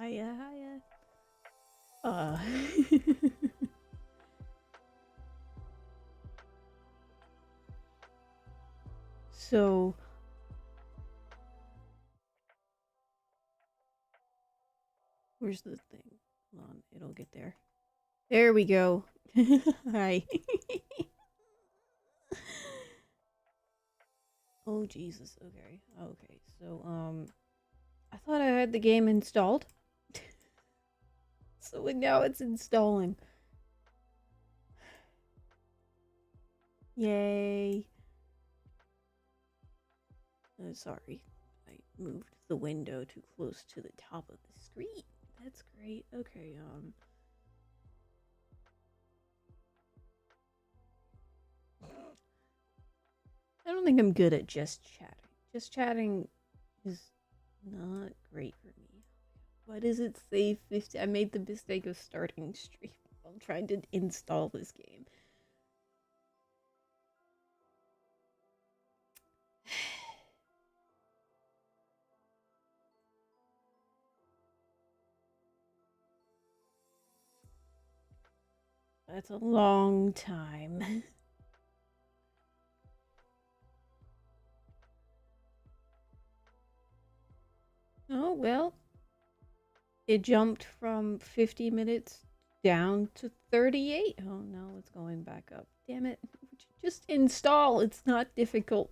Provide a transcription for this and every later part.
Hiya, hiya. Uh. So, where's the thing? Hold on, it'll get there. There we go. Hi. Oh, Jesus. Okay. Okay. So, I thought I had the game installed. So now it's installing. Yay. Sorry. I moved the window too close to the top of the screen. That's great. Okay, I don't think I'm good at just chatting. Just chatting is not great for me. Why does it say 50? I made the mistake of starting stream while trying to install this game. That's a long time. Oh, well. It jumped from 50 minutes down to 38. Oh, no, it's going back up. Damn it. Just install. It's not difficult.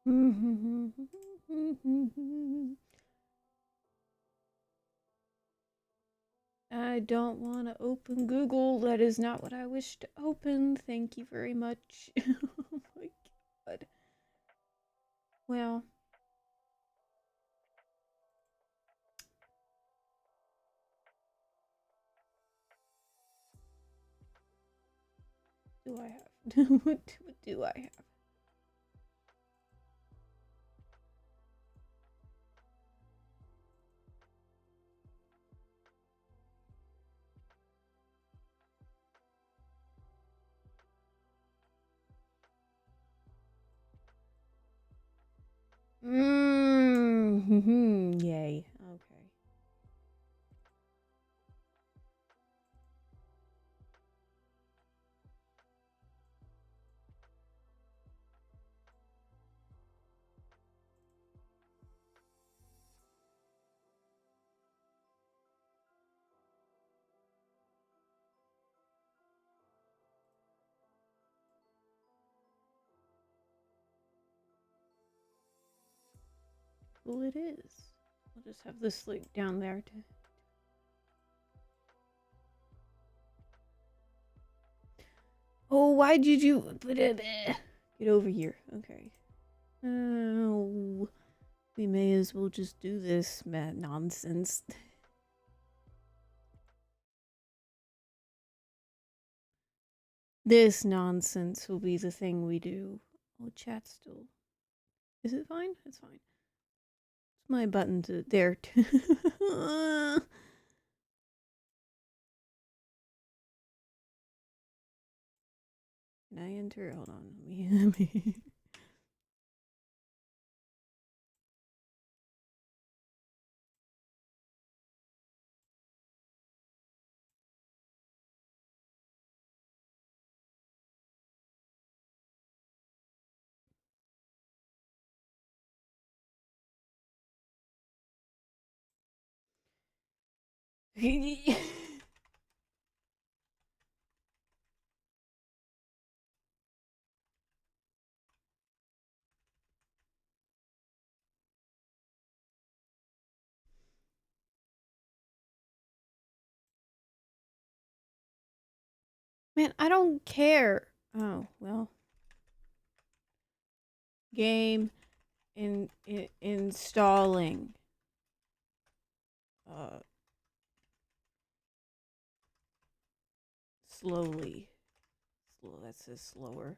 I don't want to open Google. That is not what I wish to open. Thank you very much. Oh my god. Well. Do I have? What do I have? Yay. Okay. Well, it is. I'll just have this link down there to. Oh, why did you get over here? Okay. Oh, we may as well just do this mad nonsense. This nonsense will be the thing we do. Oh, chat still. Is it fine? It's fine. It's my button to there. Can I enter? Hold on. Let me. Man, I don't care. Oh, well. Game installing. Uh, slowly. That says slower.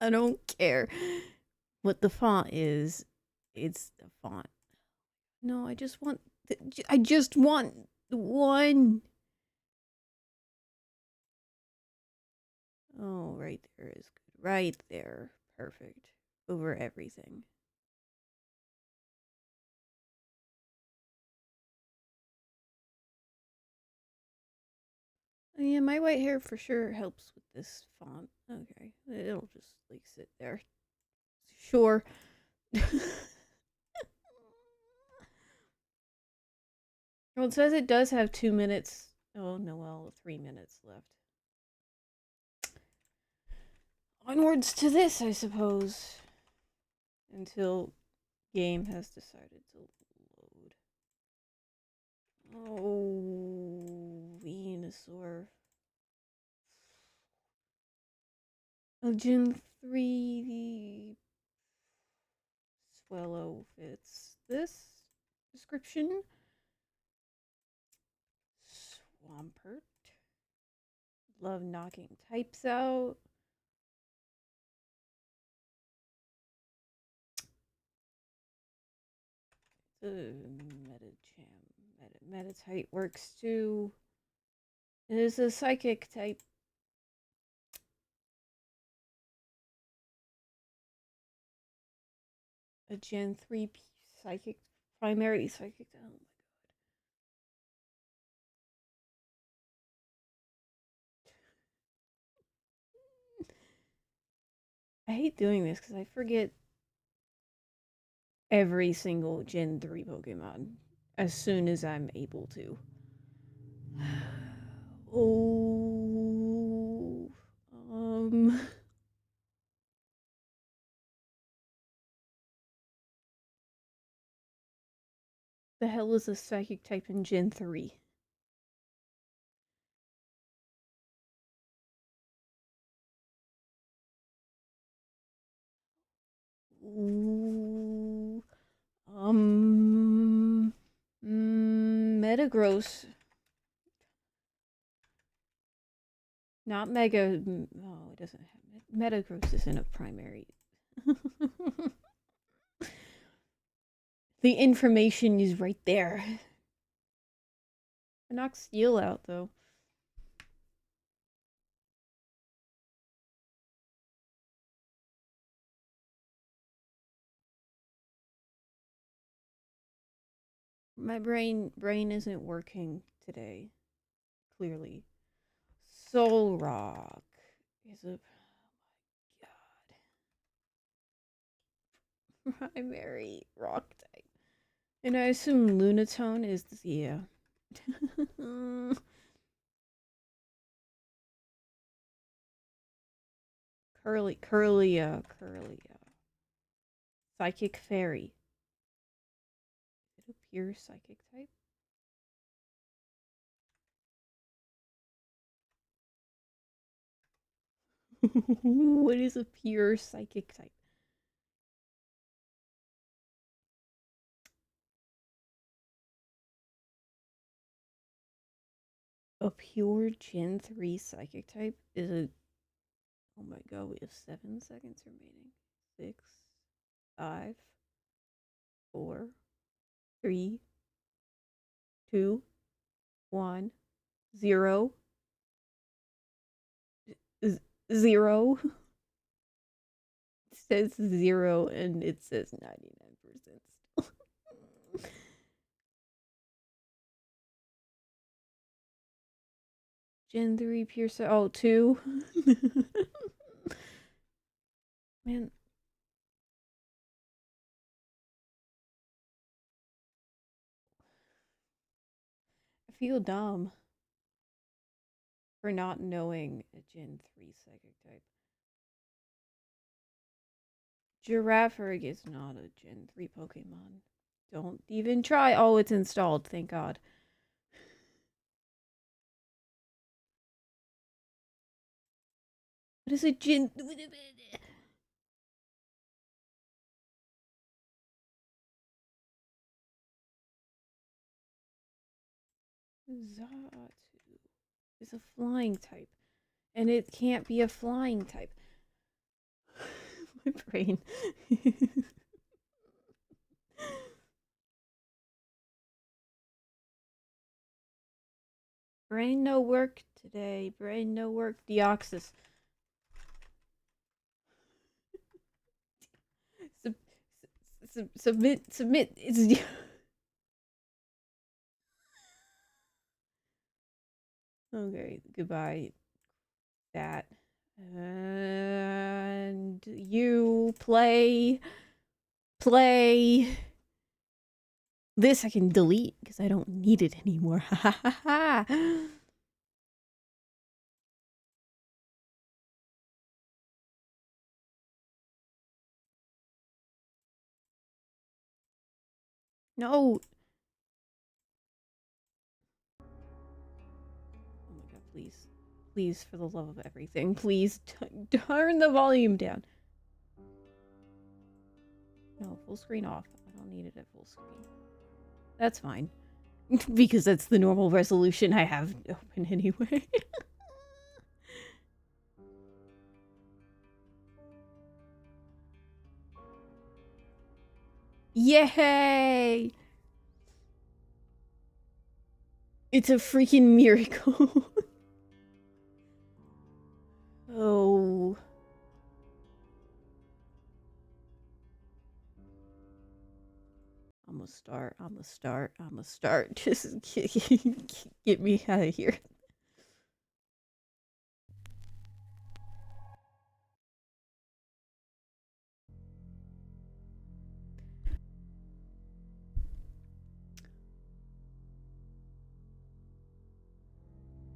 I don't care what the font is. It's the font. No, I just want. I just want one. Oh, right there is good. Right there. Perfect. Over everything. Yeah, my white hair for sure helps with this font. Okay. It'll just like sit there. Sure. Well, it says it does have 2 minutes. Oh, no, well, 3 minutes left. Onwards to this, I suppose. Until game has decided to load. Oh, Venusaur. Oh, Gen 3, the Swellow fits this description. Swampert. Love knocking types out. Metatite works too. It is a psychic type. A Gen 3 psychic, primary psychic. Oh my god. I hate doing this because I forget every single Gen 3 Pokemon as soon as I'm able to. Oh. Um. The hell is a psychic type in Gen 3? Ooh. Metagross. Not Mega. Oh, it doesn't have. Metagross isn't a primary. The information is right there. I knocked Steel out, though. My brain isn't working today. Clearly. Soul Rock is a primary rock type. And I assume Lunatone is the yeah. Curly. Psychic Fairy. Is it a pure psychic type? What is a pure psychic type? A pure Gen 3 psychic type is a. Oh my god, we have 7 seconds remaining. 6, 5, 4, 3, 2, 1, 0. 0. It says 0 and it says 99% still. Gen 3 Pierce. Oh, 2. Man, I feel dumb for not knowing a Gen 3 psychic type. Girafarig is not a Gen 3 Pokemon. Don't even try. Oh, it's installed. Thank God. What is a Gen? Zatu is a flying type, and it can't be a flying type. My brain. Brain no work today. Brain no work. Deoxys. Submit. It's okay. Goodbye. That. And you play. This I can delete because I don't need it anymore. Ha ha ha ha. No. Oh my god, please. Please, for the love of everything, please turn the volume down. No, full screen off. I don't need it at full screen. That's fine. Because that's the normal resolution I have open anyway. Yay! It's a freaking miracle. Oh. I'm gonna start. Just get me out of here.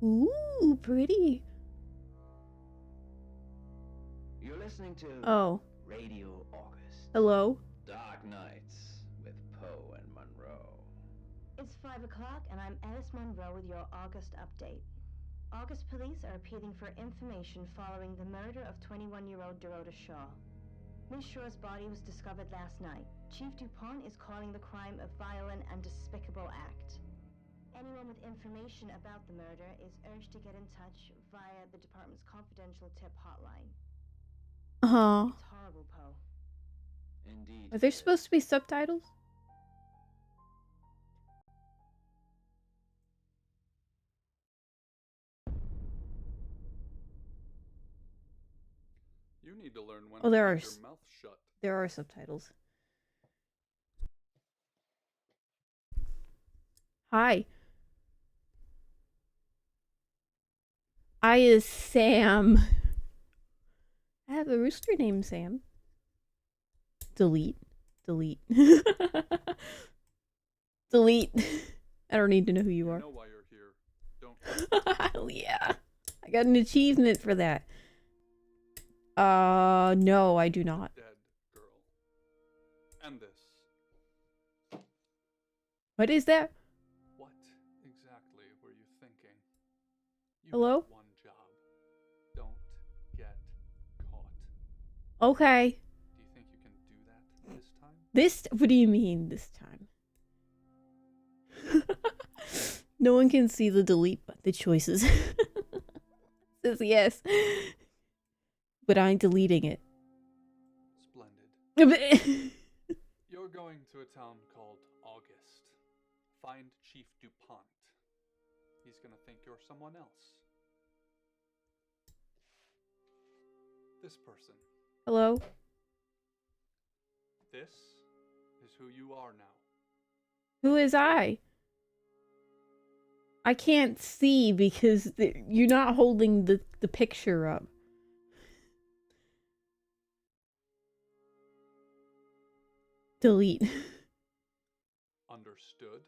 Ooh, pretty. You're listening to Radio August. Hello? Dark Nights with Poe and Monroe. It's 5 o'clock, and I'm Alice Monroe with your August update. August police are appealing for information following the murder of 21-year-old Dorota Shaw. Ms. Shaw's body was discovered last night. Chief DuPont is calling the crime a violent and despicable act. Anyone with information about the murder is urged to get in touch via the department's confidential tip hotline. Uh-huh. It's horrible, Poe. Indeed. Are there supposed to be subtitles? You need to learn when Oh, to there keep are your mouth shut. There are subtitles. Hi. I is Sam. I have a rooster named Sam. Delete. Delete. Delete. I don't need to know who you are. You know why you're here, don't you? Hell yeah. I got an achievement for that. No, I do not. Dead girl. And this. What is that? What exactly were you thinking? You Hello? have one job. Don't get caught. Okay. Do you think you can do that this time? What do you mean this time? No one can see the delete button, the choices. Says yes. But I'm deleting it. Splendid. You're going to a town called August. Find Chief DuPont. He's gonna think you're someone else. This person. Hello? This is who you are now. Who is I? I can't see because you're not holding the picture up. Delete. Understood?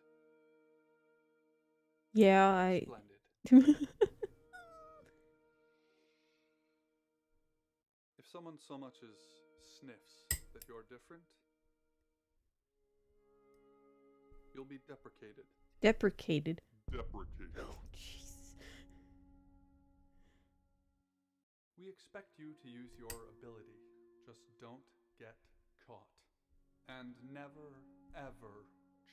Yeah, I... Splendid. If someone so much as sniffs that you're different, you'll be deprecated. Deprecated. Deprecated. Oh, jeez. We expect you to use your ability. Just don't get caught. And never, ever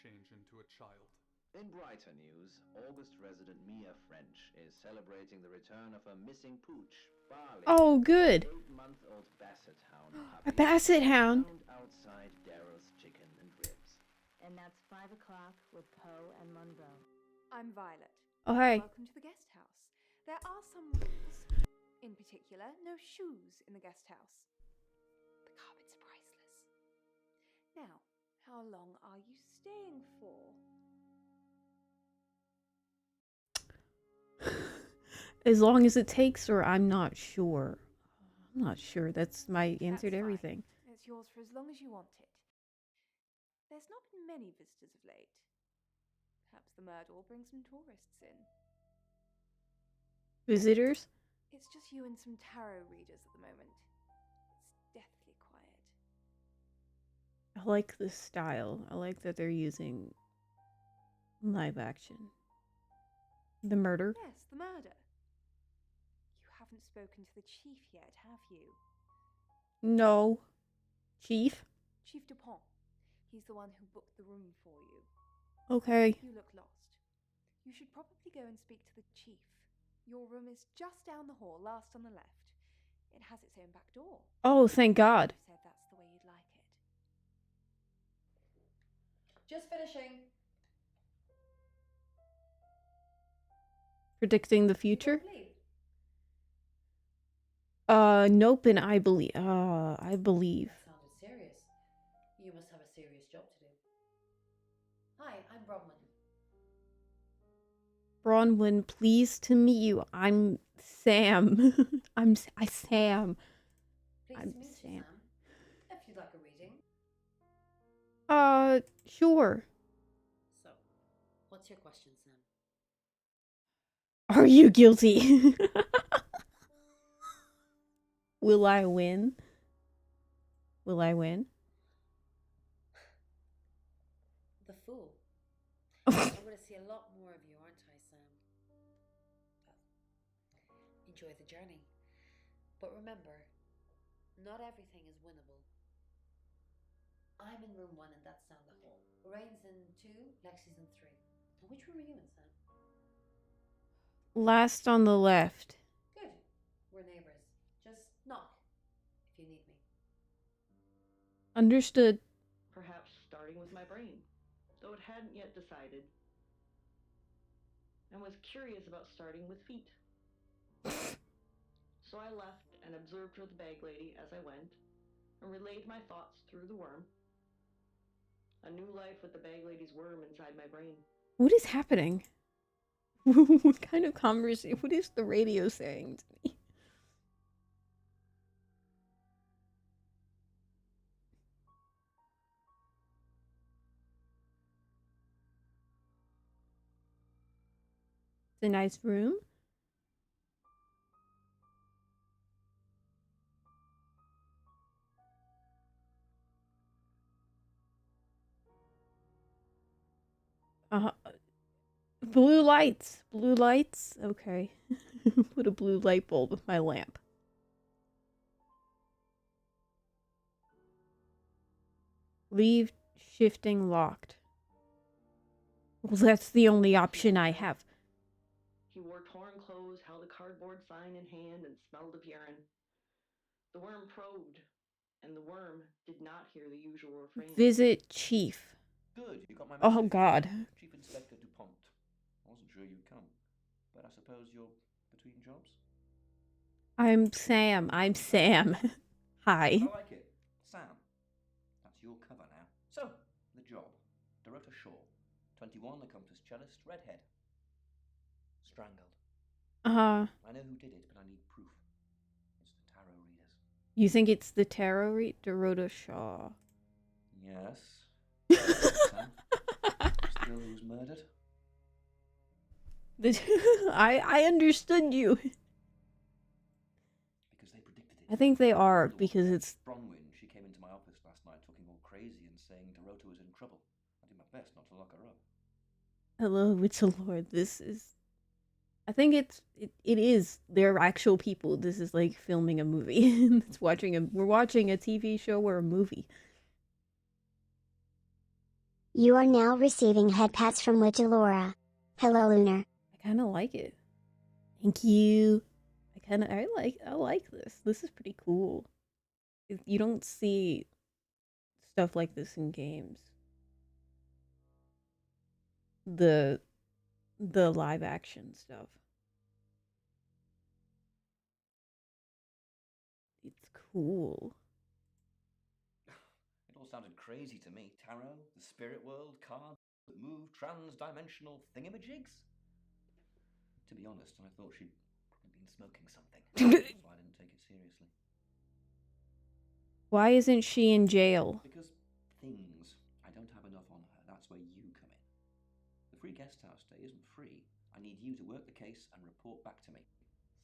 change into a child. In brighter news, August resident Mia French is celebrating the return of her missing pooch, Barley. Oh, good. 8-month-old basset hound A puppy basset hound. found outside Daryl's chicken and ribs. And that's 5 o'clock with Poe and Monroe. I'm Violet. Oh, hey. Welcome to the guest house. There are some rules. In particular, no shoes in the guest house. The carpets are priceless. Now, how long are you staying for? As long as it takes, or I'm not sure. I'm not sure. That's my answer to That's fine. everything. It's yours for as long as you want it. There's not been many visitors of late. Perhaps the murder will bring some tourists in. Visitors? It's just you and some tarot readers at the moment. It's deathly quiet. I like the style. I like that they're using live action. The murder? Yes, the murder. You haven't spoken to the chief yet, have you? No. Chief? Chief Dupont. He's the one who booked the room for you. Okay. You look lost. You should probably go and speak to the chief. Your room is just down the hall, last on the left. It has its own back door. Oh, thank God. You said that's the way you'd like it. Just finishing. Predicting the future? Leave. Nope, and I believe. I believe. That sounded serious. You must have a serious job to do. Hi, I'm Bronwyn. Bronwyn, pleased to meet you. I'm Sam. Sam. Pleased I'm to meet Sam. you, Sam. If you'd like a reading. Sure. So, what's your question, Sam? Are you guilty? Will I win? Will I win? The fool. I want to see a lot more of you, aren't I, Sam? Well, enjoy the journey. But remember, not everything is winnable. I'm in room 1 and that's down the hall. Lorraine's in 2, Lexi's in 3. And which room are you in, Sam? Last on the left. Good. We're neighbors. Just knock if you need me. Understood. Perhaps starting with my brain, though it hadn't yet decided, and was curious about starting with feet. So I left and observed her, the bag lady, as I went, and relayed my thoughts through the worm. A new life with the bag lady's worm inside my brain. What is happening? What kind of conversation? What is the radio saying to me? It's a nice room. Blue lights. Blue lights? Okay. Put a blue light bulb with my lamp. Leave shifting locked. Well, that's the only option I have. He wore torn clothes, held a cardboard sign in hand, and smelled of urine. The worm probed, and the worm did not hear the usual refrain. Visit chief. Good, you got my Oh, message. God. Chief Inspector DuPont. I wasn't sure you'd come, but I suppose you're between jobs? I'm Sam. Hi. I like it. Sam. That's your cover now. So, the job. Dorota Shaw. 21, accomplished cellist, redhead. Strangled. I know who did it, but I need proof. It's the tarot readers. You think it's the tarot read? Dorota Shaw. Yes. Sam? Still who was murdered? I understood you. Because they predicted it. I think they are, because it's... Bronwyn, she came into my office last night talking all crazy and saying Dorota was in trouble. I did my best not to lock her up. Hello, Witcher Lord. This is... I think it is. They're actual people. This is like filming a movie. We're watching a TV show or a movie. You are now receiving head pats from Witch Laura. Hello, Lunar. I kind of like it. Thank you. I like this. This is pretty cool. You don't see stuff like this in games. The live action stuff. It's cool. It all sounded crazy to me. Tarot, the spirit world, cards that move, trans-dimensional thingamajigs. To be honest, I thought she'd probably been smoking something. That's why I didn't take it seriously. Why isn't she in jail? Because things. I don't have enough on her. That's where you come in. The free guest house day isn't free. I need you to work the case and report back to me.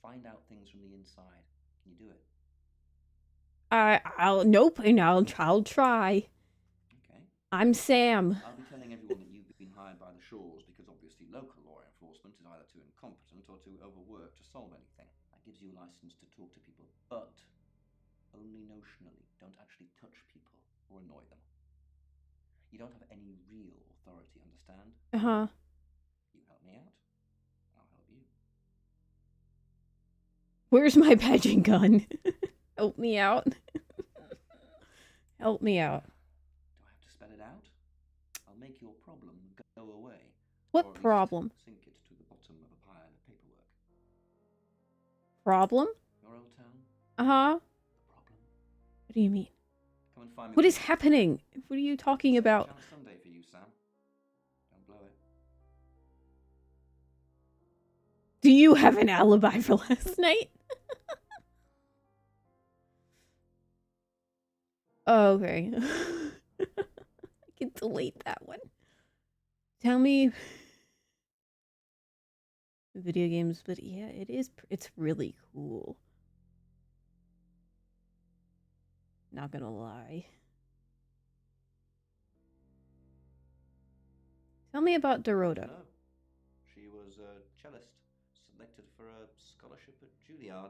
Find out things from the inside. Can you do it? Nope, and I'll try. Okay. I'm Sam. I'll be telling everyone that you've been hired by the Shaws because obviously local law enforcement is either too incompetent or too overworked to solve anything. That gives you a license to talk to people, but only notionally. Don't actually touch people or annoy them. You don't have any real authority, understand? Uh-huh. You help me out, I'll help you. Where's my badging gun? Help me out. Help me out. Do I have to spell it out? I'll make your problem go away. What or at least problem? sink it to the bottom of a pile of paperwork. Problem? Your old town? Uh-huh. The problem? What do you mean? Come and find me. What is happening? What are you talking about? Chance Sunday for you, Sam. Don't blow it. Do you have an alibi for last night? Oh, okay. I can delete that one. Tell me video games, but yeah, it's really cool. Not gonna lie. Tell me about Dorota. No. She was a cellist, selected for a scholarship at Juilliard.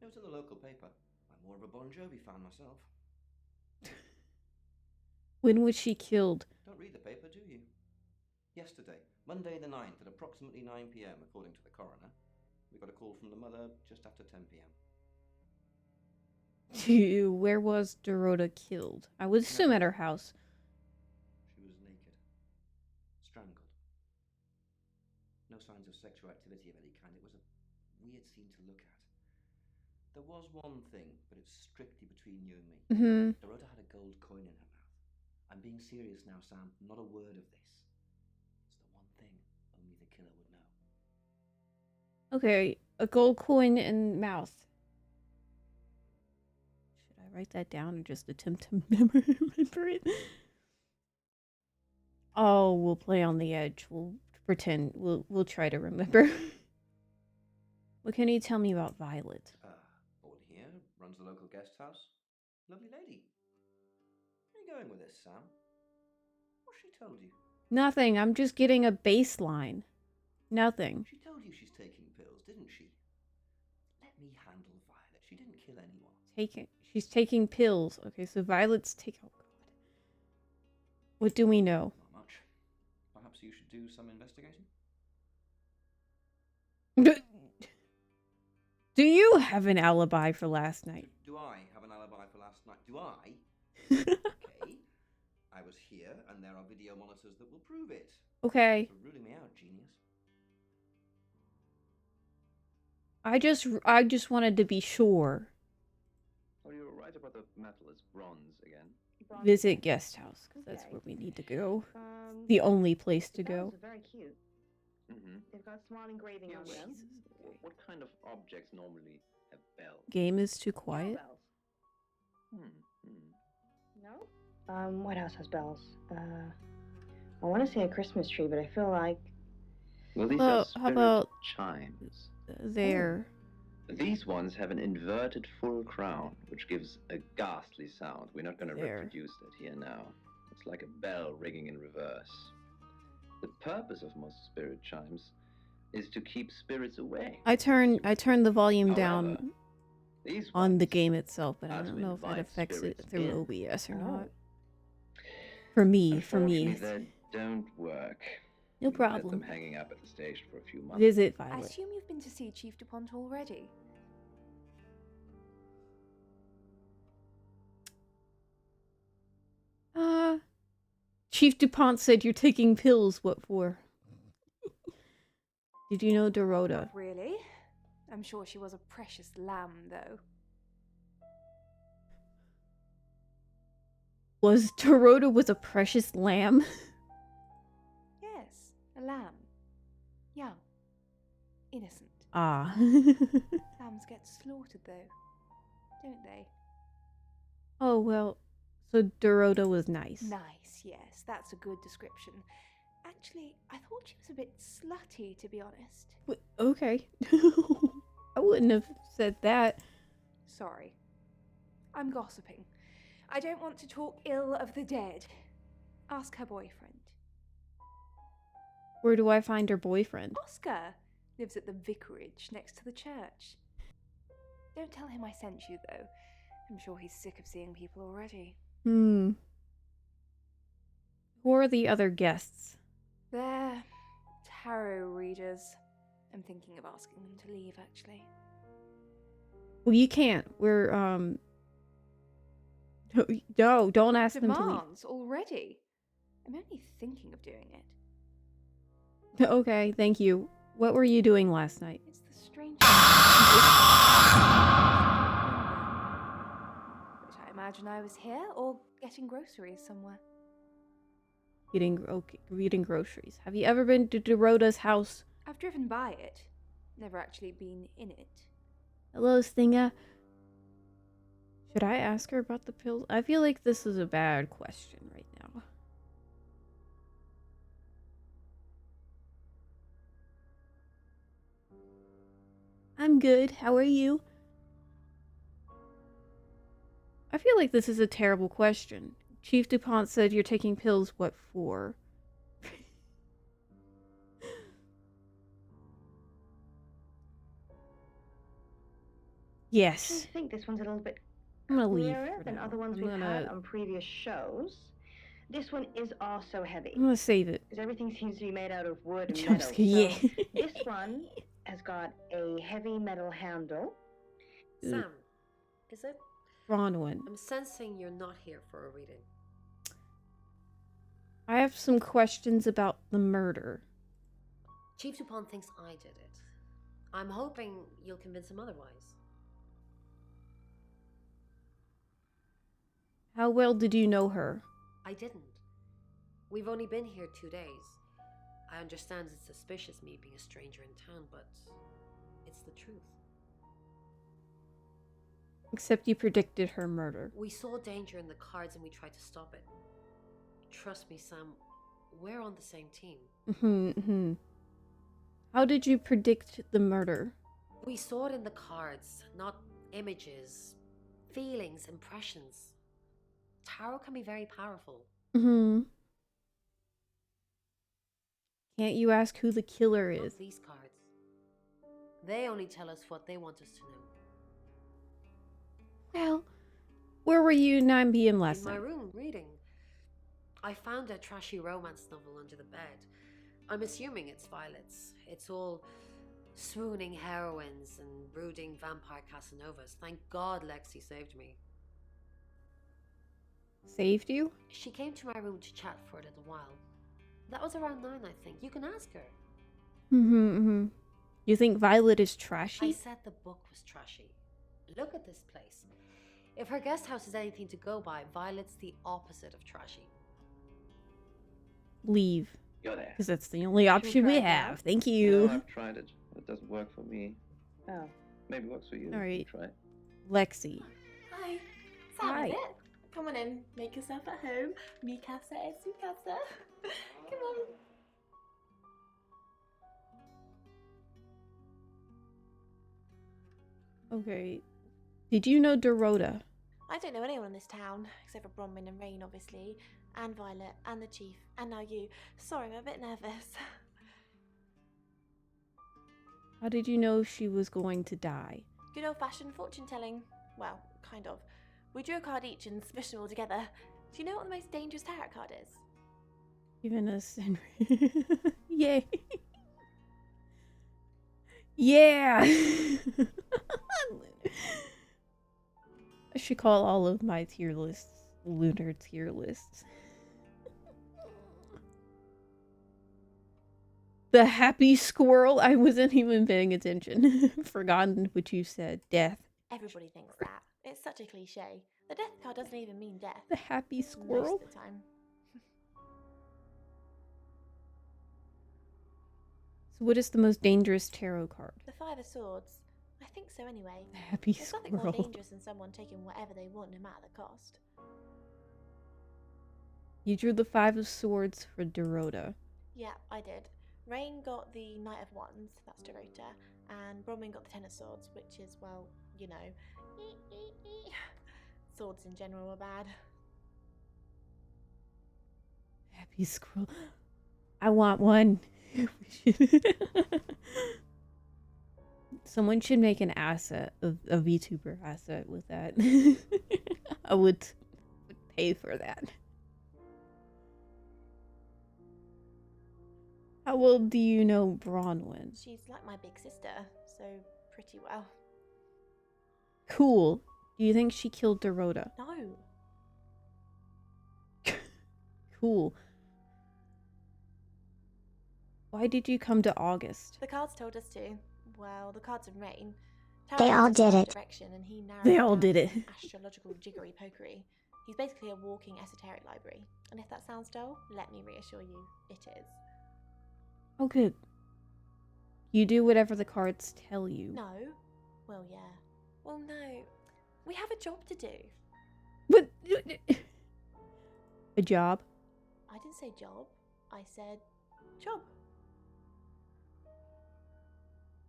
It was in the local paper. I'm more of a Bon Jovi fan myself. When was she killed? Don't read the paper, do you? Yesterday, Monday the 9th at approximately 9 p.m, according to the coroner. We got a call from the mother just after 10 p.m. Where was Dorota killed? I would assume at her house. She was naked. Strangled. No signs of sexual activity of any kind. It was a weird scene to look at. There was one thing, but it's strictly between you and me. Dorota had a gold coin in her mouth. I'm being serious now, Sam. Not a word of this. It's the one thing only the killer would know. Okay, a gold coin in mouth. Should I write that down or just attempt to remember it? Oh, we'll play on the edge. We'll pretend. We'll try to remember. What can you tell me about Violet? Born here, runs the local guest house. Lovely lady. Where are you going with this, Sam? What's she told you? Nothing. I'm just getting a baseline. Nothing. She told you she's taking pills, didn't she? Let me handle Violet. She didn't kill anyone. She's taking pills. Okay, so Violet's taking. Oh God. What do we know? Not much. Perhaps you should do some investigating. Do you have an alibi for last night? Do I have an alibi for last night? Do I? Okay. I was here, and there are video monitors that will prove it. Okay. For ruling me out, genius. I just wanted to be sure. Oh, you were right about the metal. It's bronze again. Visit guest house, because that's where we need to go. The only place to go. Bells are very cute. Mm-hmm. They've got small engraving on them. What kind of objects normally have bells? Game is too quiet. Bells. No? What else has bells? I want to say a Christmas tree, but I feel like... Well, these Well, are how spirit about chimes. There. These ones have an inverted full crown, which gives a ghastly sound. We're not going to There. reproduce that here now. It's like a bell ringing in reverse. The purpose of most spirit chimes is to keep spirits away. I turn the volume However, down these on the ones game itself, but I are don't to know if that invite affects it spirits through in. OBS or not. For me. Unfortunately, they don't work. No We've let them problem. hanging up at the station for a few months. Visit I Violet. assume you've been to see Chief DuPont already. Chief DuPont said you're taking pills. What for? Did you know Dorota? Not really. I'm sure she was a precious lamb, though. Was Dorota was a precious lamb? Yes, a lamb. Young. Innocent. Ah. Lambs get slaughtered, though, don't they? Oh, well, so Dorota was nice. Nice, yes, that's a good description. Actually, I thought she was a bit slutty, to be honest. Okay. I wouldn't have said that. Sorry. I'm gossiping. I don't want to talk ill of the dead. Ask her boyfriend. Where do I find her boyfriend? Oscar lives at the vicarage next to the church. Don't tell him I sent you, though. I'm sure he's sick of seeing people already. Who are the other guests? They're tarot readers. I'm thinking of asking them to leave, actually. Well, you can't. We're, No, don't ask them to leave. Demands already? I'm only thinking of doing it. Okay, thank you. What were you doing last night? It's the strangest thing. But I imagine I was here or getting groceries somewhere. Eating groceries. Have you ever been to Dorota's house? I've driven by it. Never actually been in it. Hello, Stinger. Should I ask her about the pills? I feel like this is a bad question right now. I'm good. How are you? I feel like this is a terrible question. Chief DuPont said you're taking pills. What for? Yes. I think this one's a little bit I'm gonna leave clearer for than now. other ones we've had on previous shows. This one is also heavy. I'm gonna save it. Because everything seems to be made out of wood and I'm metal. just kidding, yeah. So this one has got a heavy metal handle. Sam, is it? Bronwyn. I'm sensing you're not here for a reading. I have some questions about the murder. Chief DuPont thinks I did it. I'm hoping you'll convince him otherwise. How well did you know her? I didn't. We've only been here 2 days. I understand it's suspicious me being a stranger in town, but it's the truth. Except you predicted her murder. We saw danger in the cards and we tried to stop it. Trust me, Sam, we're on the same team. How did you predict the murder? We saw it in the cards, not images, feelings, impressions. Tarot can be very powerful. Can't you ask who the killer is? Not these cards. They only tell us what they want us to know. Well, where were you 9 p.m. last In night? my room, reading. I found a trashy romance novel under the bed. I'm assuming it's Violet's. It's all swooning heroines and brooding vampire Casanovas. Thank God Lexi saved me. Saved you? She came to my room to chat for a little while. That was around 9, I think. You can ask her. You think Violet is I trashy? said the book was trashy. Look at this place. If her guest house is anything to go by, Violet's the opposite of trashy. Leave. You're there. Because that's the only option we try it have. out? Thank No, you. I've tried it. It doesn't work for me. Oh. Maybe it works for you. All right. Try it. Lexi. Hi. Sam, Hi. is it? Come on in. Make yourself at home. Mi casa es su casa. Come on. Okay. Did you know Dorota? I don't know anyone in this town, except for Bronwyn and Rain, obviously, and Violet, and the Chief, and now you. Sorry, I'm a bit nervous. How did you know she was going to die? Good old-fashioned fortune-telling. Well, kind of. We drew a card each and smushed them all together. Do you know what the most dangerous tarot card is? Giving us Yay. Yeah. I should call all of my tier lists lunar tier lists. The happy squirrel. I wasn't even paying attention. Forgotten what you said. Death. Everybody thinks that. It's such a cliche. The death card doesn't even mean death. The happy squirrel. Most of the time. So what is the most dangerous tarot card? The Five of Swords. I think so anyway. The happy There's squirrel. nothing more dangerous than someone taking whatever they want no matter the cost. You drew the Five of Swords for Dorota. Yeah, I did. Rain got the Knight of Wands, that's Dorota, and Bronwyn got the Ten of Swords, which is, well, you know, swords in general are bad. Happy squirrel. I want one. Someone should make an asset, a VTuber asset with that. I would pay for that. How well do you know Bronwyn? She's like my big sister, so pretty well. Cool. Do you think she killed Dorota? No. Cool. Why did you come to August? The cards told us to. Well, the cards of Rain. They all did it. Direction and he narrowed They it all down did to it. Astrological jiggery pokery. He's basically a walking esoteric library. And if that sounds dull, let me reassure you, it is. Oh, good. You do whatever the cards tell you. No. Well, yeah. Well, no. We have a job to do. But a job? I didn't say job. I said job.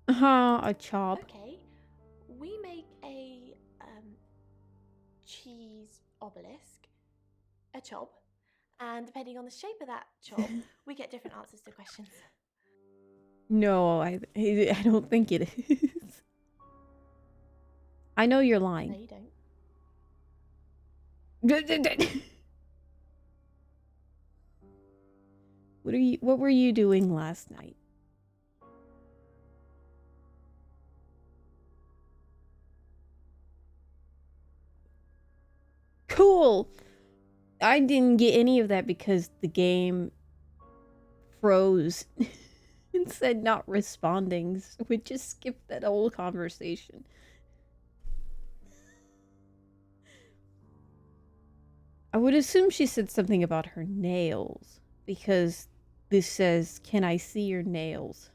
A chop. Okay. We make a cheese obelisk, a chop, and depending on the shape of that chop, we get different answers to questions. No, I don't think it is. I know you're No, lying. you don't. What were you doing last night? Cool. I didn't get any of that because the game froze and said not responding, so we just skipped that whole conversation. I would assume she said something about her nails because this says, "Can I see your nails?"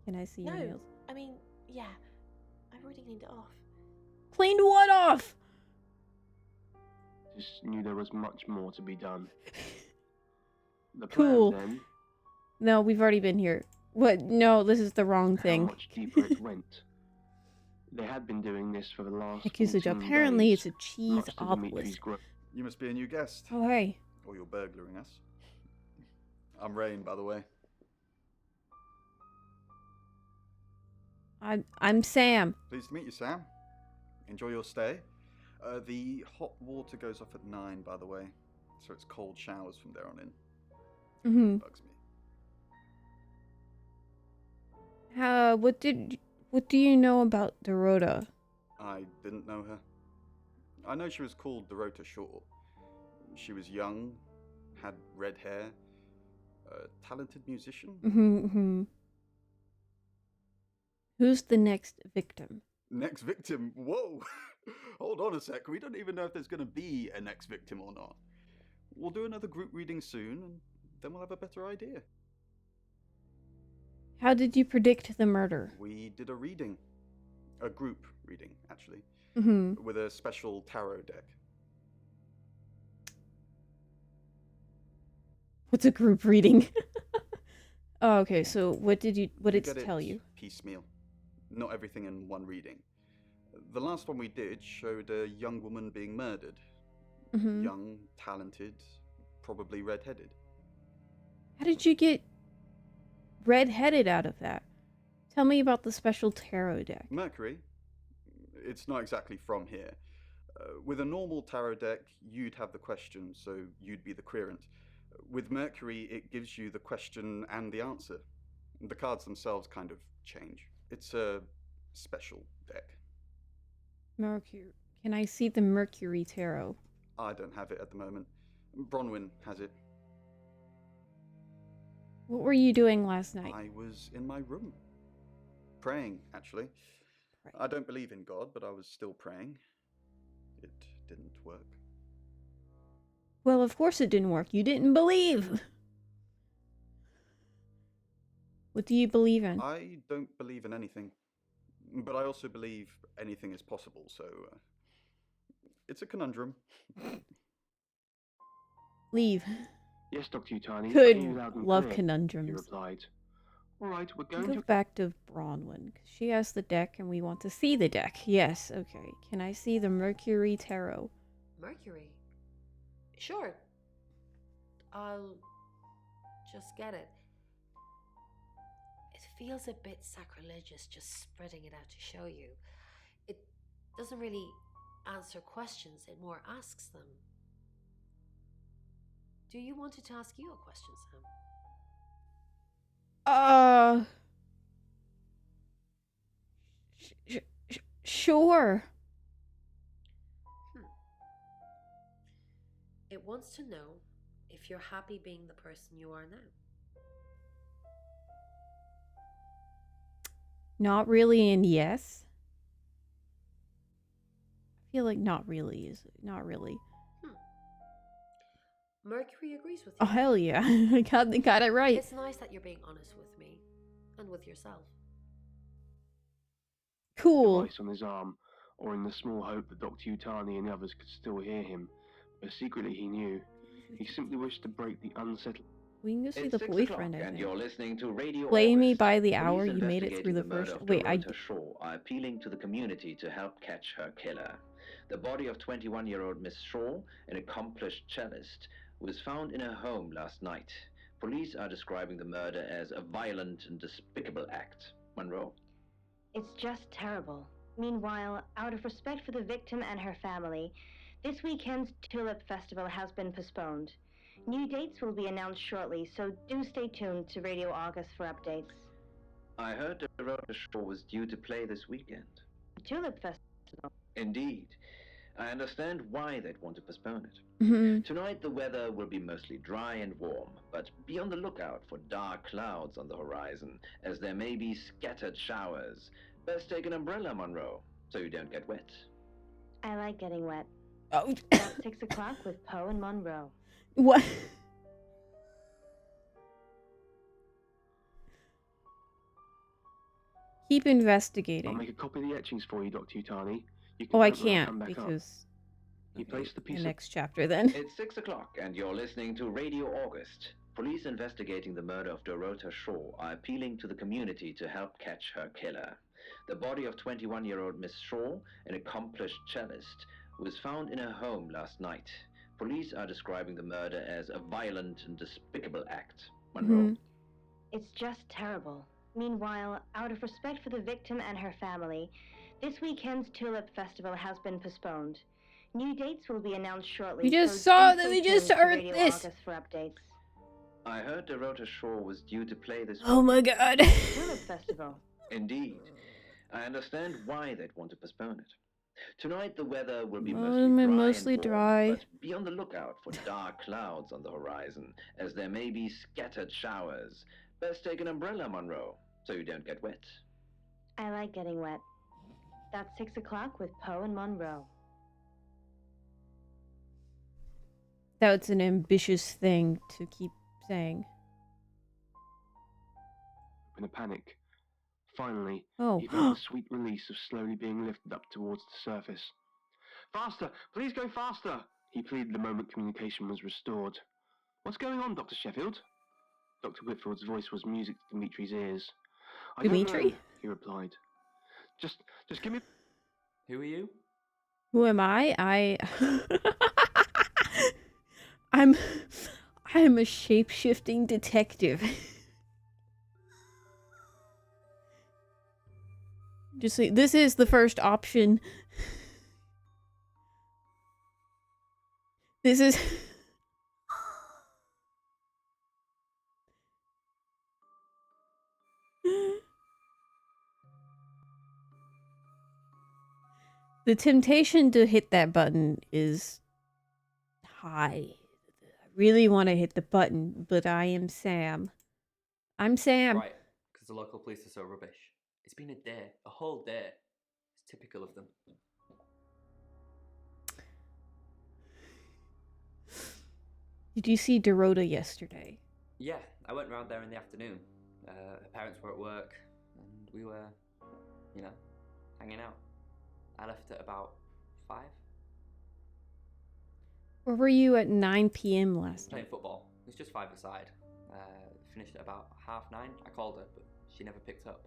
Can I see your nails? I mean, yeah. I've already cleaned it off. Cleaned what off? Just knew there was much more to be done. The Cool. plan then, No, we've already been here. What? No, this is the wrong how thing. much deeper it went. They had been doing this for the last Accusage. 14 Apparently, days, it's a cheese much to Dimitri's obelisk. gro- You must be a new guest. Oh, hey. Or you're burglaring us. I'm Rain, by the way. I'm Sam. Pleased to meet you, Sam. Enjoy your stay. The hot water goes off at 9, by the way. So it's cold showers from there on in. Mm-hmm. Bugs me. What do you know about Dorota? I didn't know her. I know she was called Dorota Shaw. She was young, had red hair, a talented musician. Mm-hmm. Who's the next victim? Next victim? Whoa! Hold on a sec. We don't even know if there's going to be a next victim or not. We'll do another group reading soon, and then we'll have a better idea. How did you predict the murder? We did a reading. A group reading, actually. Mm-hmm. With a special tarot deck. What's a group reading? Oh, okay, so what did it get tell you? Piecemeal. Not everything in one reading. The last one we did showed a young woman being murdered. Mm-hmm. Young, talented, probably red-headed. How did you get red-headed out of that? Tell me about the special tarot deck. Mercury? It's not exactly from here. With a normal tarot deck, you'd have the question, so you'd be the querent. With Mercury, it gives you the question and the answer. The cards themselves kind of change. It's a special deck. Mercury. Can I see the Mercury Tarot? I don't have it at the moment. Bronwyn has it. What were you doing last night? I was in my room. Praying, actually. I don't believe in God, but I was still praying. It didn't work. Well, of course it didn't work. You didn't believe. What do you believe in? I don't believe in anything. But I also believe anything is possible, so it's a conundrum. Leave. Yes, Dr. Utani. Good. I hear you loud and Love clear, conundrums. he replied. All right, we're going Go to... back to Bronwyn. She has the deck and we want to see the deck. Yes, okay. Can I see the Mercury Tarot? Mercury? Sure. I'll just get it. It feels a bit sacrilegious just spreading it out to show you. It doesn't really answer questions, it more asks them. Do you want it to ask you a question, Sam? Sure. It wants to know if you're happy being the person you are now. Not really and yes. I feel like not really is not really. Mercury agrees with you. Oh, hell yeah. I got it right. It's nice that you're being honest with me and with yourself. Cool. Device on his arm, or in the small hope that Dr. Utani and the others could still hear him. But secretly he knew. He simply wished to break the unsettled... We can go see It's the 6 boyfriend, I o'clock, and think. you're listening to Radio Play me August. by the Police hour. You made it through investigating the murder first... of Wait, Dorota Shaw are appealing to the community to help catch her killer. The body of 21-year-old Miss Shaw, an accomplished cellist, was found in her home last night. Police are describing the murder as a violent and despicable act. Monroe? It's just terrible. Meanwhile, out of respect for the victim and her family, this weekend's Tulip Festival has been postponed. New dates will be announced shortly, so do stay tuned to Radio August for updates. I heard Dorota Shaw was due to play this weekend. Tulip Festival? Indeed. I understand why they'd want to postpone it. Mm-hmm. Tonight the weather will be mostly dry and warm, but be on the lookout for dark clouds on the horizon, as there may be scattered showers. Best take an umbrella, Monroe, so you don't get wet. I like getting wet. Oh. About 6 o'clock with Poe and Monroe. What? Keep investigating. I'll make a copy of the etchings for you, Dr. Utani. You can Oh, I vote when come can't back because... He placed the piece the of... next chapter then. It's 6 o'clock, and you're listening to Radio August. Police investigating the murder of Dorota Shaw are appealing to the community to help catch her killer. The body of 21-year-old Miss Shaw, an accomplished cellist, was found in her home last night. Police are describing the murder as a violent and despicable act. Monroe? It's just terrible. Meanwhile, out of respect for the victim and her family, this weekend's Tulip Festival has been postponed. New dates will be announced shortly. We just saw that. We just heard Radio this. August for updates. I heard Dorota Shaw was due to play this Oh my god. Tulip Festival? Indeed. I understand why they'd want to postpone it. Tonight the weather will be mostly dry. but be on the lookout for dark clouds on the horizon, as there may be scattered showers. Best take an umbrella, Monroe, so you don't get wet. I like getting wet. That's 6 o'clock with Poe and Monroe. That's an ambitious thing to keep saying. In a panic. Finally, Oh. he felt the sweet release of slowly being lifted up towards the surface. Faster! Please go faster! He pleaded the moment communication was restored. What's going on, Dr. Sheffield? Dr. Whitfield's voice was music to Dimitri's ears. I don't Dimitri? know, he replied. Just give me... Who are you? Who am I? I'm a shape-shifting detective. Just say, this is the first option. This is... The temptation to hit that button is high. I really want to hit the button, but I am Sam. I'm Sam. Right, because the local police are so rubbish. It's been a day, a whole day. It's typical of them. Did you see Dorota yesterday? Yeah, I went round there in the afternoon. Her parents were at work, and we were, you know, hanging out. I left at about 5. Where were you at 9 p.m. last Playing night? football. It was just 5-a-side. Finished at about 9:30. I called her, but she never picked up.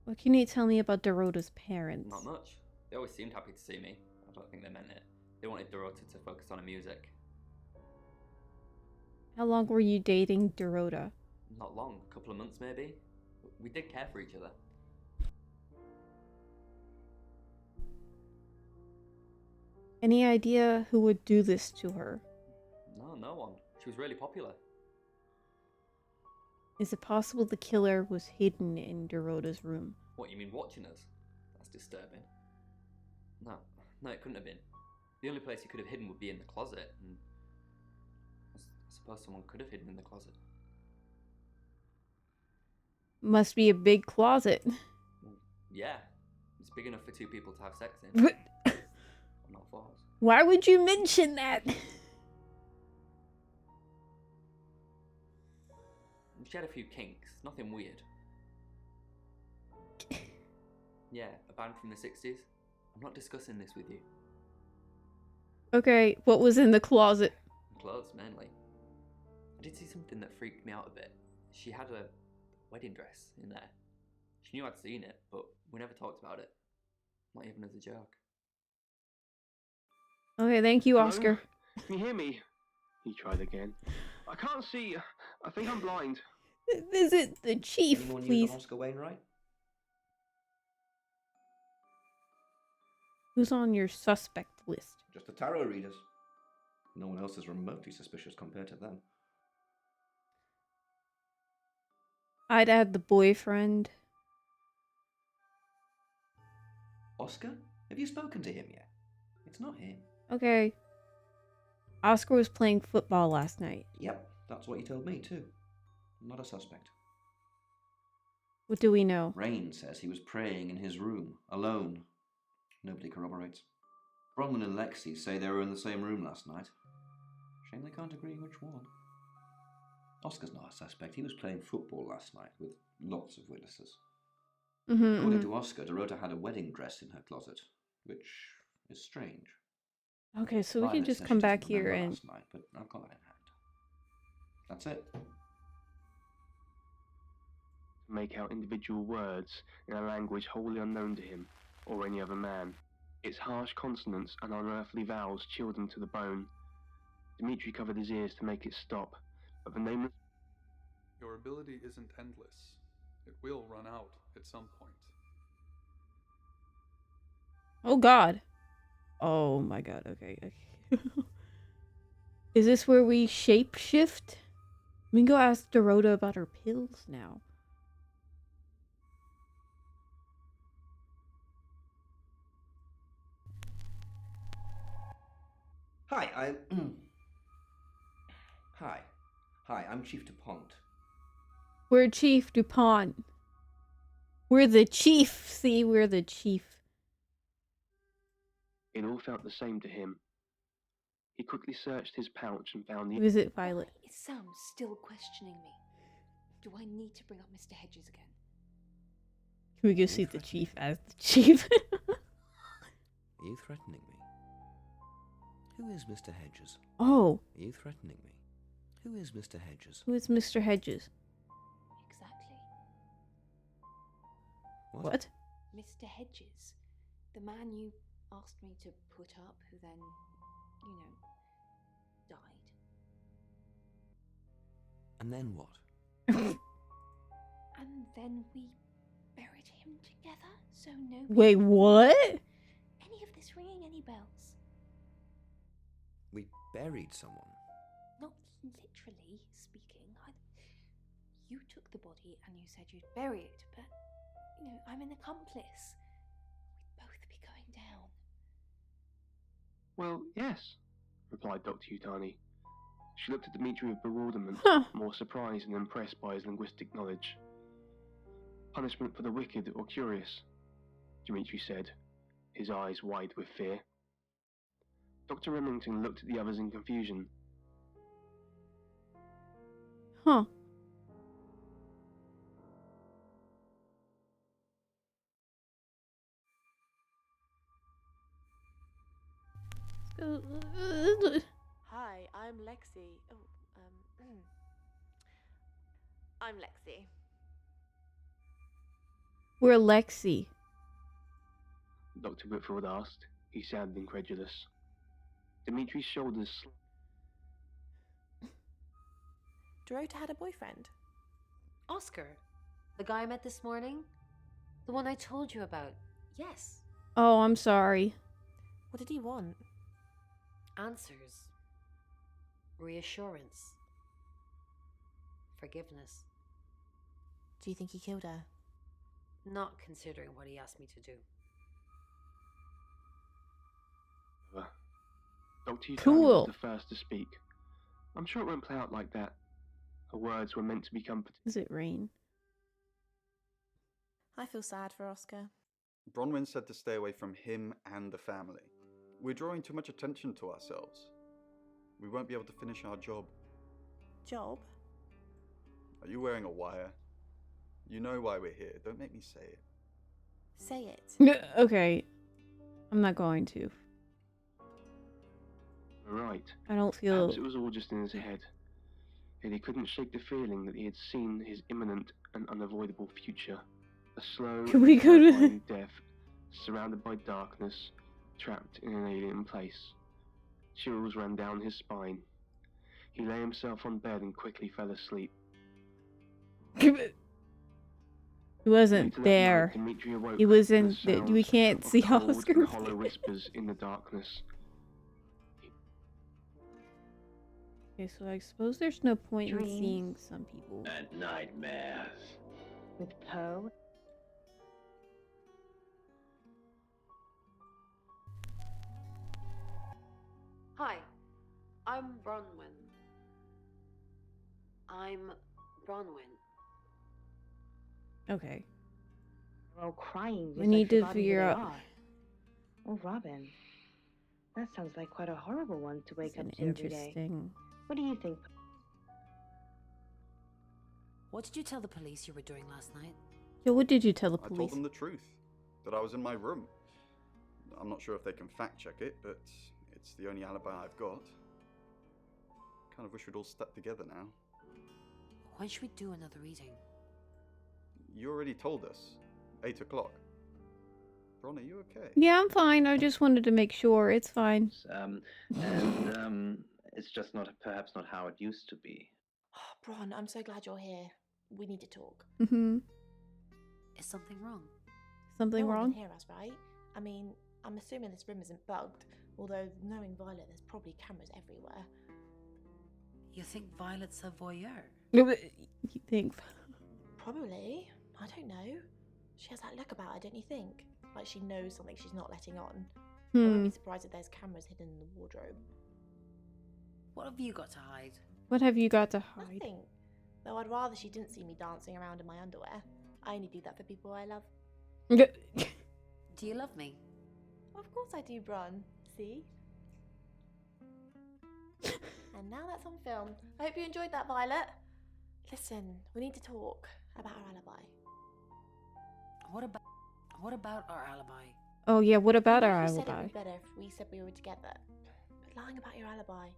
What can you tell me about Dorota's parents? Not much. They always seemed happy to see me. I don't think they meant it. They wanted Dorota to focus on her music. How long were you dating Dorota? Not long, a couple of months maybe. We did care for each other. Any idea who would do this to her? No, no one. She was really popular. Is it possible the killer was hidden in Dorota's room? What, you mean watching us? That's disturbing. No, it couldn't have been. The only place he could have hidden would be in the closet, and I suppose someone could have hidden in the closet. Must be a big closet. Well, yeah, it's big enough for 2 people to have sex in. Not 4. Why would you mention that? She had a few kinks, nothing weird. Yeah, a band from the 60s. I'm not discussing this with you. Okay, what was in the closet? Clothes, mainly. I did see something that freaked me out a bit. She had a wedding dress in there. She knew I'd seen it, but we never talked about it. Not even as a joke. Okay, thank you, Hello? Oscar. Can you hear me? He tried again. I can't see. I think I'm blind. Visit the chief, Anyone please. use on Oscar Wainwright? Who's on your suspect list? Just the tarot readers. No one else is remotely suspicious compared to them. I'd add the boyfriend. Oscar? Have you spoken to him yet? It's not him. Okay. Oscar was playing football last night. Yep, that's what he told me too. Not a suspect. What do we know? Rain says he was praying in his room, alone. Nobody corroborates. Bronwyn and Lexi say they were in the same room last night. Shame they can't agree which one. Oscar's not a suspect. He was playing football last night with lots of witnesses. According to Oscar, Dorota had a wedding dress in her closet, which is strange. Okay, so we can Violet just says come she back doesn't here remember and... last night, but I've got that in hand. That's it. Make out individual words in a language wholly unknown to him or any other man. Its harsh consonants and unearthly vowels chilled him to the bone. Dimitri covered his ears to make it stop, but the nameless... Your ability isn't endless. It will run out at some point. Oh god. Oh my god, okay. Is this where we shapeshift? We can go ask Dorota about her pills now. Hi, Hi, I'm Chief DuPont. We're Chief DuPont. We're the chief. See, we're the chief. It all felt the same to him. He quickly searched his pouch and found the... Visit Violet. Is Sam still questioning me? Do I need to bring up Mr. Hedges again? Can we go see the chief as the chief? Are you threatening me? Who is Mr. Hedges? Oh. Are you threatening me? Who is Mr. Hedges? Who is Mr. Hedges? Exactly. What? Mr. Hedges. The man you asked me to put up, who then, you know, died. And then what? And then we buried him together, so nobody... Wait, what? Any of this ringing any bells? We buried someone. Not literally speaking. You took the body and you said you'd bury it, but, I'm an accomplice. We'd both be going down. Well, yes, replied Dr. Utani. She looked at Dimitri with bewilderment, more surprised than impressed by his linguistic knowledge. Punishment for the wicked or curious, Dimitri said, his eyes wide with fear. Dr. Remington looked at the others in confusion. Huh. Hi, I'm Lexi. I'm Lexi. We're Lexi. Dr. Whitfield asked. He sounded incredulous. Dimitri's shoulders Dorota had a boyfriend. Oscar, the guy I met this morning? The one I told you about. Yes. Oh, I'm sorry. What did he want? Answers. Reassurance. Forgiveness. Do you think he killed her? Not considering what he asked me to do. Dr. Utani Cool. was the first to speak. I'm sure it won't play out like that. Her words were meant to be comforting. Does it rain? I feel sad for Oscar. Bronwyn said to stay away from him and the family. We're drawing too much attention to ourselves. We won't be able to finish our job. Job? Are you wearing a wire? You know why we're here. Don't make me say it. Say it. Okay. I'm not going to. Right. I don't feel... Perhaps it was all just in his head. Yet he couldn't shake the feeling that he had seen his imminent and unavoidable future. A slow, terrifying death, surrounded by darkness, trapped in an alien place. Chills ran down his spine. He lay himself on bed and quickly fell asleep. He wasn't there. He was in... We can't see Oscar's hollow whispers in the darkness. Okay, so I suppose there's no point in seeing some people. And nightmares. With Poe? Hi, I'm Bronwyn. I'm Bronwyn. Okay. They're all crying. We need to figure out... Oh, Robin. That sounds like quite a horrible one to wake up to every day. Interesting. What do you think? What did you tell the police you were doing last night? Yeah, what did you tell the I police? told them the truth. That I was in my room. I'm not sure if they can fact check it, but it's the only alibi I've got. Kind of wish we'd all stuck together now. When should we do another reading? You already told us. 8 o'clock. Ron, are you okay? Yeah, I'm fine. I just wanted to make sure. It's fine. It's just not, perhaps not how it used to be. Oh, Bron, I'm so glad you're here. We need to talk. Mm-hmm. Is something wrong? Something no wrong? one can hear us, right? I mean, I'm assuming this room isn't bugged, although knowing Violet, there's probably cameras everywhere. You think Violet's a voyeur? You think? Probably. I don't know. She has that look about her, don't you think? Like she knows something she's not letting on. I wouldn't be surprised if there's cameras hidden in the wardrobe. What have you got to hide? What have you got to hide? Nothing. Though I'd rather she didn't see me dancing around in my underwear. I only do that for people I love. Do you love me? Of course I do, Bron. See? And now that's on film. I hope you enjoyed that, Violet. Listen, we need to talk about our alibi. What about our alibi? Oh yeah, what about our You said it alibi? would be better if we said we were together. But lying about your alibi,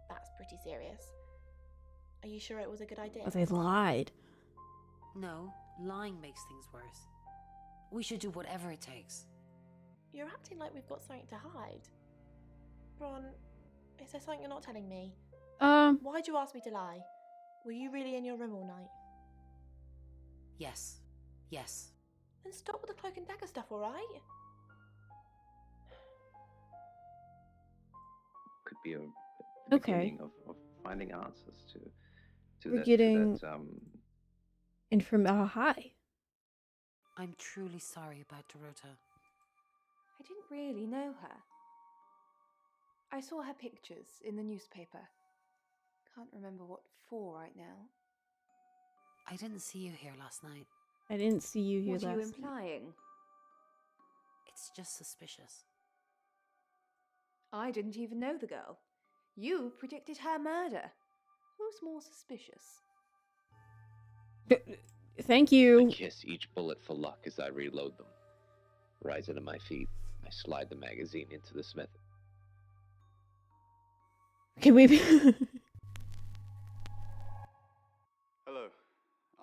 that's pretty serious. Are you sure it was a good idea? Oh, they lied. No, lying makes things worse. We should do whatever it takes. You're acting like we've got something to hide. Bron, is there something you're not telling me? Why'd you ask me to lie? Were you really in your room all night? Yes. Yes. Then stop with the cloak and dagger stuff, alright? Could be a beginning of finding answers to We're that. getting hi. I'm truly sorry about Dorota. I didn't really know her. I saw her pictures in the newspaper. Can't remember what for right now. I didn't see you here last night. I didn't see you here What are you last night. implying? It's just suspicious. I didn't even know the girl. You predicted her murder. Who's more suspicious? Thank you. I kiss each bullet for luck as I reload them. Rising to my feet, I slide the magazine into the smith. Can we Hello,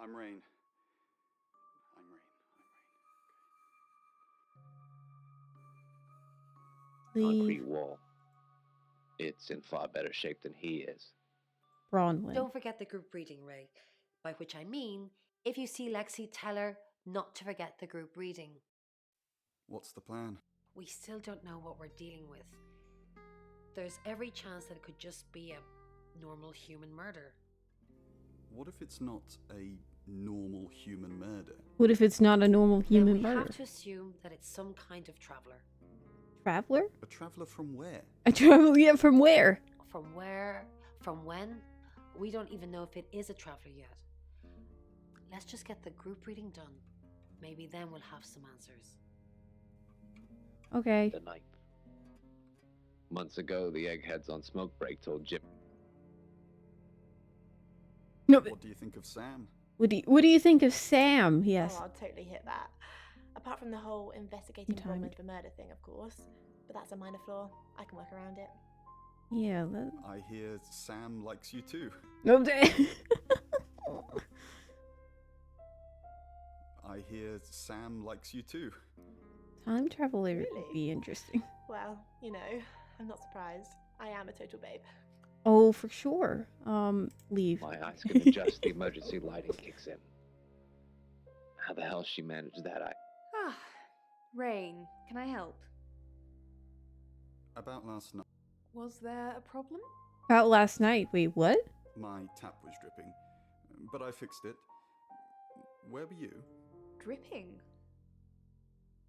I'm Rain. Concrete wall. It's in far better shape than he is. Bronwyn. Don't forget the group reading, Ray. By which I mean, if you see Lexi, tell her not to forget the group reading. What's the plan? We still don't know what we're dealing with. There's every chance that it could just be a normal human murder. What if it's not a normal human murder? What if it's not a normal human then we murder? have to assume that it's some kind of traveler. Traveler? A traveler from where? A traveler? Yeah, from where? From where? From when? We don't even know if it is a traveler yet. Let's just get the group reading done. Maybe then we'll have some answers. Okay. The 9th. Months ago, the eggheads on smoke break told Jim. No, What do you think of Sam? What do you think of Sam? Yes. Oh, I'll totally hit that. Apart from the whole investigating Bronwyn for murder thing, of course. But that's a minor flaw. I can work around it. Yeah, that... I hear Sam likes you too. No, I hear Sam likes you too. Time travel would be interesting. Well, you know, I'm not surprised. I am a total babe. Oh, for sure. Leave. My eyes can adjust, the emergency lighting kicks in. How the hell she managed that? Ah, Rain, can I help? About last night. Was there a problem? About last night. Wait, what? My tap was dripping, but I fixed it. Where were you? Dripping?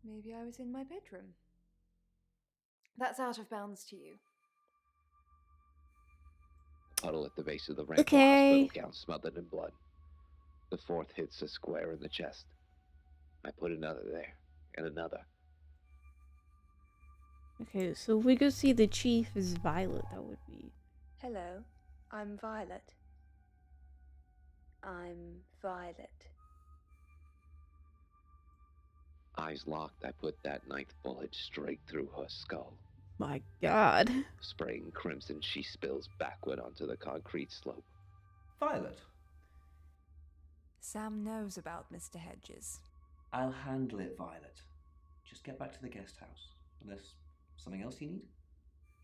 Maybe I was in my bedroom. That's out of bounds to you. Puddle at the base of the ramp. Okay. Hospital gown smothered in blood. The 4th hits a square in the chest. I put another there, and another. Okay, so if we go see the chief as Violet, that would be... Hello, I'm Violet. I'm Violet. Eyes locked, I put that 9th bullet straight through her skull. My God. Spraying crimson, she spills backward onto the concrete slope. Violet. Sam knows about Mr. Hedges. I'll handle it, Violet. Just get back to the guest house. Unless something else you need?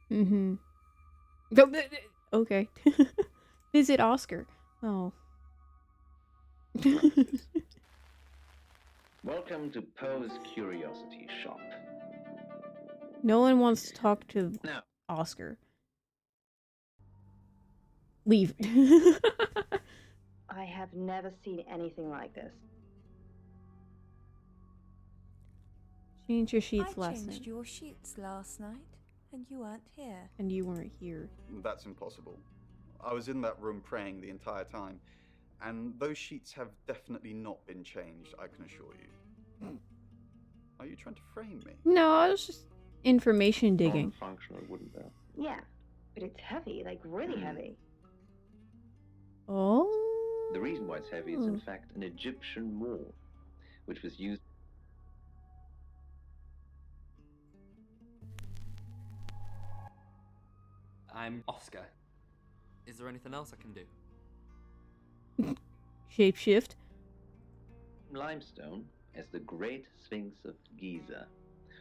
Mm-hmm. Okay. Visit Oscar. Oh. Welcome to Poe's Curiosity Shop. No one wants to talk to Oscar. Leave. I have never seen anything like this. Change your sheets last I night. changed your sheets last night, and you weren't here. And you weren't here. That's impossible. I was in that room praying the entire time, and those sheets have definitely not been changed, I can assure you. Are you trying to frame me? No, I was just information digging. Functional wooden bell. Yeah, but it's heavy, like really heavy. Oh. The reason why it's heavy is in fact an Egyptian maul, which was used. I'm Oscar. Is there anything else I can do? Shapeshift. Limestone as the Great Sphinx of Giza.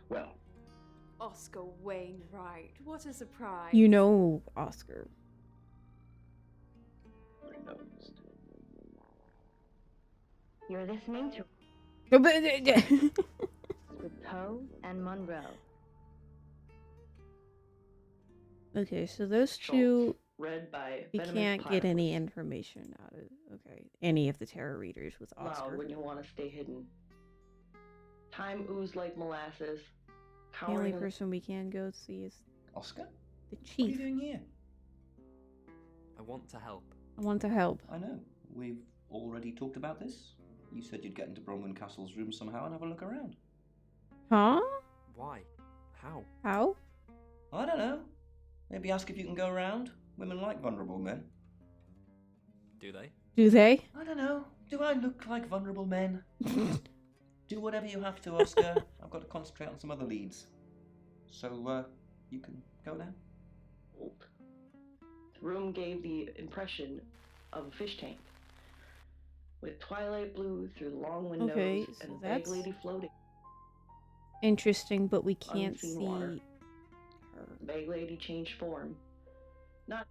Well, Oscar Wainwright, what a surprise. You know Oscar. pronounced. You're listening to with Poe and Monroe. Okay, so those two read by We venomous can't get platypus. any information out of any of the tarot readers with Loud Oscar. when you want to stay hidden. Time oozed like molasses. The only Cowering person we can go see is Oscar? the What are chief. you doing here? I want to help. I want to help. I know. We've already talked about this. You said you'd get into Bronwyn Castle's room somehow and have a look around. Huh? Why? How? How? I don't know. Maybe ask if you can go around. Women like vulnerable men. Do they? Do they? I don't know. Do I look like vulnerable men? Do whatever you have to, Oscar. I've got to concentrate on some other leads. So, you can go now. The room gave the impression of a fish tank, with twilight blue through the long windows Okay, and so a bag that's lady floating. interesting, but we can't Unseen see water. her. The bag lady changed form. Not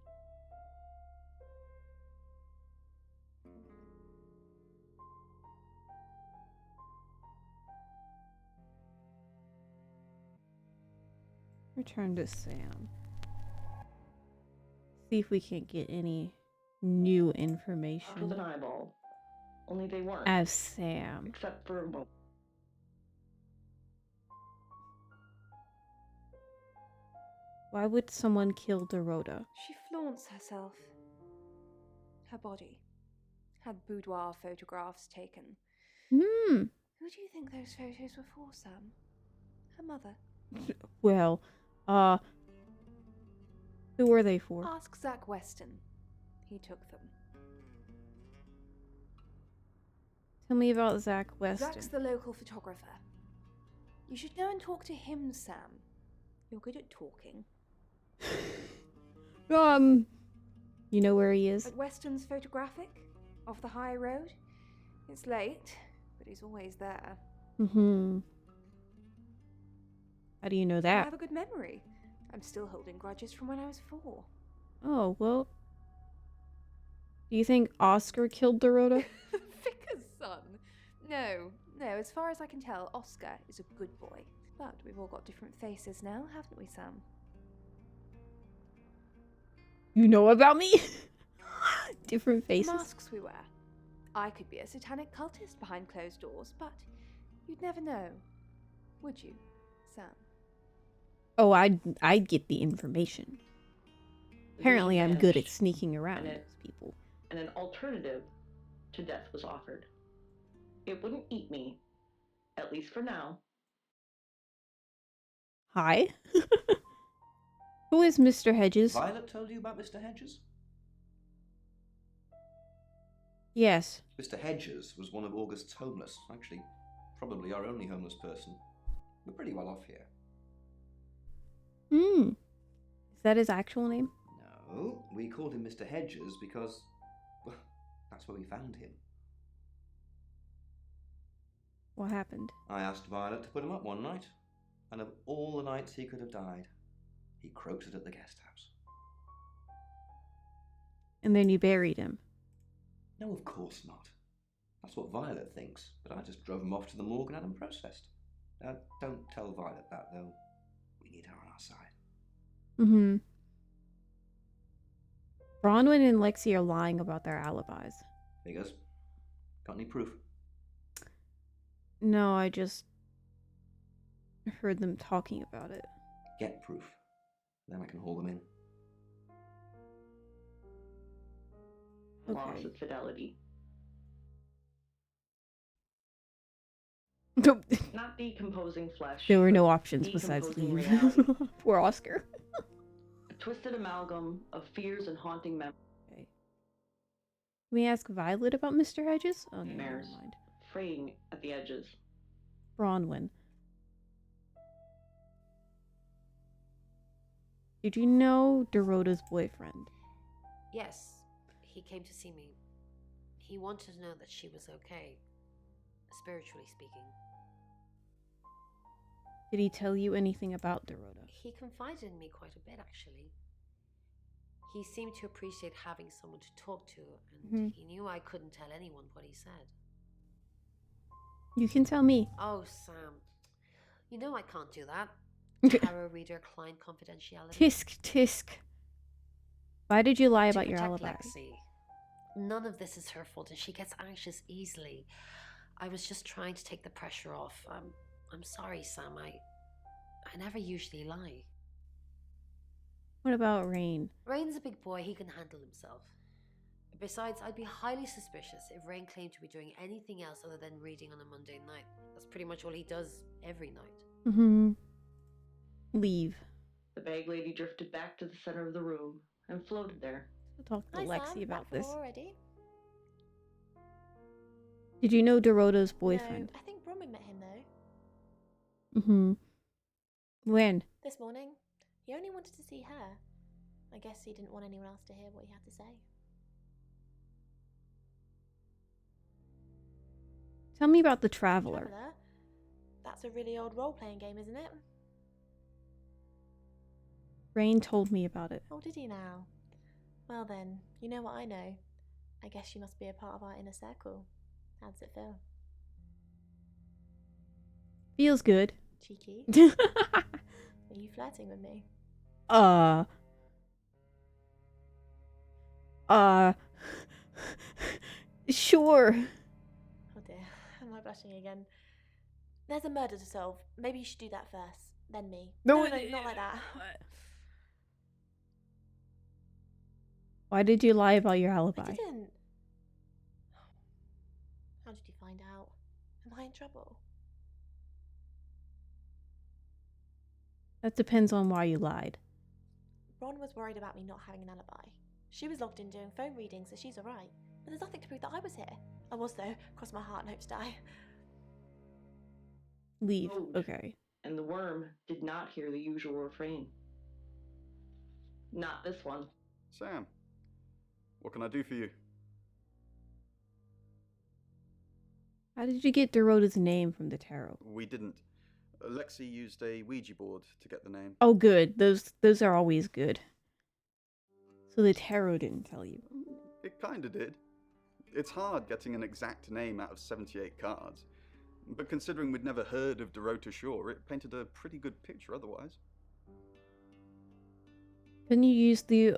Return to Sam. See if we can't get any new with information an eyeball. Only they weren't. as Sam. Except for a moment. Why would someone kill Dorota? She flaunts herself. Her body. Had boudoir photographs taken. Hmm. Who do you think those photos were for, Sam? Her mother. Well, who were they for? Ask Zach Weston. He took them. Tell me about Zach Weston. Zach's the local photographer. You should go and talk to him, Sam. You're good at talking. You know where he is? At Weston's Photographic? Off the high road? It's late, but he's always there. Mm-hmm. How do you know I that? have a good memory. I'm still holding grudges from when I was 4. Oh, well. Do you think Oscar killed Dorota? Vicar's son? No, as far as I can tell, Oscar is a good boy. But we've all got different faces now, haven't we, Sam? You know about me? Different faces. Masks we wear. I could be a satanic cultist behind closed doors, but you'd never know. Would you, Sam? Oh, I'd get the information. Apparently I'm good at vanished, sneaking around and those people. And an alternative to death was offered. It wouldn't eat me, at least for now. Hi? Who is Mr. Hedges? Violet told you about Mr. Hedges? Yes. Mr. Hedges was one of August's homeless. Actually, probably our only homeless person. We're pretty well off here. Hmm. Is that his actual name? No, we called him Mr. Hedges because, well, that's where we found him. What happened? I asked Violet to put him up one night, and of all the nights he could have died, he croaked it at the guest house. And then you buried him. No, of course not. That's what Violet thinks, but I just drove him off to the morgue and had him processed. Don't tell Violet that, though. We need her on our side. Mm-hmm. Bronwyn and Lexi are lying about their alibis. Figures. Got any proof? No, I just heard them talking about it. Get proof. Then I can haul them in. Loss of fidelity. Not decomposing flesh. There were no but options besides decomposing leave. reality. Poor Oscar. A twisted amalgam of fears and haunting memories. Okay. Can we ask Violet about Mr. Hedges? Oh, no, never mind. Fraying at the edges. Bronwyn. Did you know Dorota's boyfriend? Yes, he came to see me. He wanted to know that she was okay, spiritually speaking. Did he tell you anything about Dorota? He confided in me quite a bit, actually. He seemed to appreciate having someone to talk to, and he knew I couldn't tell anyone what he said. You can tell me. Oh, Sam. You know I can't do that. Tarot reader client confidentiality. Tisk, tisk. Why did you lie To about your protect alibi? Lexi. None of this is her fault, and she gets anxious easily. I was just trying to take the pressure off. I'm sorry, Sam. I never usually lie. What about Rain? Rain's a big boy. He can handle himself. Besides, I'd be highly suspicious if Rain claimed to be doing anything else other than reading on a Monday night. That's pretty much all he does every night. Mm-hmm. Leave. The bag lady drifted back to the center of the room and floated there. I'll talk to Hi, Lexi Sam. about Back from this. war already? Did you know Dorota's boyfriend? No, I think Bronwyn met him though. Mm-hmm. When? This morning. He only wanted to see her. I guess he didn't want anyone else to hear what he had to say. Tell me about the Traveler. Traveller? That's a really old role-playing game, isn't it? Rain told me about it. Oh, did he now? Well then, you know what I know. I guess you must be a part of our inner circle. How does it feel? Feels good. Cheeky. Are you flirting with me? Sure. Oh dear, am I blushing again? There's a murder to solve. Maybe you should do that first, then me. No, not like that. Why did you lie about your alibi? I didn't. How did you find out? Am I in trouble? That depends on why you lied. Ron was worried about me not having an alibi. She was logged in doing phone readings, so she's alright. But there's nothing to prove that I was here. I was though. Cross my heart and hope to die. Leave. Okay. And the worm did not hear the usual refrain. Not this one. Sam, what can I do for you? How did you get Dorota's name from the tarot? We didn't. Lexi used a Ouija board to get the name. Oh, good. Those are always good. So the tarot didn't tell you. It kinda did. It's hard getting an exact name out of 78 cards. But considering we'd never heard of Dorota Shaw, it painted a pretty good picture otherwise. Couldn't you use the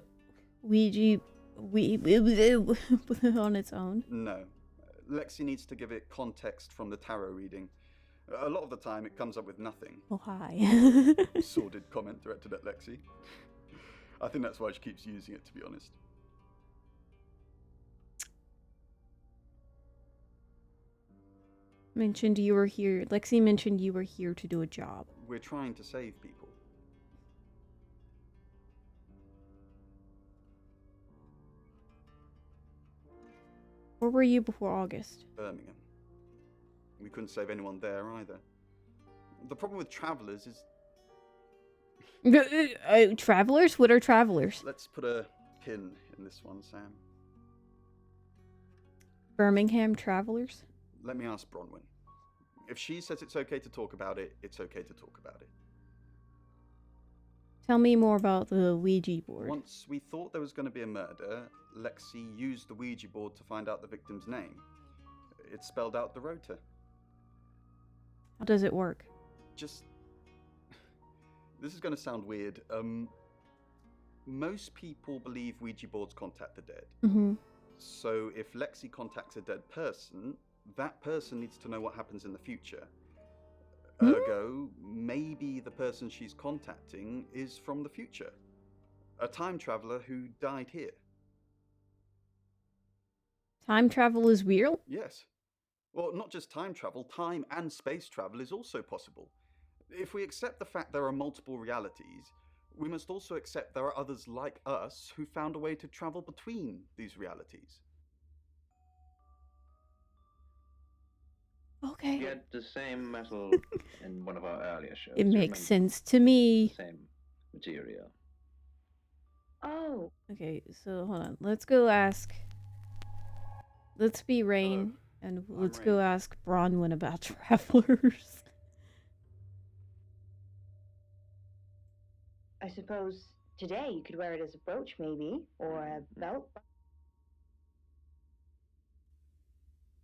Ouija on its own? No. Lexi needs to give it context from the tarot reading. A lot of the time it comes up with nothing. Oh, hi. Sordid comment directed at Lexi. I think that's why she keeps using it, to be honest. Mentioned you were here. Lexi mentioned you were here to do a job. We're trying to save people. Where were you before August? Birmingham. We couldn't save anyone there either. The problem with travelers is... Travelers? What are travelers? Let's put a pin in this one, Sam. Birmingham travelers? Let me ask Bronwyn. If she says it's okay to talk about it, it's okay to talk about it. Tell me more about the Ouija board. Once we thought there was going to be a murder, Lexi used the Ouija board to find out the victim's name. It spelled out Dorota. How does it work? Just... This is going to sound weird. Most people believe Ouija boards contact the dead. Mm-hmm. So if Lexi contacts a dead person, that person needs to know what happens in the future. Ergo, maybe the person she's contacting is from the future. A time traveler who died here. Time travel is real? Yes. Well, not just time travel, time and space travel is also possible. If we accept the fact there are multiple realities, we must also accept there are others like us who found a way to travel between these realities. Okay. We had the same metal in one of our earlier shows. It makes sense to me. Same material. Oh. Okay, so hold on. Let's go ask. Let's be Rain, and let's go ask Bronwyn about travelers. I suppose today you could wear it as a brooch, maybe, or a belt.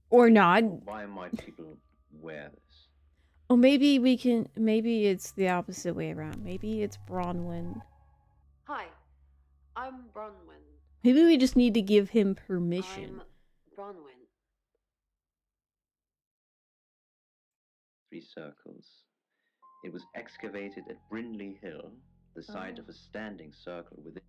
Or not. Why might people wear this? Oh, maybe we can. Maybe it's the opposite way around. Maybe it's Bronwyn. Hi. I'm Bronwyn. Maybe we just need to give him permission. I'm Bronwyn. 3 circles. It was excavated at Brindley Hill, the site of a standing circle within.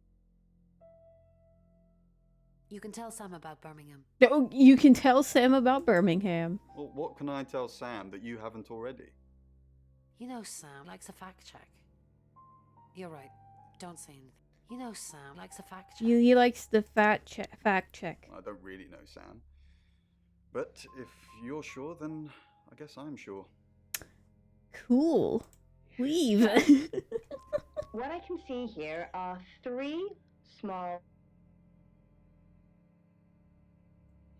You can tell Sam about Birmingham. Oh, you can tell Sam about Birmingham. Well, what can I tell Sam that you haven't already? You know Sam likes a fact check. You're right. Don't say anything. You know Sam likes a fact check. He likes the fact check. I don't really know Sam. But if you're sure, then I guess I'm sure. Cool. Leave. What I can see here are 3 small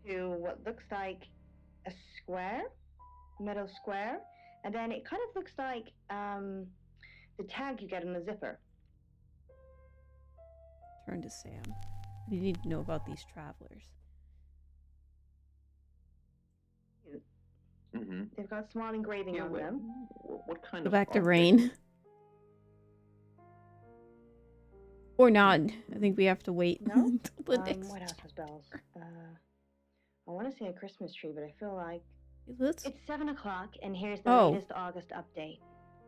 to what looks like a square, metal square, and then it kind of looks like the tag you get in the zipper. Turn to Sam. You need to know about these travelers. Mm-hmm. They've got small engraving on them. What kind Go of back to object? Rain. Or not. I think we have to wait No? until the next. What else has bells? I want to say a Christmas tree, but I feel like Let's... it's 7 o'clock, and here's the latest August update.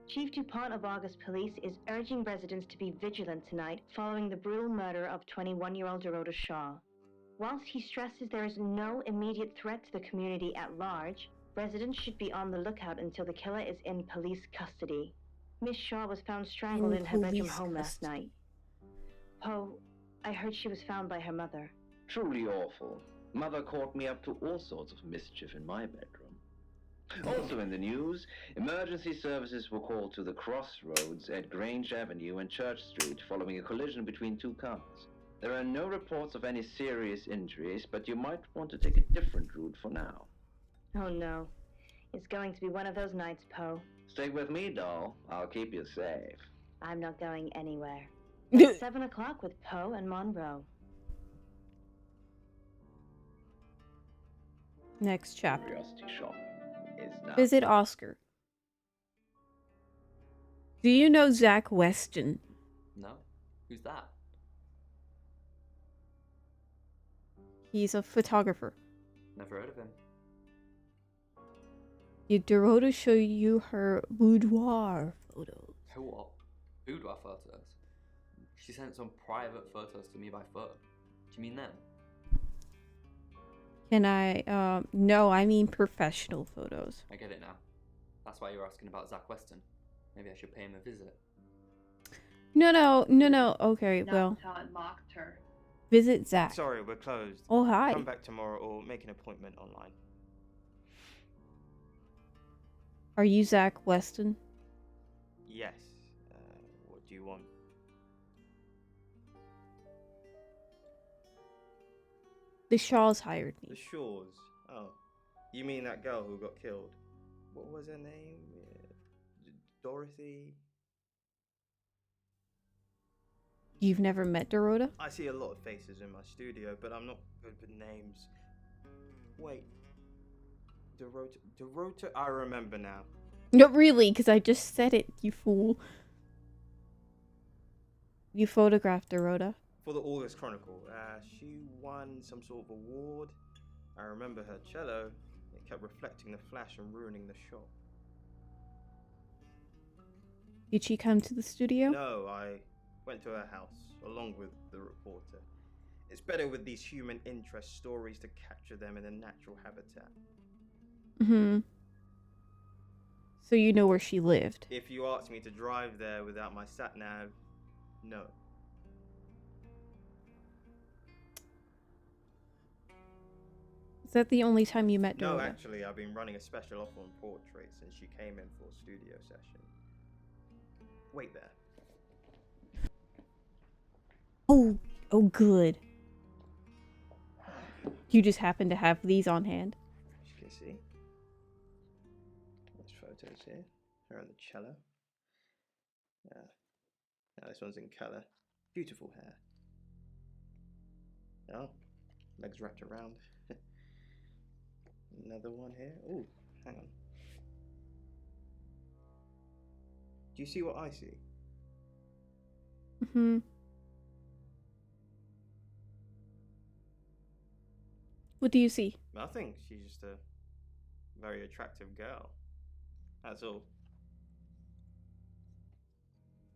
Chief DuPont of August Police is urging residents to be vigilant tonight following the brutal murder of 21-year-old Dorota Shaw. Whilst he stresses there is no immediate threat to the community at large, residents should be on the lookout until the killer is in police custody. Miss Shaw was found strangled in her bedroom home last night. Poe, I heard she was found by her mother. Truly awful. Mother caught me up to all sorts of mischief in my bedroom. Also in the news, emergency services were called to the crossroads at Grange Avenue and Church Street following a collision between 2 cars. There are no reports of any serious injuries, but you might want to take a different route for now. Oh no. It's going to be one of those nights, Poe. Stick with me, doll. I'll keep you safe. I'm not going anywhere. It's 7 o'clock with Poe and Monroe. Next chapter. Curiosity shop is now. Visit Oscar. Do you know Zach Weston? No. Who's that? He's a photographer. Never heard of him. Did Dorota show you her boudoir photos? Her what? Boudoir photos? She sent some private photos to me by phone. Do you mean them? Can I, no, I mean professional photos. I get it now. That's why you're asking about Zach Weston. Maybe I should pay him a visit. No, okay, well. How it mocked her. Visit Zach. Sorry, we're closed. Oh, hi. Come back tomorrow or make an appointment online. Are you Zach Weston? Yes. What do you want? The Shaws hired me. The Shaws? Oh. You mean that girl who got killed? What was her name? Dorothy? You've never met Dorota? I see a lot of faces in my studio, but I'm not good with names. Wait. Dorota? I remember now. No, really, because I just said it, you fool. You photographed Dorota? For the August Chronicle. She won some sort of award. I remember her cello. It kept reflecting the flash and ruining the shot. Did she come to the studio? No, I went to her house, along with the reporter. It's better with these human interest stories to capture them in a natural habitat. Mm-hmm. So you know where she lived? If you asked me to drive there without my sat-nav, no. Is that the only time you met Dorota? No, actually, I've been running a special offer on portraits since she came in for a studio session. Wait there. Oh, good. You just happen to have these on hand. As you can see, there's photos here. Her on the cello. Now this one's in colour. Beautiful hair. Oh, legs wrapped around. Another one here. Oh, hang on. Do you see what I see? Mm-hmm. What do you see? I think she's just a very attractive girl. That's all.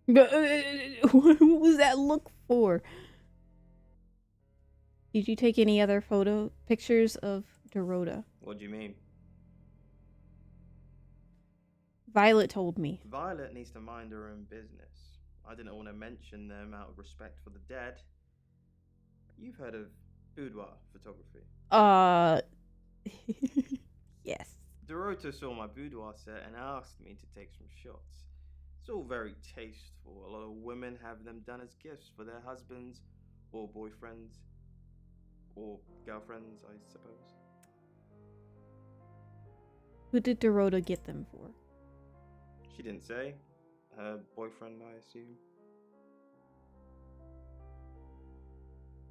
What was that look for? Did you take any other pictures of Dorota? What do you mean? Violet told me. Violet needs to mind her own business. I didn't want to mention them out of respect for the dead. You've heard of boudoir photography? Yes. Dorota saw my boudoir set and asked me to take some shots. It's all very tasteful. A lot of women have them done as gifts for their husbands or boyfriends or girlfriends, I suppose. Who did Dorota get them for? She didn't say. Her boyfriend, I assume.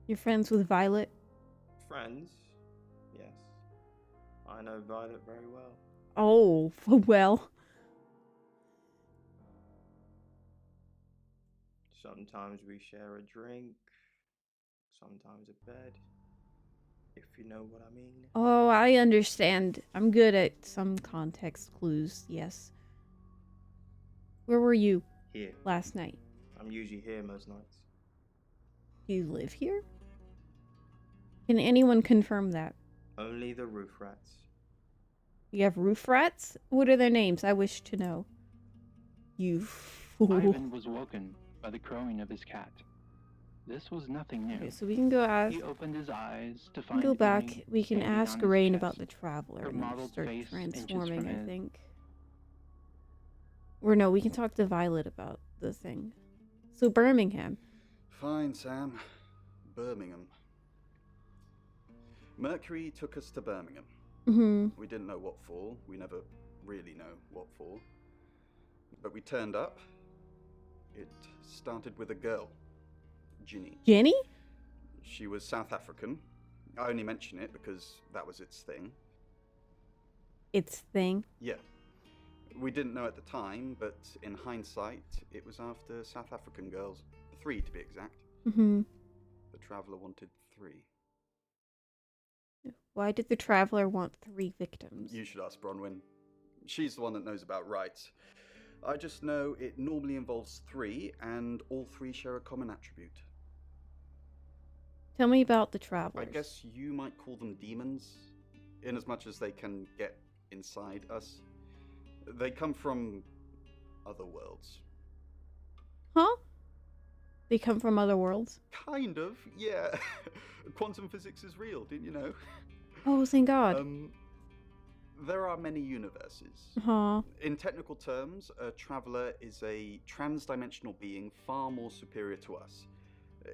You're friends with Violet? Friends? Yes. I know Violet very well. Oh, well. Sometimes we share a drink, sometimes a bed, if you know what I mean. Oh, I understand. I'm good at some context clues, yes. Where were you? Here. Last night? I'm usually here most nights. Do you live here? Can anyone confirm that? Only the roof rats. You have roof rats? What are their names? I wish to know. You fool. Ivan was woken by the crowing of his cat. This was nothing new. Okay, so we can go ask. He opened his eyes to find Go back. Amy We can standing ask on his Rain chest, about the traveler her and then mottled start face inches transforming, from I his. think. Or no, we can talk to Violet about the thing. So Birmingham. Fine, Sam. Birmingham. Mercury took us to Birmingham. Mm-hmm. We didn't know what for. We never really know what for. But we turned up. It started with a girl. Ginny. Jenny? She was South African. I only mention it because that was its thing. Its thing? Yeah. We didn't know at the time, but in hindsight, it was after South African girls. 3 to be exact. Mm-hmm. The Traveller wanted 3. Why did the Traveler want 3 victims? You should ask Bronwyn. She's the one that knows about rights. I just know it normally involves 3, and all 3 share a common attribute. Tell me about the Travelers. I guess you might call them demons, in as much as they can get inside us. They come from other worlds. Huh? They come from other worlds? Kind of, yeah. Quantum physics is real, didn't you know? Oh, thank God. There are many universes. Huh. In technical terms, a traveller is a trans-dimensional being far more superior to us,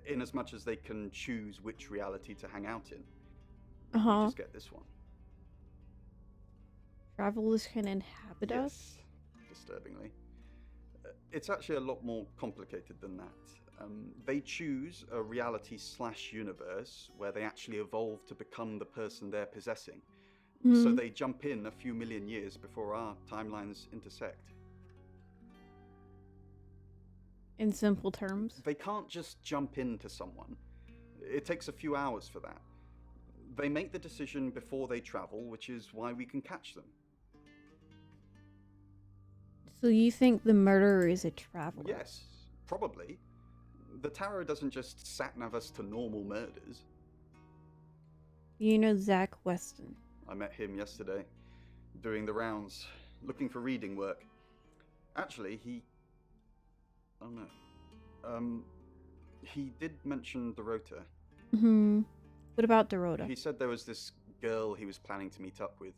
in as much as they can choose which reality to hang out in. We just get this one. Travelers can inhabit us? Disturbingly. It's actually a lot more complicated than that. They choose a reality/universe where they actually evolve to become the person they're possessing. So they jump in a few million years before our timelines intersect. In simple terms? They can't just jump into someone. It takes a few hours for that. They make the decision before they travel, which is why we can catch them. So you think the murderer is a traveler? Yes, probably. The tarot doesn't just sat-nav us to normal murders. You know Zach Weston. I met him yesterday, doing the rounds, looking for reading work. Actually, oh no. He did mention Dorota. Mm-hmm. What about Dorota? He said there was this girl he was planning to meet up with.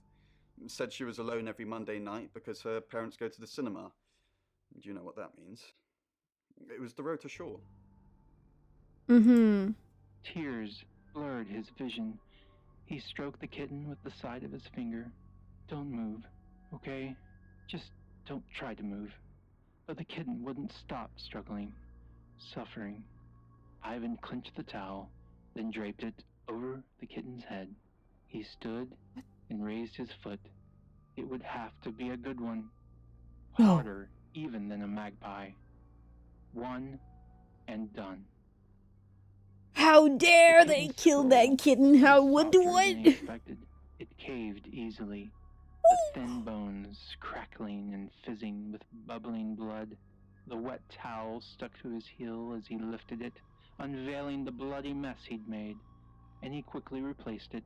Said she was alone every Monday night because her parents go to the cinema. Do you know what that means? It was Dorota Shaw. Mm-hmm. Tears blurred his vision. He stroked the kitten with the side of his finger. Don't move, okay? Just don't try to move. But the kitten wouldn't stop struggling, suffering. Ivan clenched the towel, then draped it over the kitten's head. He stood and raised his foot. It would have to be a good one. Harder even than a magpie. One and done. How dare they kill that kitten? How what? Expected. It caved easily, the thin bones crackling and fizzing with bubbling blood. The wet towel stuck to his heel as he lifted it, unveiling the bloody mess he'd made, and he quickly replaced it,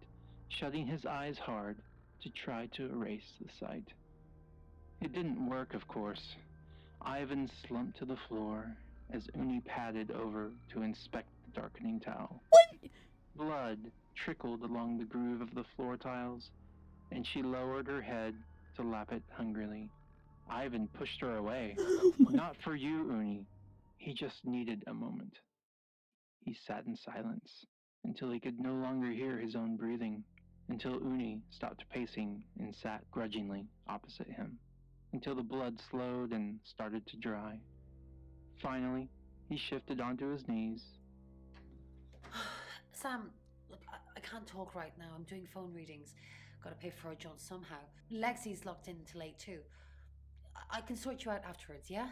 shutting his eyes hard to try to erase the sight. It didn't work, of course. Ivan slumped to the floor as Uni padded over to inspect the darkening towel. What? Blood trickled along the groove of the floor tiles, and she lowered her head to lap it hungrily. Ivan pushed her away. Not for you, Uni. He just needed a moment. He sat in silence until he could no longer hear his own breathing, until Uni stopped pacing and sat grudgingly opposite him, until the blood slowed and started to dry. Finally, he shifted onto his knees. Sam, look, I can't talk right now. I'm doing phone readings. Gotta pay for a job somehow. Lexi's locked in till 8 too. I can sort you out afterwards, yeah?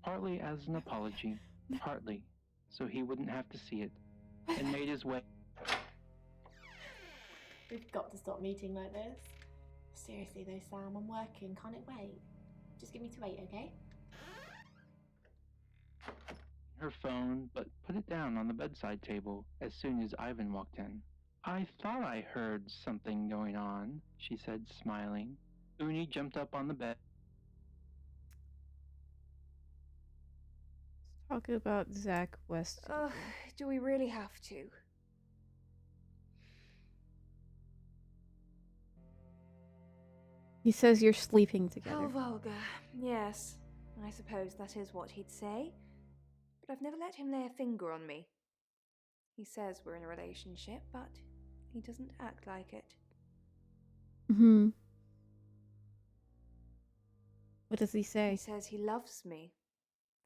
Partly as an apology, partly so he wouldn't have to see it, and made his way. We've got to stop meeting like this. Seriously though, Sam, I'm working. Can't it wait? Just give me to 8, okay? Her phone, but put it down on the bedside table as soon as Ivan walked in. I thought I heard something going on, she said, smiling. Uni jumped up on the bed. Let's talk about Zach West. Do we really have to? He says you're sleeping together. How vulgar. Yes, I suppose that is what he'd say. But I've never let him lay a finger on me. He says we're in a relationship, but he doesn't act like it. Hmm. What does he say? He says he loves me,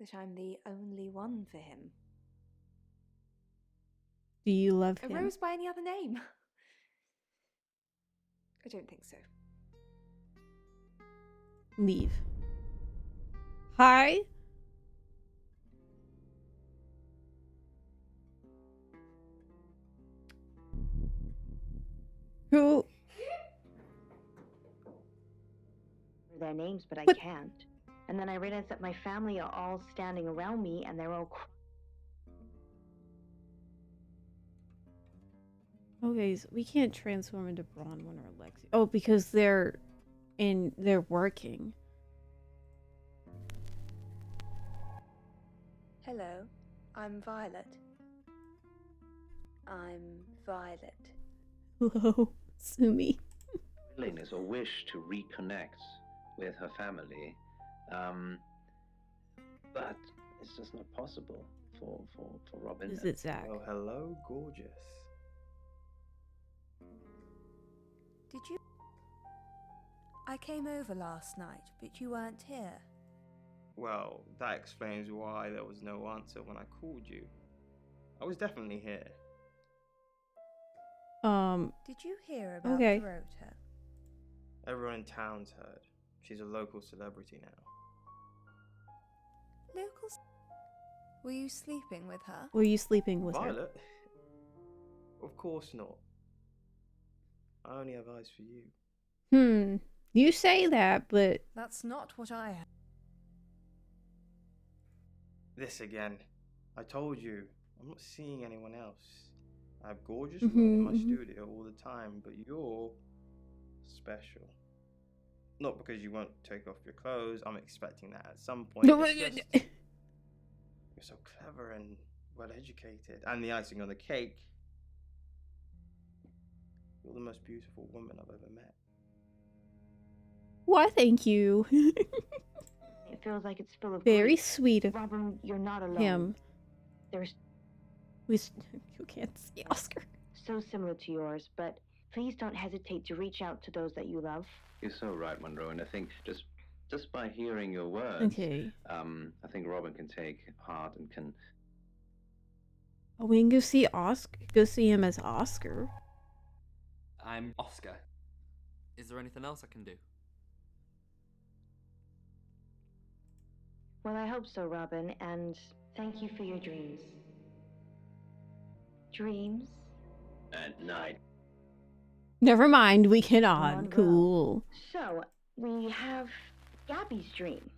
that I'm the only one for him. Do you love A him? rose by any other name? I don't think so. Leave. Hi? Who? Their names, but I can't. And then I realized that my family are all standing around me and they're all Okay, so we can't transform into Bronwyn or Lexi. Oh, because they're working. Hello, I'm Violet. I'm Violet. Hello, Sumi. Willingness or wish to reconnect with her family, but it's just not possible for Robin. Is it Zach? Oh, hello, gorgeous. Did you? I came over last night, but you weren't here. Well, that explains why there was no answer when I called you. I was definitely here. Did you hear about okay. Dorota? Everyone in town's heard. She's a local celebrity now. Locals? Were you sleeping with her? Were you sleeping with Violet? her? Of course not. I only have eyes for you. You say that, but... That's not what I have. This again. I told you, I'm not seeing anyone else. I have gorgeous women in my studio all the time, but you're special. Not because you won't take off your clothes. I'm expecting that at some point. You're so clever and well educated. And the icing on the cake, you're the most beautiful woman I've ever met. Why, thank you. It feels like it's full of very grief. sweet of Robin, you're not alone. him. There's you can't see Oscar. So similar to yours, but please don't hesitate to reach out to those that you love. You're so right, Monroe, and I think just by hearing your words, Okay. I think Robin can take heart and can. Oh, we can go see Oscar. Go see him as Oscar. I'm Oscar. Is there anything else I can do? Well, I hope so, Robin, and thank you for your dreams. Dreams. At night. Never mind, we Monroe. cannot. Cool. So, we have Gabby's dream.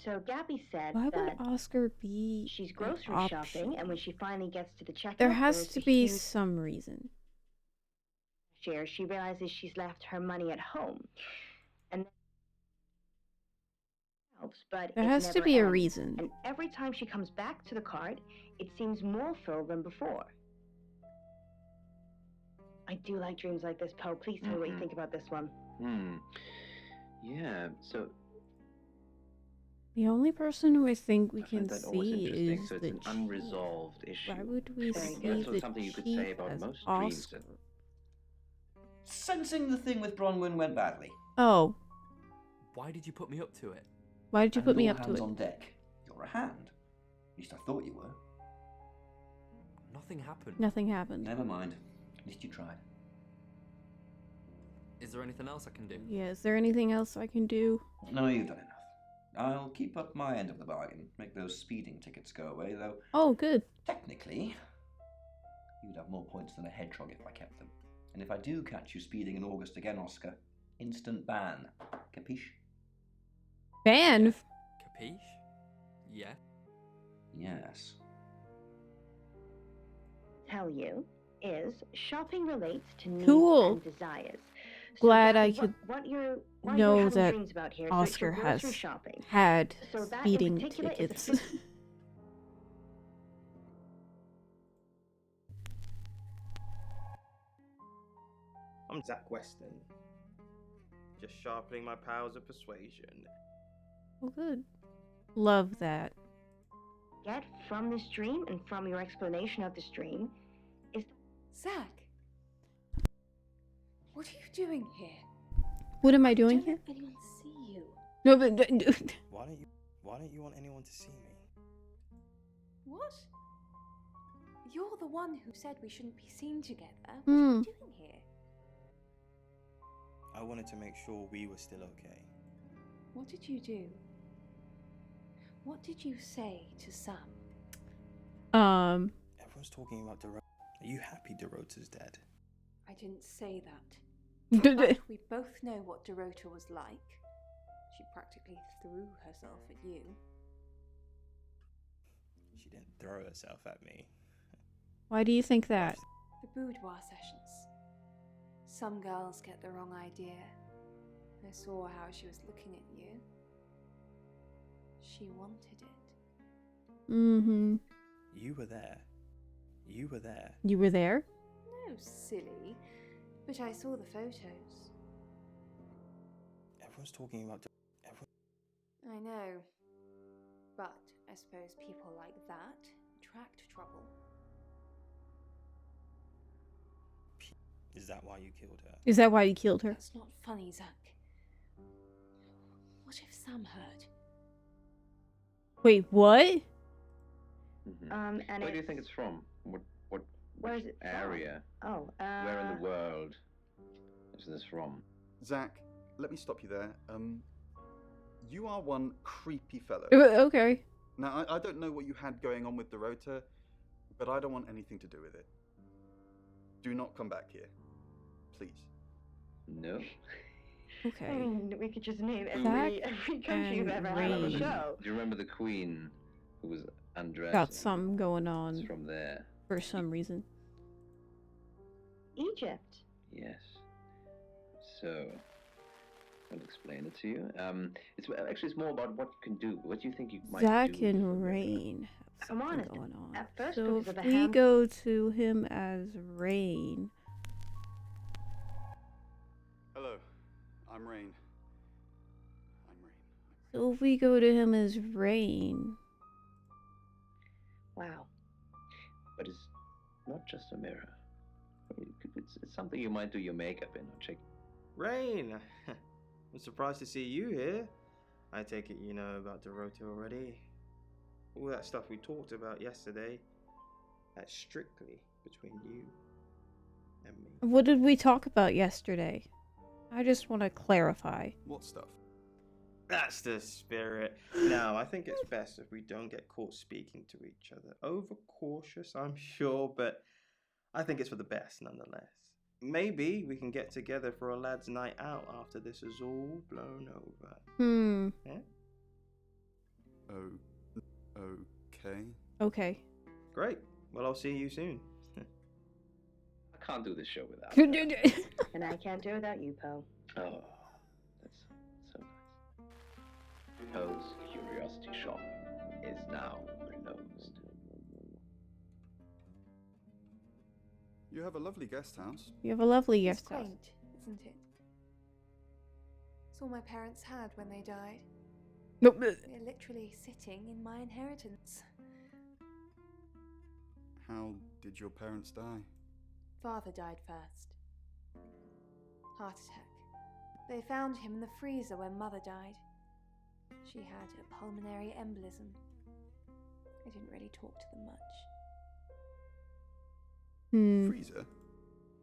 So Gabby said Why would that Oscar be she's an grocery option? shopping, and when she finally gets to the checkout, There has there's to a be huge some reason. share. She realizes she's left her money at home, and helps, but There it has to never be a ends. reason. And every time she comes back to the cart, it seems more full than before. I do like dreams like this, Poe. Please tell me what you think about this one. Yeah, so The only person who I think we I can find that always see interesting. is So it's the an chief. unresolved issue. Why would we I see think that's the something you could chief say about as most dreams. Oscar? Sensing the thing with Bronwyn went badly. Oh, Why did you put me up to it? why did you put And me all up to hands it? on deck. You're a hand. At least I thought you were. Nothing happened. Nothing happened. Never mind. At least you tried. Is there anything else I can do? Yeah, is there anything else I can do? No, you've done enough. I'll keep up my end of the bargain. Make those speeding tickets go away, though. Oh, good. Technically, you'd have more points than a hedgehog if I kept them. And if I do catch you speeding in August again, Oscar, instant ban. Capiche? Ban? Capiche? Yeah. Yes. Tell you is shopping relates to needs Cool. and desires. Glad Gabby, I could what you're know having that dreams about here, Oscar so it's your has grocery shopping. had So that in speeding particular is a tickets. I'm Zach Weston. Just sharpening my powers of persuasion. Oh, good. Love that. Get from this dream and from your explanation of this dream is Zach, what are you doing here? What am I doing Don't here? let anyone see you. No, but Why don't you want anyone to see me? What? You're the one who said we shouldn't be seen together. What are you doing here? I wanted to make sure we were still okay. What did you do? What did you say to Sam? Everyone's talking about Dorota. Are you happy Dorota's dead? I didn't say that. But we both know what Dorota was like. She practically threw herself at you. She didn't throw herself at me. Why do you think that? The boudoir sessions. Some girls get the wrong idea. I saw how she was looking at you. She wanted it. Mm-hmm. You were there. You were there. You were there? No, silly. But I saw the photos. Everyone's talking about. I know. But I suppose people like that attract trouble. Is that why you killed her? Is that why you killed her? That's not funny, Zach. What if Sam heard? Wait, what? And Where do you think it's from? What where is it area? from? Oh, Where in the world is this from? Zach, let me stop you there. You are one creepy fellow. Okay. Now, I don't know what you had going on with Dorota, but I don't want anything to do with it. Do not come back here. Please. No. Okay. I mean, we could just name Zach every country you've and ever had on the Rain. show. Do you remember the Queen who was undressed? Got something going on It's from there. for some reason. Egypt. Yes. So, I'll explain it to you. It's more about what you can do. What do you think you might Zach do? and Rain have I'm something honest. going on. At first, So because if of the we ham- go to him as Rain, Hello, I'm Rain. so if we go to him as Rain, Wow. But it's not just a mirror. It's something you might do your makeup in or check. Rain! I'm surprised to see you here. I take it you know about Dorota already. All that stuff we talked about yesterday, that's strictly between you and me. what did we talk about yesterday? I just want to clarify. What stuff? That's the spirit. Now, I think it's best if we don't get caught speaking to each other. Overcautious, I'm sure, but I think it's for the best nonetheless. Maybe we can get together for a lad's night out after this is all blown over. Yeah? Okay. Okay. Great. Well, I'll see you soon. I can't do this show without her. And I can't do without you, Poe. Oh, that's so nice. Poe's curiosity shop is now closed. You have a lovely guest house. You have a lovely It's guest house. quaint, isn't it? It's all my parents had when they died. Nope. They're literally sitting in my inheritance. How did your parents die? Father died first. Heart attack. They found him in the freezer when Mother died. She had a pulmonary embolism. I didn't really talk to them much. Freezer?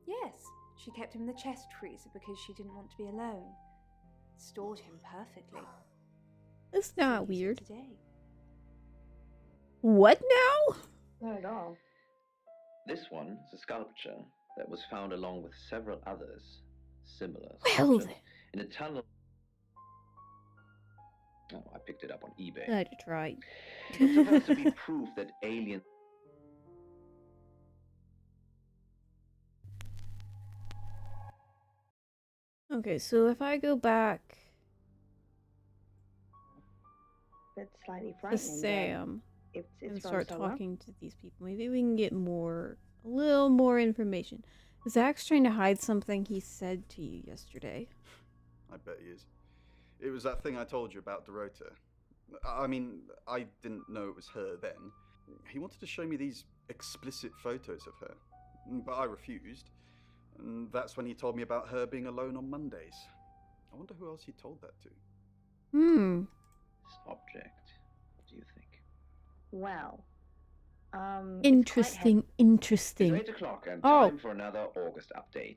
Yes, she kept him in the chest freezer because she didn't want to be alone. Stored him perfectly. That's not weird. Today. What now? Not at all. This one is a sculpture that was found along with several others, similar Well, sculptures, in a tunnel. Oh, I picked it up on eBay. I tried. It's supposed to be proof that aliens. Okay, so if I go back That's slightly to frightening. Sam It's and from start Solo. talking to these people, maybe we can get a little more information. Zach's trying to hide something he said to you yesterday. I bet he is. It was that thing I told you about Dorota. I mean, I didn't know it was her then. He wanted to show me these explicit photos of her, but I refused. And that's when he told me about her being alone on Mondays. I wonder who else he told that to. This object. What do you think? Well, Interesting. It's 8 o'clock and time for another August update.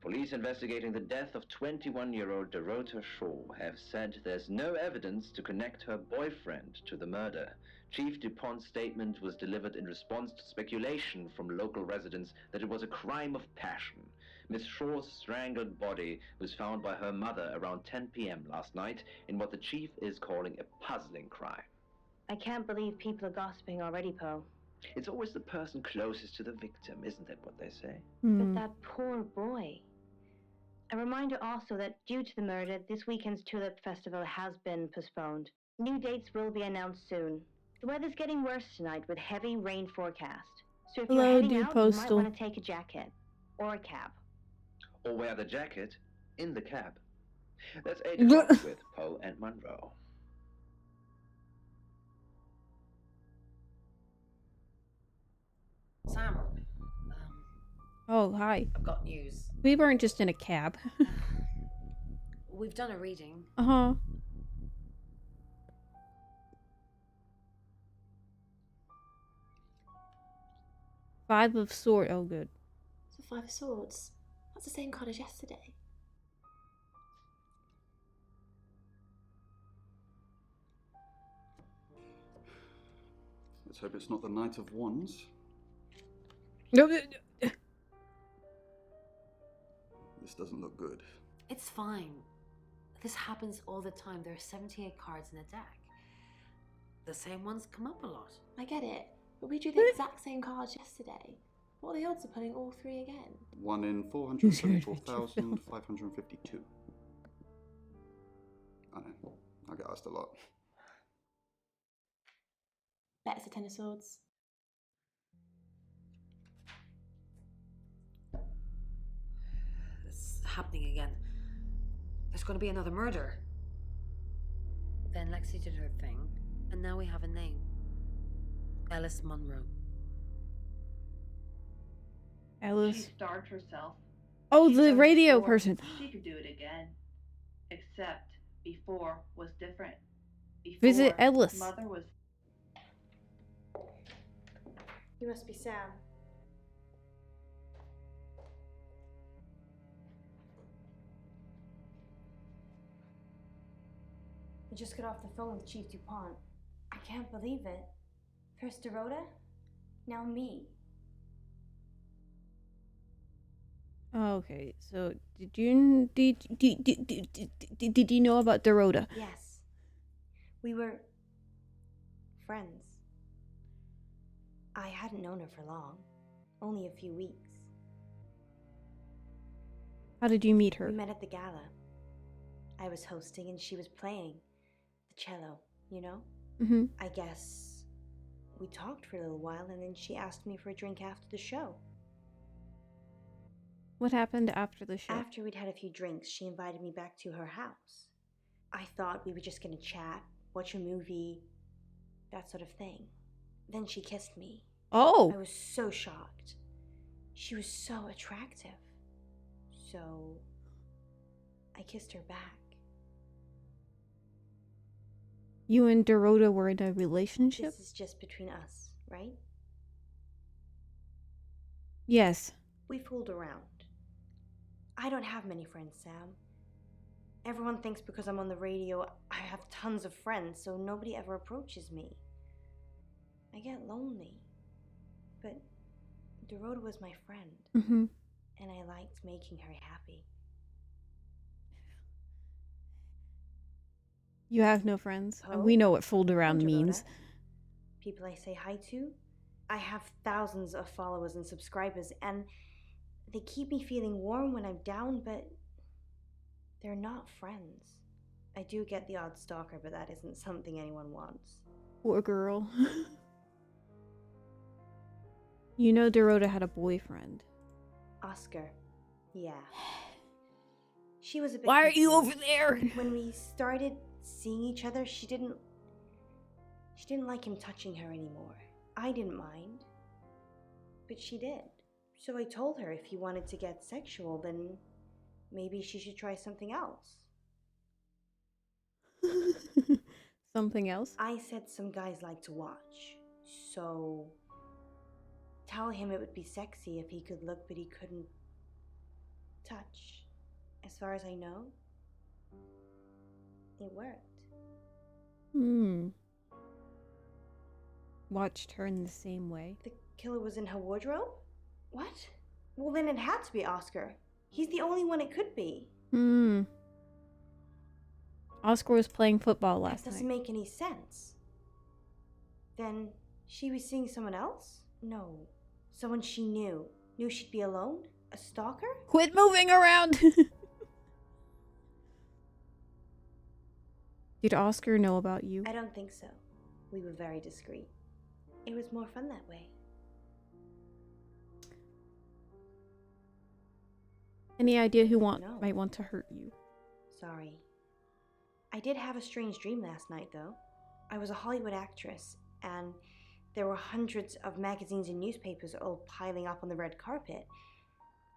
Police investigating the death of 21-year-old Dorota Shaw have said there's no evidence to connect her boyfriend to the murder. Chief DuPont's statement was delivered in response to speculation from local residents that it was a crime of passion. Miss Shaw's strangled body was found by her mother around 10 p.m. last night in what the chief is calling a puzzling crime. I can't believe people are gossiping already, Poe. It's always the person closest to the victim, isn't that what they say? But that poor boy. A reminder also that due to the murder, this weekend's Tulip Festival has been postponed. New dates will be announced soon. The weather's getting worse tonight with heavy rain forecast. So if you're heading out, you might want to take a jacket. Or a cab. Or wear the jacket in the cab. That's 8 o'clock with Poe and Monroe. Sam. Oh, hi. I've got news. We weren't just in a cab. We've done a reading. Uh-huh. Five of Swords. Oh, good. So Five of Swords. That's the same card as yesterday. Let's hope it's not the Knight of Wands. No. This doesn't look good. It's fine. This happens all the time. There are 78 cards in a deck. The same ones come up a lot. I get it, but we drew the exact same cards yesterday. What are the odds of pulling all three again? 1 in 474,552. I know. I get asked a lot. Bet it's a Ten of Swords. It's happening again. There's going to be another murder. Then Lexi did her thing, and now we have a name. Alice Munro. Alice. She starved herself. Oh, She's the done it radio before. person. She could do it again. Except before was different. Before, Visit Ellis. Mother was. You must be Sam. I just got off the phone with Chief DuPont. I can't believe it. First Dorota, now me. Okay, so did you know about Dorota? Yes. We were friends. I hadn't known her for long, only a few weeks. How did you meet her? We met at the gala. I was hosting and she was playing the cello, you know? Mm-hmm. I guess we talked for a little while and then she asked me for a drink after the show. What happened after the show? After we'd had a few drinks, she invited me back to her house. I thought we were just gonna chat, watch a movie, that sort of thing. Then she kissed me. Oh! I was so shocked. She was so attractive. So I kissed her back. You and Dorota were in a relationship? This is just between us, right? Yes. We fooled around. I don't have many friends, Sam. Everyone thinks because I'm on the radio, I have tons of friends, so nobody ever approaches me. I get lonely. But Dorota was my friend. Mm-hmm. And I liked making her happy. You have no friends? Oh? And we know what fooled around I'm Dorota. means. People I say hi to. I have thousands of followers and subscribers, and they keep me feeling warm when I'm down, but they're not friends. I do get the odd stalker, but that isn't something anyone wants. Poor girl. You know Dorota had a boyfriend. Oscar. Yeah. She was a bit Why are you confused. over there? When we started seeing each other, she didn't like him touching her anymore. I didn't mind. But she did. So I told her if he wanted to get sexual, then maybe she should try something else. Something else? I said some guys like to watch. So tell him it would be sexy if he could look but he couldn't touch. As far as I know, it worked. Watched her in the same way. The killer was in her wardrobe? What? Well, then it had to be Oscar. He's the only one it could be. Oscar was playing football last That doesn't night. make any sense. Then she was seeing someone else? No. Someone she knew. Knew she'd be alone? A stalker? Quit moving around! Did Oscar know about you? I don't think so. We were very discreet. It was more fun that way. Any idea who No. might want to hurt you? Sorry. I did have a strange dream last night, though. I was a Hollywood actress, and there were hundreds of magazines and newspapers all piling up on the red carpet,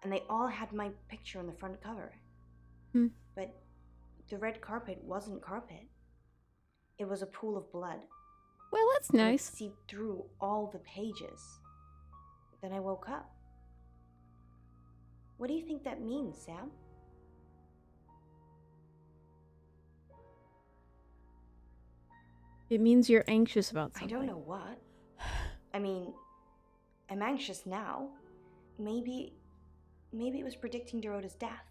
and they all had my picture on the front cover. But the red carpet wasn't carpet. It was a pool of blood. Well, that's And it nice. seeped through all the pages. Then I woke up. What do you think that means, Sam? It means you're anxious about I something. don't know what. I mean, I'm anxious now. Maybe it was predicting Dorota's death.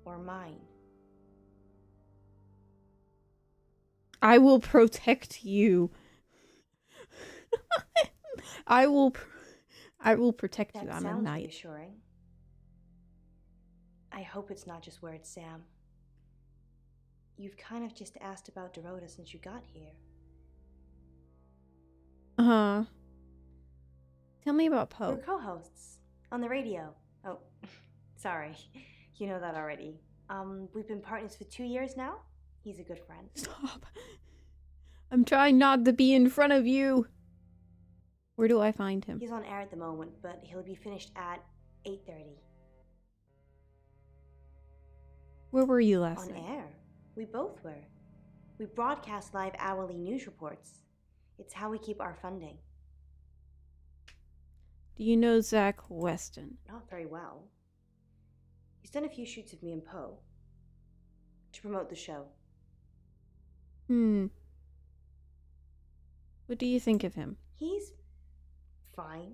Or mine. I will protect you. I will protect you. That I'm a sounds knight. reassuring. I hope it's not just words, Sam. You've kind of just asked about Dorota since you got here. Tell me about We're Poe. co-hosts on the radio. Oh, sorry. You know that already. We've been partners for 2 years now. He's a good friend. Stop. I'm trying not to be in front of you. Where do I find him? He's on air at the moment, but he'll be finished at 8:30. Where were you last On night? air. We both were. We broadcast live hourly news reports. It's how we keep our funding. Do you know Zach Weston? Not very well. He's done a few shoots of me and Poe to promote the show. What do you think of him? He's fine.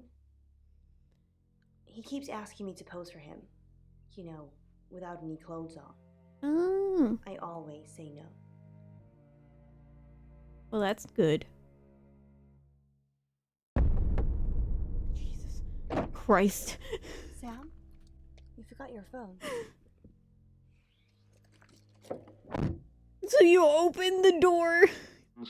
He keeps asking me to pose for him. You know, without any clothes on. Oh. I always say no. Well, that's good. Jesus Christ. Sam, you forgot your phone. So you opened the door.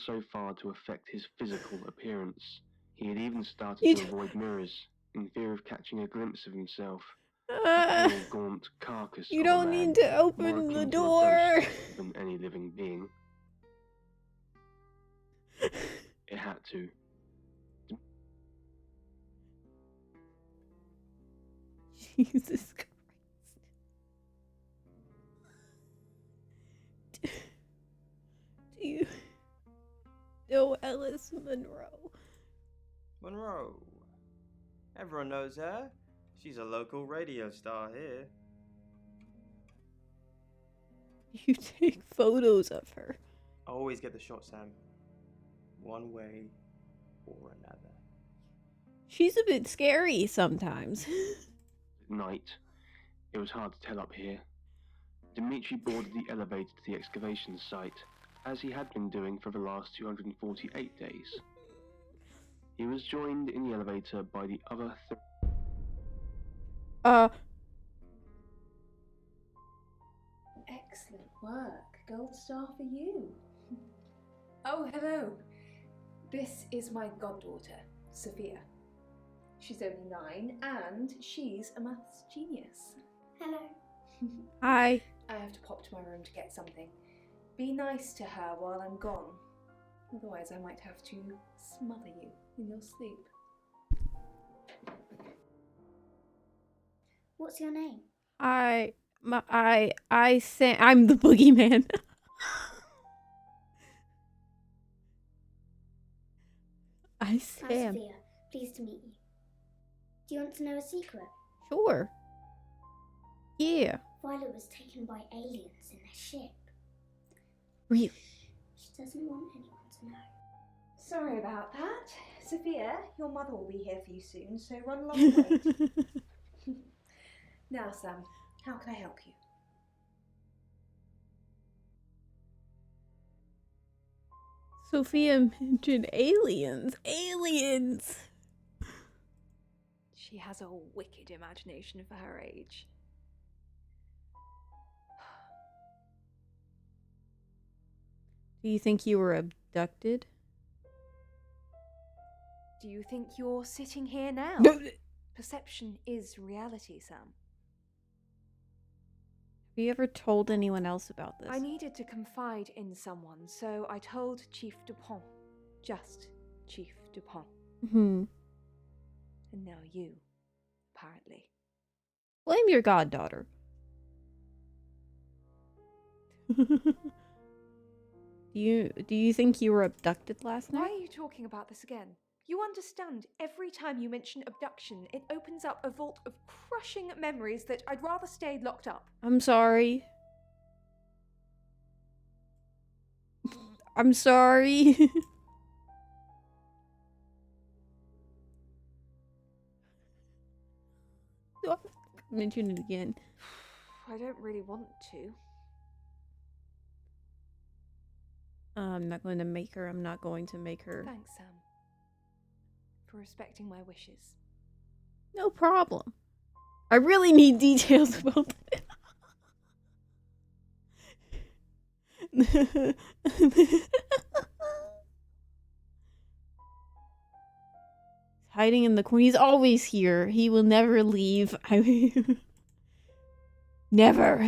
So far to affect his physical appearance. He had even started to avoid mirrors, in fear of catching a glimpse of himself. A pale, gaunt carcass You of a don't man, need to more open the akin to a door. ghost than any living being. It had to. Jesus Christ. Do you know Alice Monroe? Monroe. Everyone knows her. She's a local radio star here. You take photos of her. I always get the shot, Sam. One way or another. She's a bit scary sometimes. At night, it was hard to tell up here. Dimitri boarded the elevator to the excavation site, as he had been doing for the last 248 days. He was joined in the elevator by the other Excellent work. Gold star for you. Oh, hello. This is my goddaughter, Sophia. She's only 9 and she's a maths genius. Hello. Hi. I have to pop to my room to get something. Be nice to her while I'm gone. Otherwise I might have to smother you in your sleep. What's your name? I'm the boogeyman. I'm Sam. Sophia. Pleased to meet you. Do you want to know a secret? Sure. Yeah. Violet was taken by aliens in their ship. Really? She doesn't want anyone to know. Sorry about that. Sophia, your mother will be here for you soon, so run along and wait. Now, Sam, how can I help you? Sophia mentioned aliens. Aliens! She has a wicked imagination for her age. Do you think you were abducted? Do you think you're sitting here now? Perception is reality, Sam. Have you ever told anyone else about this? I needed to confide in someone, so I told Chief Dupont. Just Chief Dupont. And now you, apparently. Blame your goddaughter. Do you think you were abducted last night? Why are you talking about this again? You understand, every time you mention abduction, it opens up a vault of crushing memories that I'd rather stay locked up. I'm sorry. I'm sorry. Mention it again. I don't really want to. I'm not going to make her. I'm not going to make her. Thanks, Sam. For respecting my wishes. No problem. I really need details about that. Hiding in the corner. He's always here. He will never leave. Never.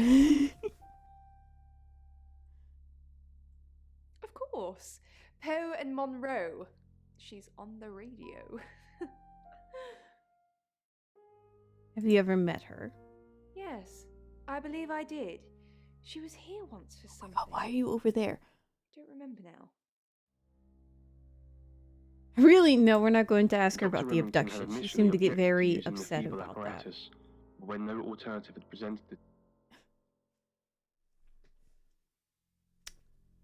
Of course. Poe and Monroe. She's on the radio. Have you ever met her? Yes, I believe I did. She was here once for something. Oh, why are you over there? Don't remember now. Really? No, we're not going to ask her Dr. about the Remington had abduction. She initially seemed to get objected to very using the upset feeble about that. apparatus, but when no alternative had presented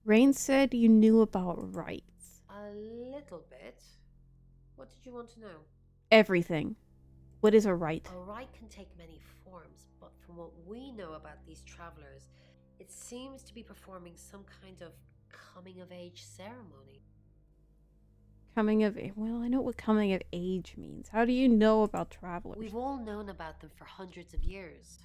Rain said you knew about rights. A little bit. What did you want to know? Everything. What is a rite? A rite can take many forms, but from what we know about these travelers, it seems to be performing some kind of coming of age ceremony. Coming of age. Well, I know what coming of age means. How do you know about travelers? We've all known about them for hundreds of years.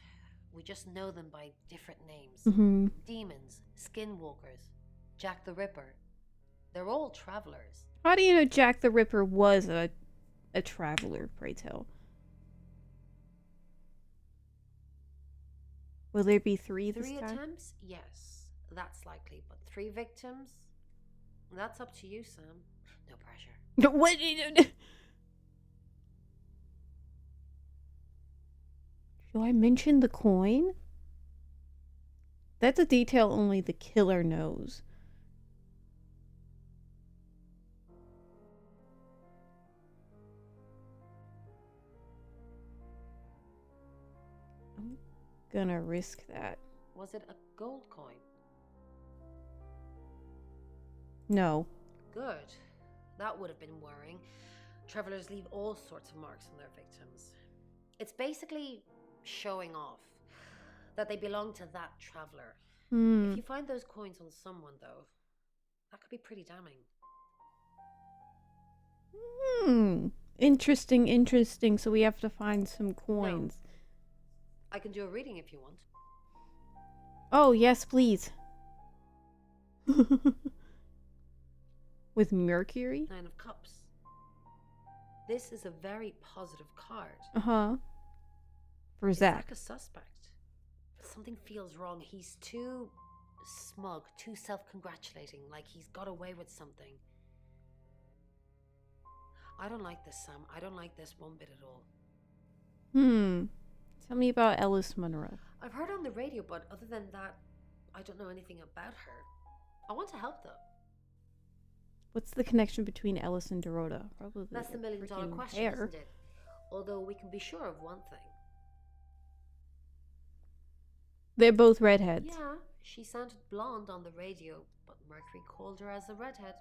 We just know them by different names. Mm-hmm. Demons, skinwalkers, Jack the Ripper. They're all travelers. How do you know Jack the Ripper was a traveler, pray tell? Will there be three this time? 3 attempts? Yes, that's likely. But 3 victims? That's up to you, Sam. No pressure. What? Do I mention the coin? That's a detail only the killer knows. I'm gonna risk that. Was it a gold coin? No. Good. That would have been worrying. Travelers leave all sorts of marks on their victims. It's basically showing off that they belong to that traveler. If you find those coins on someone, though, that could be pretty damning. Interesting. So we have to find some coins. No. I can do a reading if you want. Oh, yes, please. With Mercury? 9 of Cups. This is a very positive card. Uh-huh. For Is Zach. Zach a suspect? Something feels wrong. He's too smug, too self-congratulating, like he's got away with something. I don't like this, Sam. I don't like this one bit at all. Tell me about Ellis Monroe. I've heard on the radio, but other than that, I don't know anything about her. I want to help, though. What's the connection between Ellis and Dorota? Probably That's the million-dollar question, isn't it? Although we can be sure of one thing. They're both redheads. Yeah, she sounded blonde on the radio, but Mercury called her as a redhead.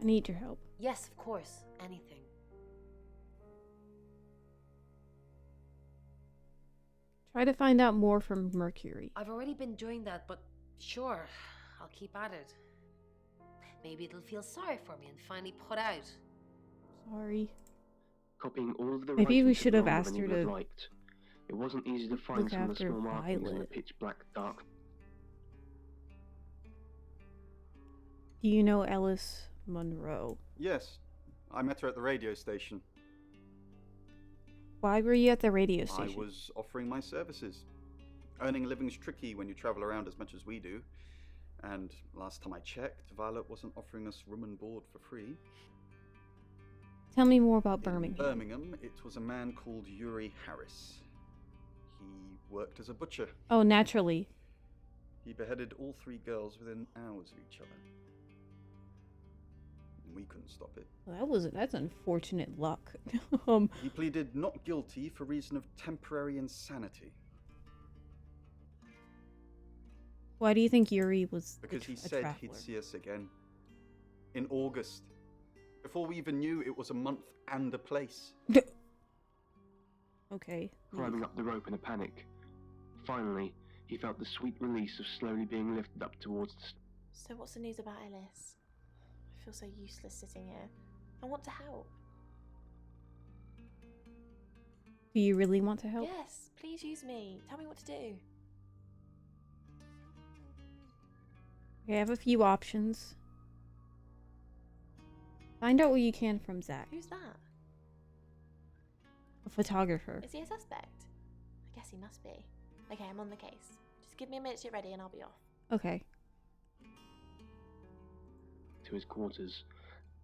I need your help. Yes, of course. Anything. Try to find out more from Mercury. I've already been doing that, but sure, I'll keep at it. Maybe it'll feel sorry for me and finally put out. Sorry. Copying all of the Maybe we writings should have longer asked than her he would to liked. It wasn't easy to find look some of the after small markings in the Violet. pitch black dark. Do you know Ellis Monroe? Yes, I met her at the radio station. Why were you at the radio I station? was offering my services. Earning a living's tricky when you travel around as much as we do. And last time I checked, Violet wasn't offering us room and board for free. Tell me more about In Birmingham. Birmingham, it was a man called Yuri Harris. He worked as a butcher. Oh, naturally. He beheaded all 3 girls within hours of each other. We couldn't stop it. Well, that's unfortunate luck. He pleaded not guilty for reason of temporary insanity. Why do you think Yuri was Because he a said traveler? he'd see us again. In August. Before we even knew it was a month and a place. Okay. Climbing up the rope in a panic. Finally, he felt the sweet release of slowly being lifted up towards the... So what's the news about Ellis? I feel so useless sitting here. I want to help. Do you really want to help? Yes, please use me. Tell me what to do. Okay, I have a few options. Find out what you can from Zach, Who's that? a photographer. Is he a suspect? I guess he must be. Okay, I'm on the case. Just give me a minute to get ready and I'll be off. Okay. to his quarters,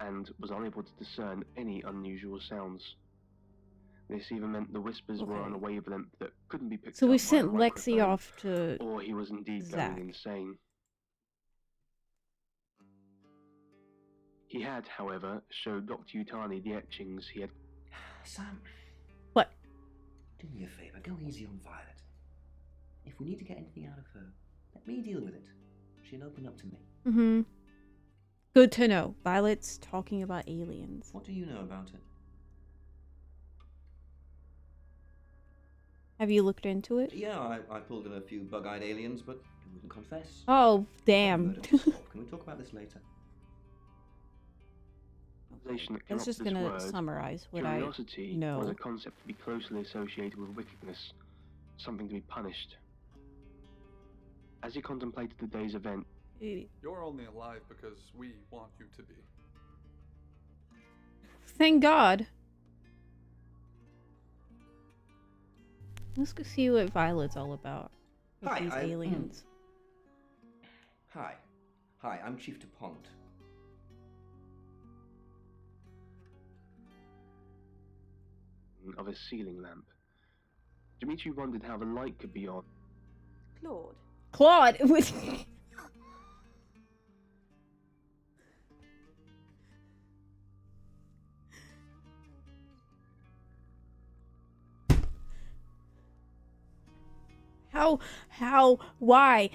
and was unable to discern any unusual sounds. This even meant the whispers were on a wavelength that couldn't be picked So up we by a sent Lexi microphone, off to or he was indeed Zach. going insane. He had, however, showed Dr. Utani the etchings he had... Sam. What? Do me a favour, go easy on Violet. If we need to get anything out of her, let me deal with it. She and open up to me. Mm-hmm. Good to know. Violet's talking about aliens. What do you know about it? Have you looked into it? Yeah, I pulled in a few bug-eyed aliens, but you wouldn't confess. Oh, damn. Can we talk about this later? That's just gonna summarize what Curiosity I was a know. concept to be closely associated with wickedness, something to be punished. As he contemplated the day's event, You're only alive because we want you to be. Thank God. Let's go see what Violet's all about. With Hi, these aliens. Hi, I'm Chief DuPont. of a ceiling lamp. Dimitri wondered how the light could be on. Claude. Claude! Why?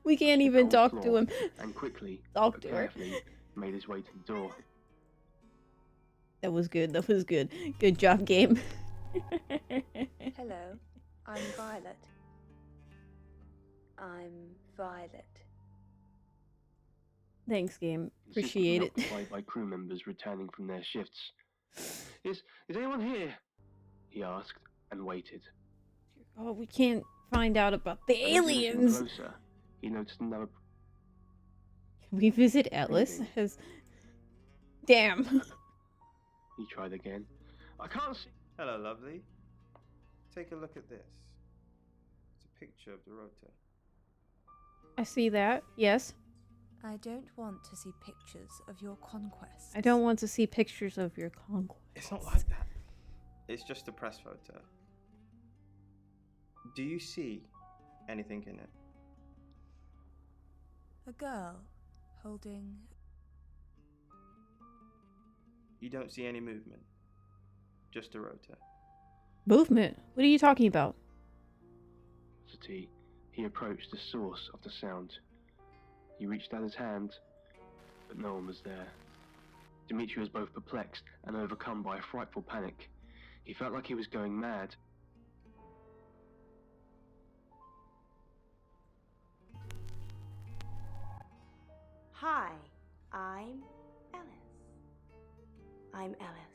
We can't even talk to him. And quickly, Talk but to her. carefully, made his way to the door. That was good. That was good. Good job, game. Hello, I'm Violet. I'm Violet. Thanks, game. Consistently Appreciate it. occupied by crew members returning from their shifts. Is anyone here? He asked, and waited. Oh, we can't find out about the As he listened aliens. closer, he noticed another. Can we visit Ellis? Damn. He tried again. I can't see. Hello, lovely. Take a look at this. It's a picture of Dorota. I see that. Yes. I don't want to see pictures of your conquests. I don't want to see pictures of your conquest. It's not like that. It's just a press photo. Do you see anything in it? A girl holding. You don't see any movement. Just Dorota. Movement? What are you talking about? He approached the source of the sound. He reached out his hand, but no one was there. Dimitri was both perplexed and overcome by a frightful panic. He felt like he was going mad. Hi, I'm Ellis. I'm Ellis.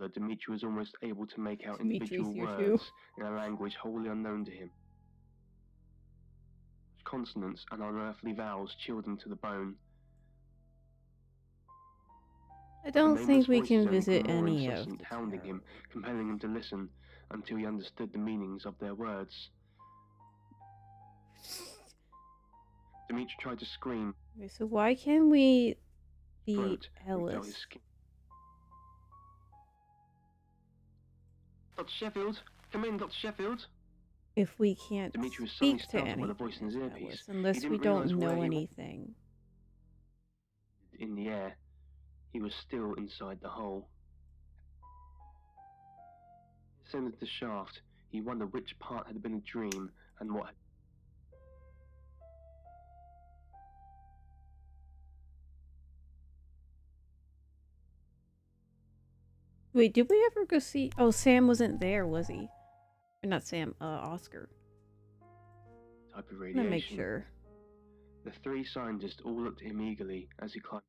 Although Dimitri was almost able to make out Dimitri's individual here words too. in a language wholly unknown to him. Consonants and unearthly vowels chilled him to the bone. I don't The think nameless we voices can only grew visit more any of incessant, the hounding him, compelling him to listen until he understood the meanings of their words. Dimitri tried to scream. Okay, so why can't we be Throat, and felt Ellis? his skin. Dr. Sheffield, come in, Dr. Sheffield. If we can't Dimitri was suddenly speak to startled by the anything voice in his as earpiece. Ellis, unless He we didn't don't realise where know he anything. in the air. He was still inside the hole. He ascended the shaft. He wondered which part had been a dream and what had. Wait, did we ever go see? Oh, Sam wasn't there, was he? Or not Sam, Oscar. Type of I'm radiation. gonna make sure. The three scientists all looked at him eagerly as he climbed.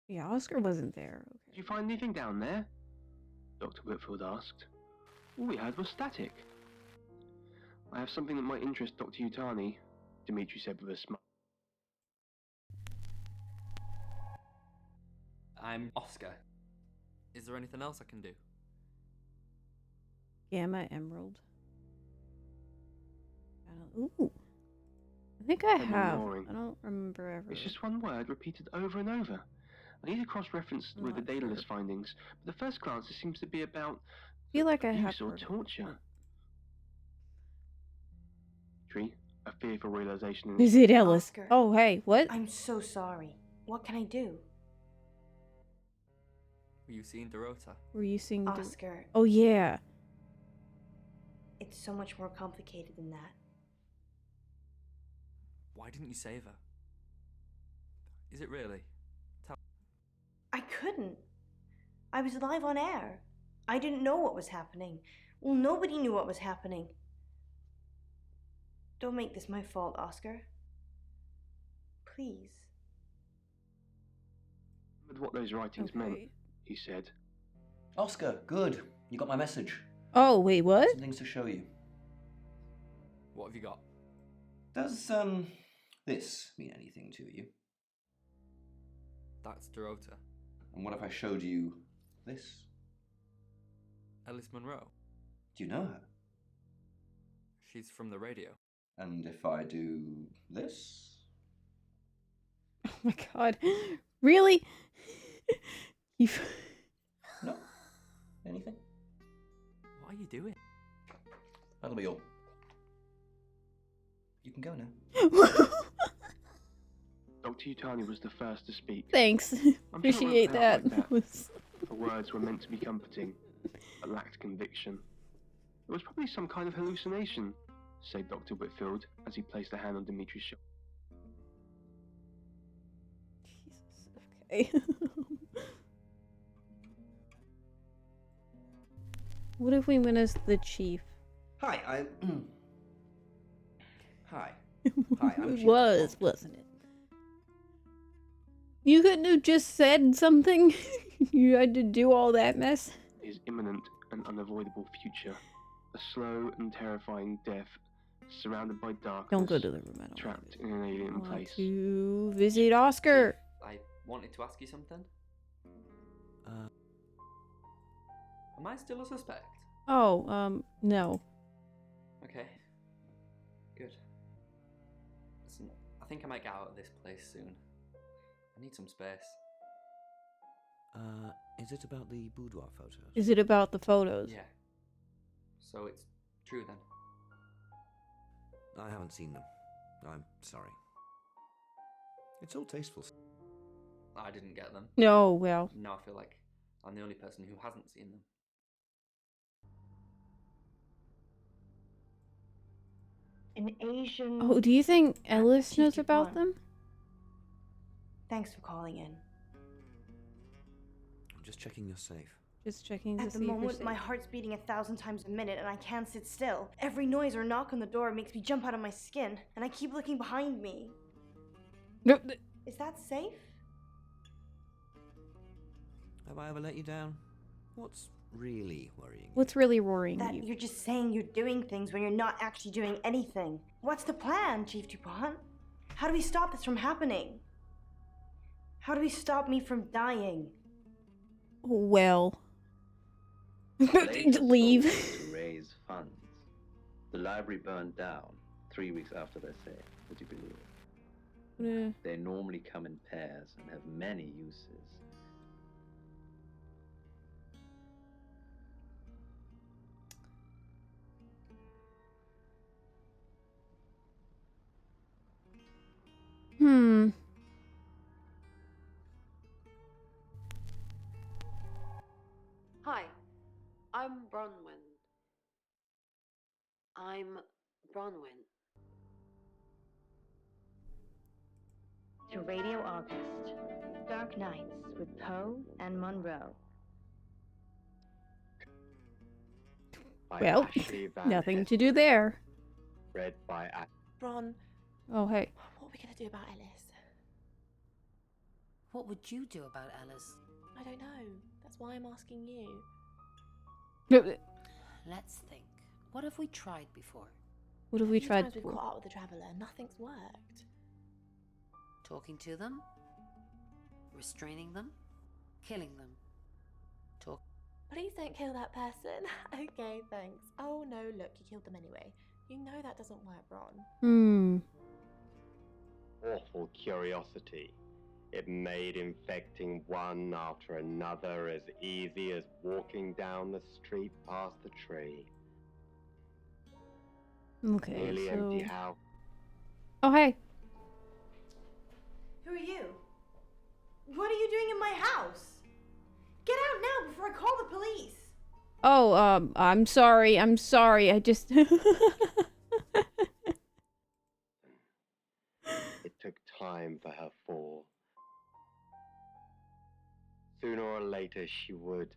Yeah, Oscar wasn't there. Okay. Did you find anything down there? Dr. Whitfield asked. All we heard was static. I have something that might interest Dr. Utani, Dimitri said with a smile. I'm Oscar. Is there anything else I can do? Gamma Emerald. Ooh. I think I have. Ignoring. I don't remember ever. It's just one word repeated over and over. I need to cross-reference with the data list findings, but the first glance it seems to be about I feel like I have abuse or heard of torture. Tree, a fearful realization. Is it Ellis? Oscar. Oh, hey, what? I'm so sorry. What can I do? Were you seeing Dorota? Were you seeing Oscar. Oh, yeah. It's so much more complicated than that. Why didn't you save her? Is it really? I couldn't. I was live on air. I didn't know what was happening. Well, nobody knew what was happening. Don't make this my fault, Oscar. Please. But what those writings meant, he said. Oscar, good. You got my message. Oh, wait, what? Some things to show you. What have you got? Does, this mean anything to you? That's Dorota. And what if I showed you this? Alice Munro. Do you know her? She's from the radio. And if I do this? Oh my god. Really? You... No? Anything? What are you doing? That'll be all. You can go now. Dr. Yutani was the first to speak. Thanks. Appreciate that. The words were meant to be comforting, but lacked conviction. It was probably some kind of hallucination, said Dr. Whitfield as he placed a hand on Dimitri's shoulder. Okay. What if we went as the chief? Hi, Hi. Hi, I'm It Chief was, wasn't it? You couldn't have just said something? You had to do all that mess? His imminent and unavoidable future. A slow and terrifying death, surrounded by darkness. Don't go to the room, I don't trapped in an alien place. To visit Oscar. I wanted to ask you something. Am I still a suspect? Oh, no. Okay. Good. Listen, I think I might get out of this place soon. I need some space. Is it about the boudoir photos? Is it about the photos? Yeah. So it's true then? I haven't seen them. I'm sorry. It's all tasteful. I didn't get them. No, well. Now I feel like I'm the only person who hasn't seen them. An Asian... Oh, do you think Ellis knows Chief about Dupont. them? Thanks for calling in. I'm just checking you're safe. Just checking to At the see if you're moment, safe. my heart's beating 1,000 times a minute and I can't sit still. Every noise or knock on the door makes me jump out of my skin, and I keep looking behind me. Is that safe? Have I ever let you down? What's really worrying? What's really worrying That you? you're just saying you're doing things when you're not actually doing anything. What's the plan, Chief Dupont? How do we stop this from happening? How do we stop me from dying? Well. Later Leave. sold to raise funds. The library burned down 3 weeks after their sale. Would you believe it? They normally come in pairs and have many uses. Hmm. Hi, I'm Bronwyn. I'm Bronwyn. To Radio August. Dark Nights with Poe and Monroe. By Well, Ashley Van nothing to do there. Read by Bron, Oh, hey. what are we going to do about Ellis? What would you do about Alice? I don't know. That's why I'm asking you. Let's think. What have we tried before? What have we A few tried times we've before? caught up with the Traveller, nothing's worked. Talking to them? Restraining them? Killing them? Talk. Please don't kill that person. Okay, thanks. Oh no, look, you killed them anyway. You know that doesn't work, Ron. Hmm. Awful curiosity. It made infecting one after another as easy as walking down the street past the tree. Okay, Nearly so... empty house. Oh, hey. Who are you? What are you doing in my house? Get out now before I call the police. Oh, I'm sorry. I just... It took time for her fall. Sooner or later she would,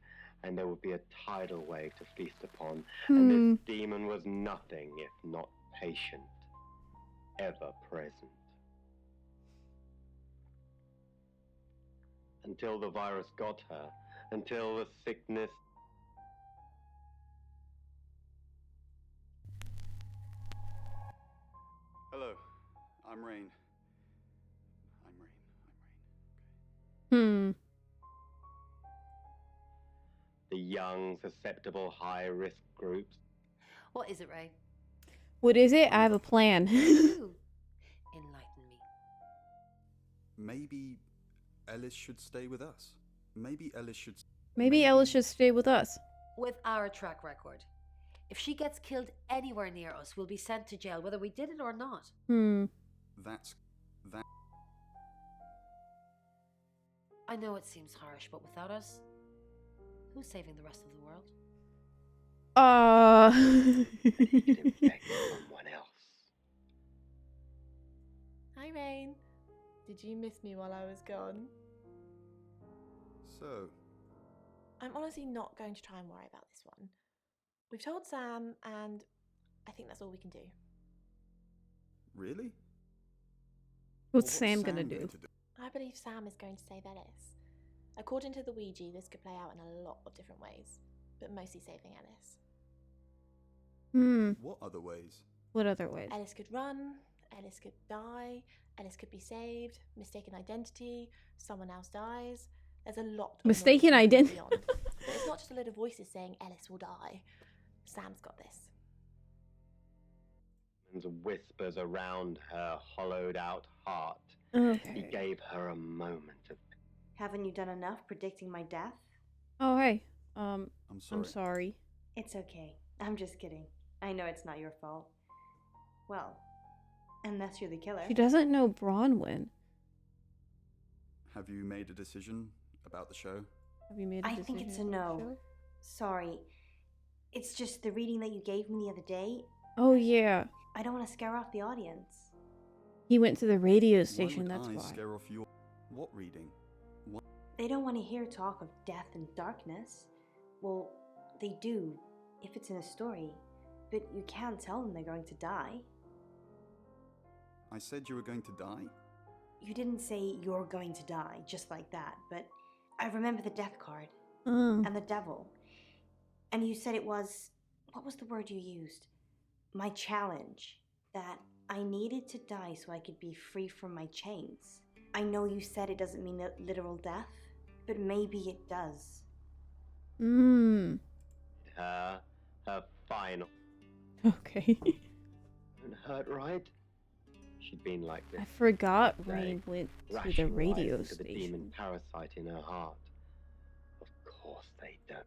and there would be a tidal wave to feast upon, and this demon was nothing if not patient, ever present. Until the virus got her, until the sickness... Hello, I'm Rain. The young, susceptible, high-risk groups. What is it, Ray? What is it? I have a plan. You enlighten me. Maybe Ellis should stay with us. Maybe Ellis should... Maybe Ellis should stay with us. With our track record. If she gets killed anywhere near us, we'll be sent to jail, whether we did it or not. That... I know it seems harsh, but without us, who's saving the rest of the world? He could infect someone else. Hi, Rain. Did you miss me while I was gone? So... I'm honestly not going to try and worry about this one. We've told Sam, and I think that's all we can do. Really? What's Sam gonna do? I believe Sam is going to save Ellis. According to the Ouija, this could play out in a lot of different ways, but mostly saving Ellis. What other ways? What other ways? Ellis could run, Ellis could die, Ellis could be saved, mistaken identity, someone else dies. There's a lot of Mistaken identity. But it's not just a load of voices saying Ellis will die. Sam's got this. And whispers around her hollowed-out heart. Okay. He gave her a moment of... Haven't you done enough predicting my death? Oh, hey. I'm sorry. It's okay. I'm just kidding. I know it's not your fault. Well, unless you're the killer. She doesn't know Bronwyn. Have you made a decision about the show? Have you made a decision? I think it's a about the no. show? Sorry. It's just the reading that you gave me the other day. Oh, yeah. I don't want to scare off the audience. He went to the radio station, why would that's I why. scare off your... What reading? What? They don't want to hear talk of death and darkness. Well, they do, if it's in a story. But you can't tell them they're going to die. I said you were going to die? You didn't say you're going to die, just like that, but I remember the death card. Oh. And the devil. And you said it was... What was the word you used? My challenge. That I needed to die so I could be free from my chains. I know you said it doesn't mean literal death, but maybe it does. Her final... Okay. Don't hurt, right? She'd been like this. I forgot that day, Rain went to the rationalizing radio to the demon station. parasite in her heart. Of course they don't.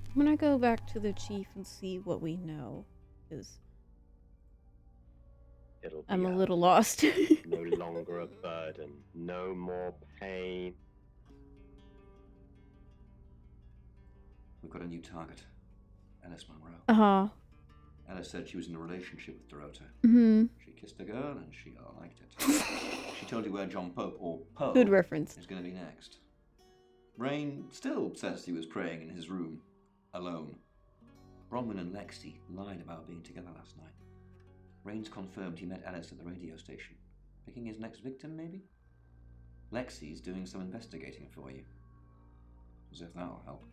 I'm gonna go back to the chief and see what we know, because It'll be I'm a over. little lost. No longer a burden. No more pain. We've got a new target. Ellis Monroe. Uh-huh. Ellis said she was in a relationship with Dorota. She kissed a girl and she liked it. She told you where John Pope, or Poe, Good reference. is going to be next. Rain still says he was praying in his room, alone. Bronwyn and Lexi lied about being together last night. Rain's confirmed he met Ellis at the radio station. Picking his next victim, maybe? Lexi's doing some investigating for you. As if that'll help.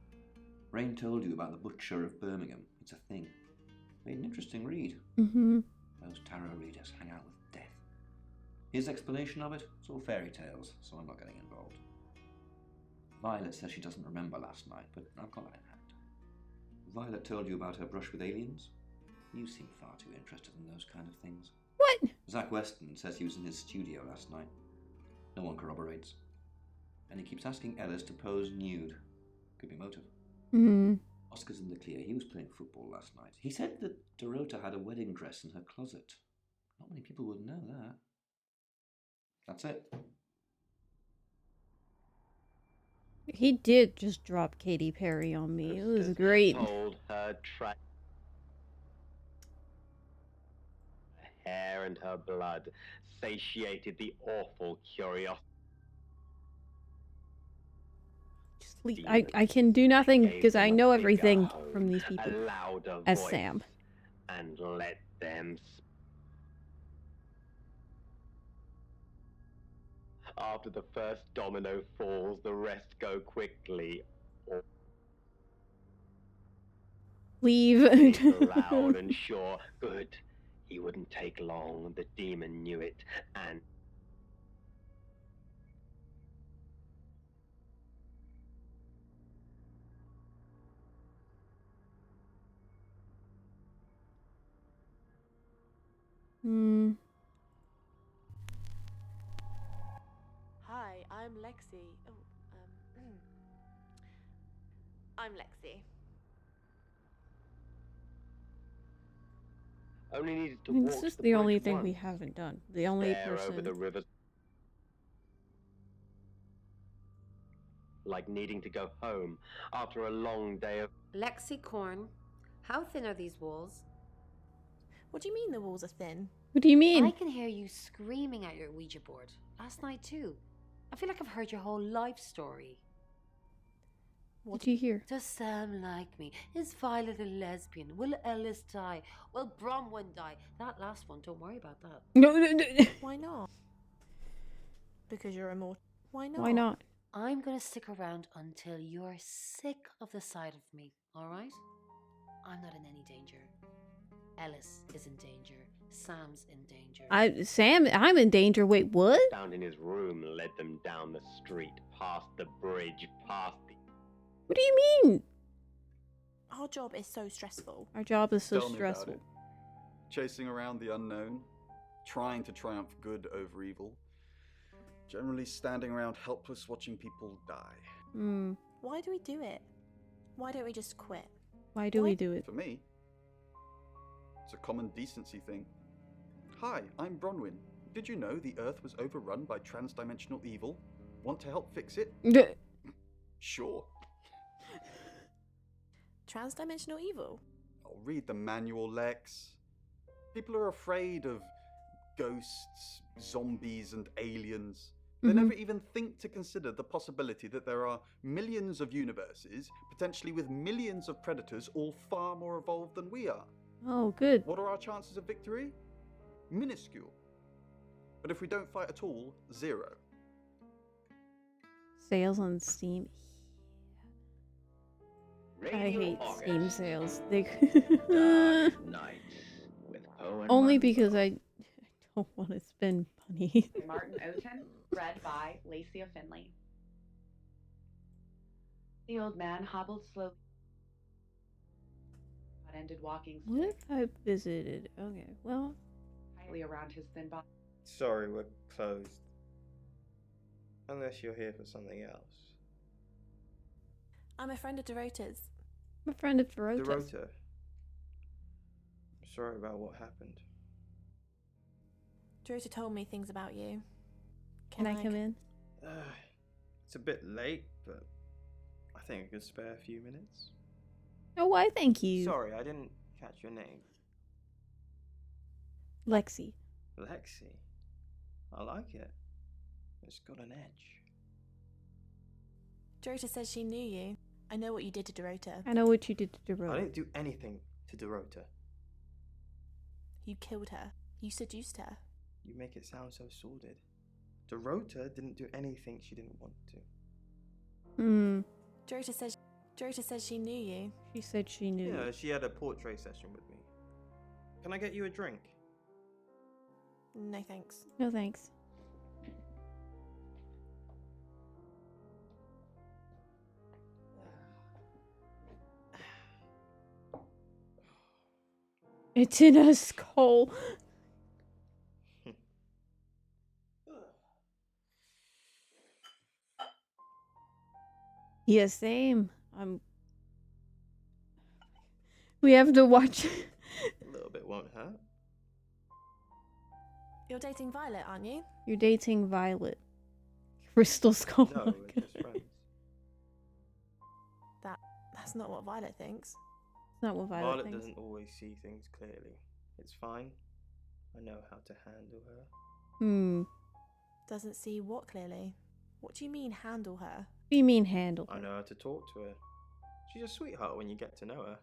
Rain told you about the Butcher of Birmingham. It's a thing. Made an interesting read. Those tarot readers hang out with death. His explanation of it, it's all fairy tales, so I'm not getting involved. Violet says she doesn't remember last night, but I've got that in hand. Violet told you about her brush with aliens? You seem far too interested in those kind of things. What? Zach Weston says he was in his studio last night. No one corroborates. And he keeps asking Ellis to pose nude. Could be motive. Oscar's in the clear. He was playing football last night. He said that Dorota had a wedding dress in her closet. Not many people would know that. That's it. He did just drop Katy Perry on me. It was great. Told her her hair and her blood satiated the awful curiosity. I can do nothing because I know everything from these people. As voice, Sam. And let them. After the first domino falls, the rest go quickly. Leave. Loud and sure. Good. He wouldn't take long. The demon knew it, and. Hi, I'm Lexi. I'm Lexi. Only needed I to mean, walk this is the the only bridge thing once. we haven't done. The only Stare over the person. river. Like needing to go home after a long day of. Lexicorn, how thin are these walls? What do you mean the walls are thin? What do you mean? I can hear you screaming at your Ouija board. Last night too. I feel like I've heard your whole life story. What did you hear? Does Sam like me? Is Violet a lesbian? Will Ellis die? Will Bronwyn die? That last one, don't worry about that. No. Why not? Because you're immortal. Why not? Why not? I'm gonna stick around until you're sick of the sight of me, alright? I'm not in any danger. Ellis is in danger. Sam's in danger. I'm in danger. Wait, what? Found in his room led them down the street, past the bridge, past the. What do you mean? Our job is so stressful. Our job is so Tell me about stressful. it. Chasing around the unknown, trying to triumph good over evil, generally standing around helpless watching people die. Why do we do it? Why don't we just quit? Why do we do it? For me, it's a common decency thing. Hi, I'm Bronwyn. Did you know the Earth was overrun by transdimensional evil? Want to help fix it? Sure. Transdimensional evil? I'll read the manual, Lex. People are afraid of ghosts, zombies, and aliens. They never even think to consider the possibility that there are millions of universes, potentially with millions of predators, all far more evolved than we are. Oh, good. What are our chances of victory? Minuscule. But if we don't fight at all, 0. Sales on Steam. I hate Steam sales. They only because I don't want to spend money. Martin Oaten, read by Lacey Finley. The old man hobbled slowly. Ended walking. What if I visited? Okay, well. Tightly around his thin body. Sorry, we're closed. Unless you're here for something else. I'm a friend of Dorota's. I'm a friend of Dorota's. Dorota. Sorry about what happened. Dorota told me things about you. Can I come in? It's a bit late, but I think I can spare a few minutes. Oh, why? Thank you. Sorry, I didn't catch your name. Lexi. Lexi. I like it. It's got an edge. Dorota says she knew you. I know what you did to Dorota. I know what you did to Dorota. I didn't do anything to Dorota. You killed her. You seduced her. You make it sound so sordid. Dorota didn't do anything she didn't want to. Dorota says she knew you. She said she knew you. Yeah, she had a portrait session with me. Can I get you a drink? No thanks. No thanks. It's in a skull. Yeah, same. We have to watch. A little bit won't hurt. You're dating Violet, aren't you? You're dating Violet. Crystal Skull. No, we're just friends. That's not what Violet thinks. It's not what Violet thinks. Doesn't always see things clearly. It's fine. I know how to handle her. Doesn't see what clearly? What do you mean handle her? What do you mean handle her? I know how to talk to her. She's a sweetheart when you get to know her.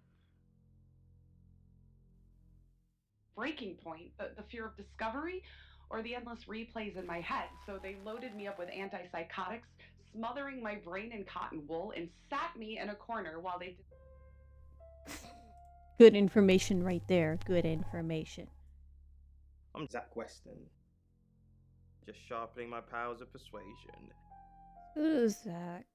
Breaking point, the fear of discovery, or the endless replays in my head. So they loaded me up with antipsychotics, smothering my brain in cotton wool, and sat me in a corner while they did. Good information right there. Good information. I'm Zach Weston. Just sharpening my powers of persuasion. Who's Zach?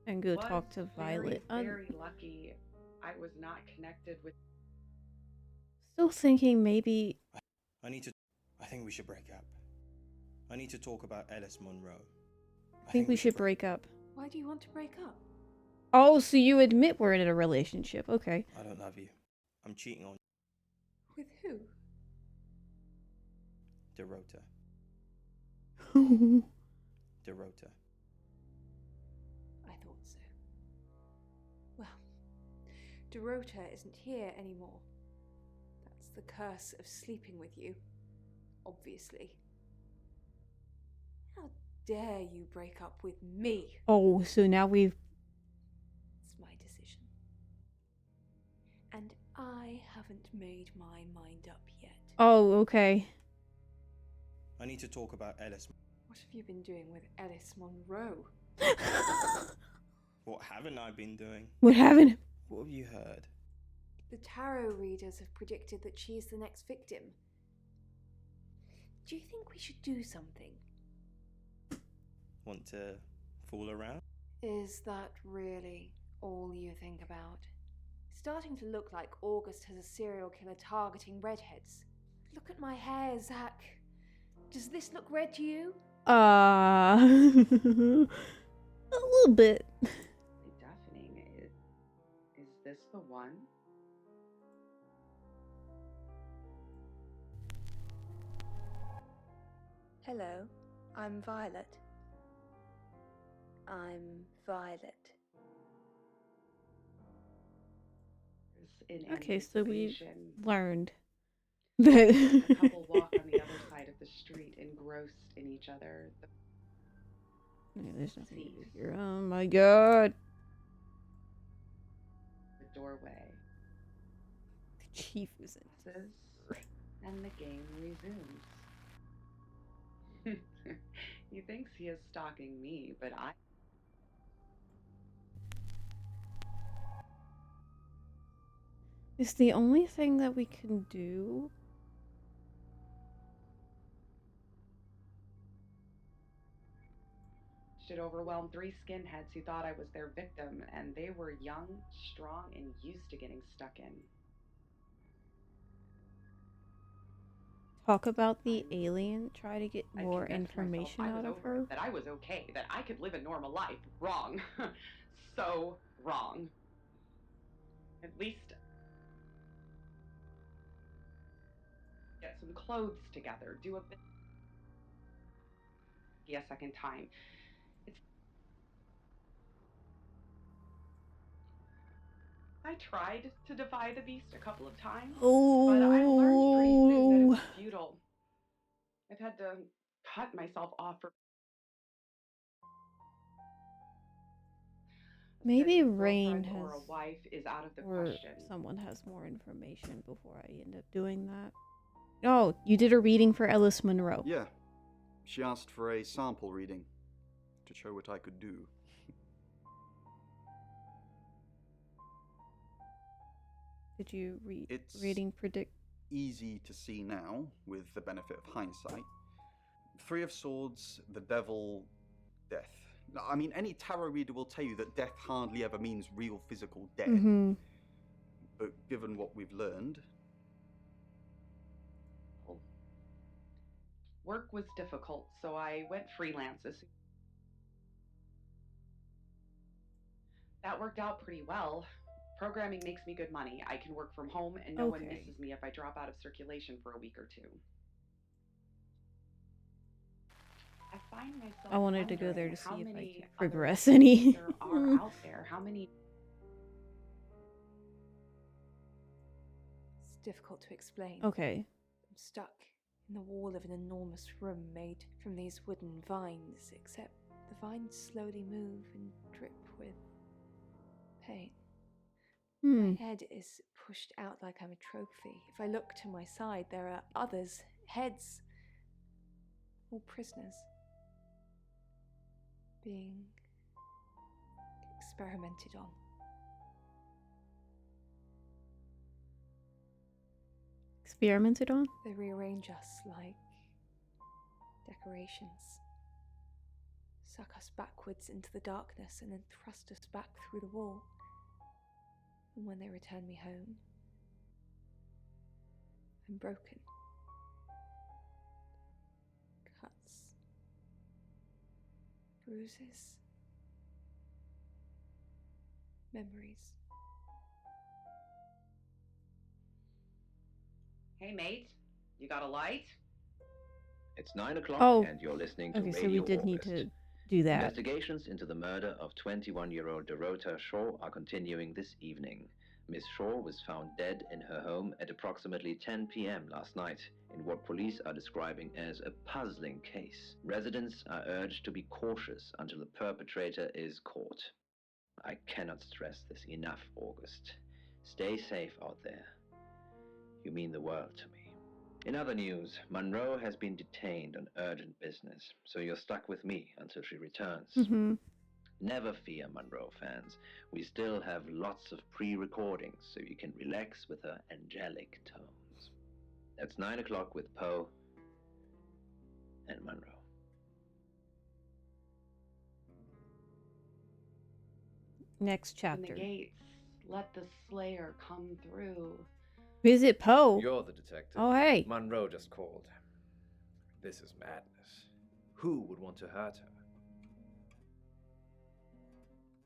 And go Was talk to Violet. Very lucky I was not connected with. Still thinking maybe. I think we should break up. I need to talk about Alice Monroe. I think we should break up. Why do you want to break up? Oh, so you admit we're in a relationship. Okay. I don't love you. I'm cheating on With who? Dorota. Dorota. I thought so. Well, Dorota isn't here anymore. That's the curse of sleeping with you, obviously. How dare you break up with me? Oh, so now we've. It's my decision. And I haven't made my mind up yet. Oh, okay. I need to talk about Alice. What have you been doing with Alice Monroe? What haven't I been doing? What haven't? What have you heard? The tarot readers have predicted that she's the next victim. Do you think we should do something? Want to fool around? Is that really all you think about? Starting to look like August has a serial killer targeting redheads. Look at my hair, Zach. Does this look red to you? A little bit. Deafening. Is this the one? Hello, I'm Violet. I'm Violet. Okay, so we've anticipation. learned A that. couple walk on the other side of the street, engrossed in each other. Yeah, there's nothing to do here. Oh my god. The doorway. The chief is in. And the game resumes. He thinks he is stalking me, but I. Is the only thing that we can do. It overwhelmed 3 skinheads who thought I was their victim, and they were young, strong, and used to getting stuck in. Talk about the alien, try to get I more convinced information myself I out was of over her. it, that I was okay, that I could live a normal life. Wrong. So wrong. At least get some clothes together, do a bit. A second time. I tried to defy the beast a couple of times, but I learned pretty soon that it was futile. I've had to cut myself off for. Maybe Rain Or a has, wife is out of the or question. someone has more information before I end up doing that. Oh, you did a reading for Alice Monroe. Yeah. She asked for a sample reading to show what I could do. Did you It's reading predict? Easy to see now, with the benefit of hindsight. 3 of Swords, the Devil, Death. I mean, any tarot reader will tell you that death hardly ever means real physical death. Mm-hmm. But given what we've learned... Work was difficult, so I went freelance. That worked out pretty well. Programming makes me good money. I can work from home, and no one misses me if I drop out of circulation for a week or 2. I find myself I wanted to go there to see if I many could progress any. there are out there. How many difficult to explain. Okay. I'm stuck in the wall of an enormous room made from these wooden vines, except the vines slowly move and drip with pain. My head is pushed out like I'm a trophy. If I look to my side, there are others, heads, all prisoners, being experimented on. Experimented on? They rearrange us like decorations, suck us backwards into the darkness, and then thrust us back through the wall. And when they return me home, I'm broken. Cuts, bruises, memories. Hey, mate, you got a light? It's 9 o'clock, Oh. and you're listening to Okay, Radio so we did August. need to do that. Investigations into the murder of 21-year-old Dorota Shaw are continuing this evening. Miss Shaw was found dead in her home at approximately 10 p.m. last night in what police are describing as a puzzling case. Residents are urged to be cautious until the perpetrator is caught. I cannot stress this enough, August. Stay safe out there. You mean the world to me. In other news, Monroe has been detained on urgent business, so you're stuck with me until she returns. Never fear, Monroe fans. We still have lots of pre-recordings, so you can relax with her angelic tones. That's 9 o'clock with Poe and Monroe. Next Open chapter. the gates. Let the slayer come through. Visit Poe. You're the detective. Oh, hey. Monroe just called. This is madness. Who would want to hurt her?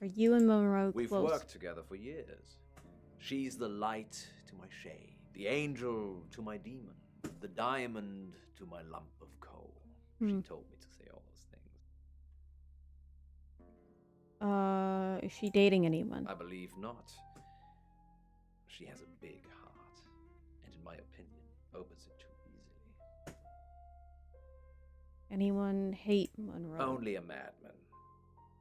Are you and Monroe We've close? worked together for years. She's the light to my shade, the angel to my demon, the diamond to my lump of coal. She told me to say all those things. Is she dating anyone? I believe not. She has a big heart, and in my opinion, opens it too easily. Anyone hate Monroe? Only a madman.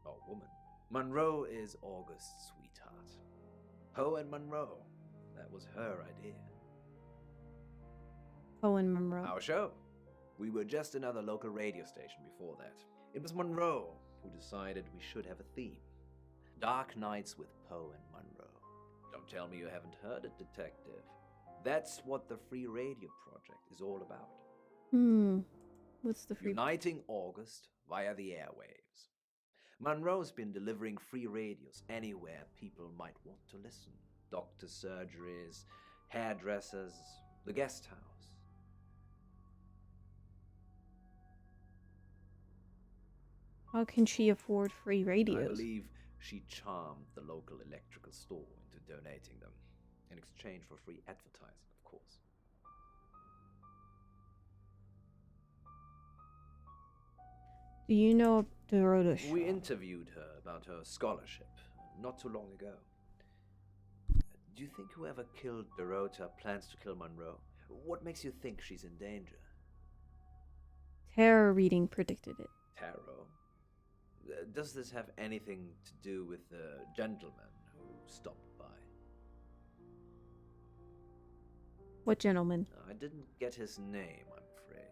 Or woman. Monroe is August's sweetheart. Poe and Monroe. That was her idea. Poe and Monroe. Our show. We were just another local radio station before that. It was Monroe who decided we should have a theme. Dark Nights with Poe and Monroe. Don't tell me you haven't heard it, detective. That's what the Free Radio Project is all about. What's the free... Uniting August via the airwaves. Monroe's been delivering free radios anywhere people might want to listen. Doctor surgeries, hairdressers, the guest house. How can she afford free radios? I believe she charmed the local electrical store into donating them, in exchange for free advertising, of course. Do you know Dorota Shaw? We interviewed her about her scholarship not too long ago. Do you think whoever killed Dorota plans to kill Monroe? What makes you think she's in danger? Tarot reading predicted it. Tarot? Does this have anything to do with the gentleman who stopped by? What gentleman? I didn't get his name, I'm afraid.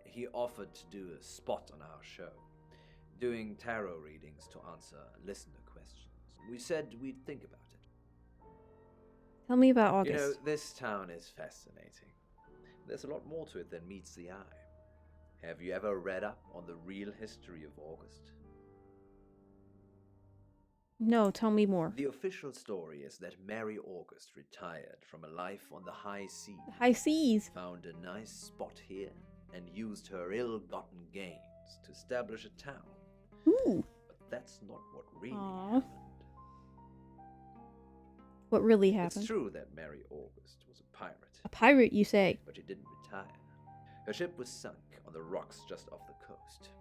He offered to do a spot on our show, doing tarot readings to answer listener questions. We said we'd think about it. Tell me about August. You know, this town is fascinating. There's a lot more to it than meets the eye. Have you ever read up on the real history of August? No, tell me more. The official story is that Mary August retired from a life on the high seas. The high seas. Found a nice spot here and used her ill-gotten gains to establish a town. Ooh. But that's not what really Aww. happened. What really happened? It's true that Mary August was a pirate. A pirate, you say? But she didn't retire. Her ship was sunk on the rocks just off the coast.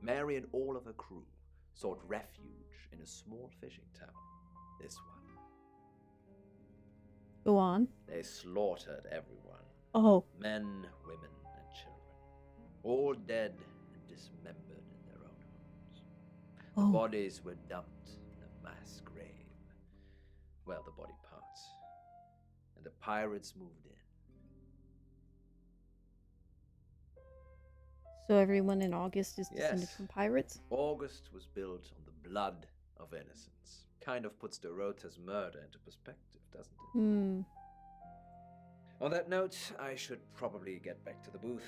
Mary and all of her crew sought refuge in a small fishing town. This one. Go on. They slaughtered everyone. Oh. Men, women, and children. All dead and dismembered in their own homes. The Oh. bodies were dumped in a mass grave. Well, the body parts. And the pirates moved in. So everyone in August is descended Yes. from pirates? August was built on the blood of innocents. Kind of puts Dorota's murder into perspective, doesn't it? Hmm. On that note, I should probably get back to the booth.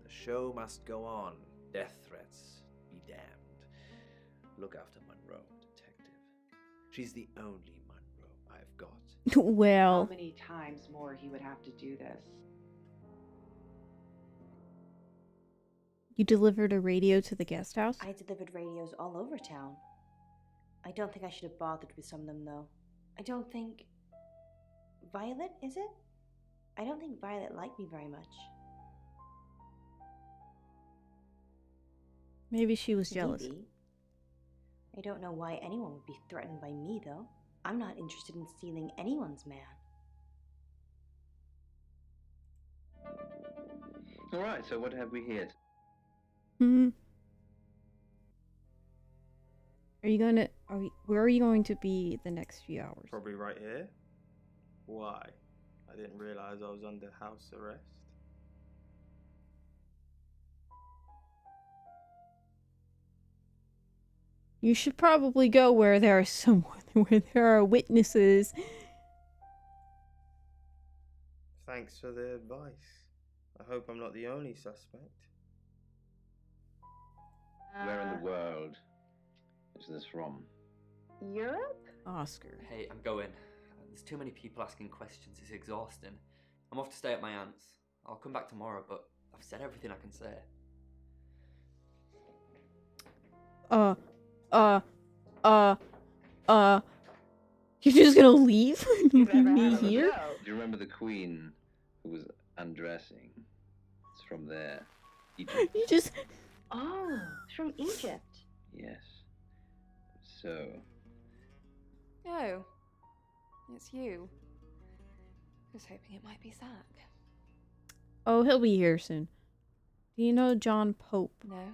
The show must go on. Death threats be damned. Look after Monroe, detective. She's the only Monroe I've got. Well. How many times more he would have to do this? You delivered a radio to the guest house? I delivered radios all over town. I don't think I should have bothered with some of them, though. I don't think... Violet, is it? I don't think Violet liked me very much. Maybe she was jealous. Maybe. I don't know why anyone would be threatened by me, though. I'm not interested in stealing anyone's man. Alright, so what have we here? Hmm. Where are you going to be the next few hours? Probably right here. Why? I didn't realize I was under house arrest. You should probably go where there is someone, where there are witnesses. Thanks for the advice. I hope I'm not the only suspect. Where in the world is this from? Europe? Oscar. Hey, I'm going. There's too many people asking questions. It's exhausting. I'm off to stay at my aunt's. I'll come back tomorrow, but I've said everything I can say. You're just gonna leave? Leave me here? Do you remember the queen who was undressing? It's from there. Egypt. You just... Oh, it's from Egypt. Yes. So... Oh, it's you. I was hoping it might be Zach. Oh, he'll be here soon. Do you know John Pope? No.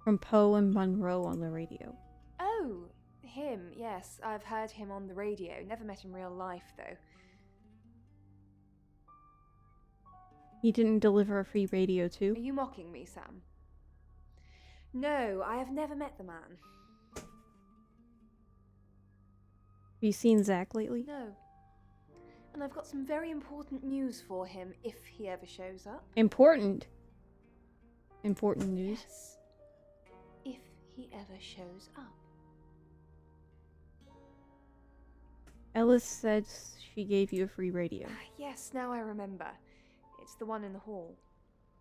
From Poe and Monroe on the radio. Oh, him, yes. I've heard him on the radio. Never met in real life, though. He didn't deliver a free radio too? Are you mocking me, Sam? No, I have never met the man. Have you seen Zach lately? No. And I've got some very important news for him if he ever shows up. Important? Important news? Yes. If he ever shows up. Ellis said she gave you a free radio. Yes, now I remember. It's the one in the hall.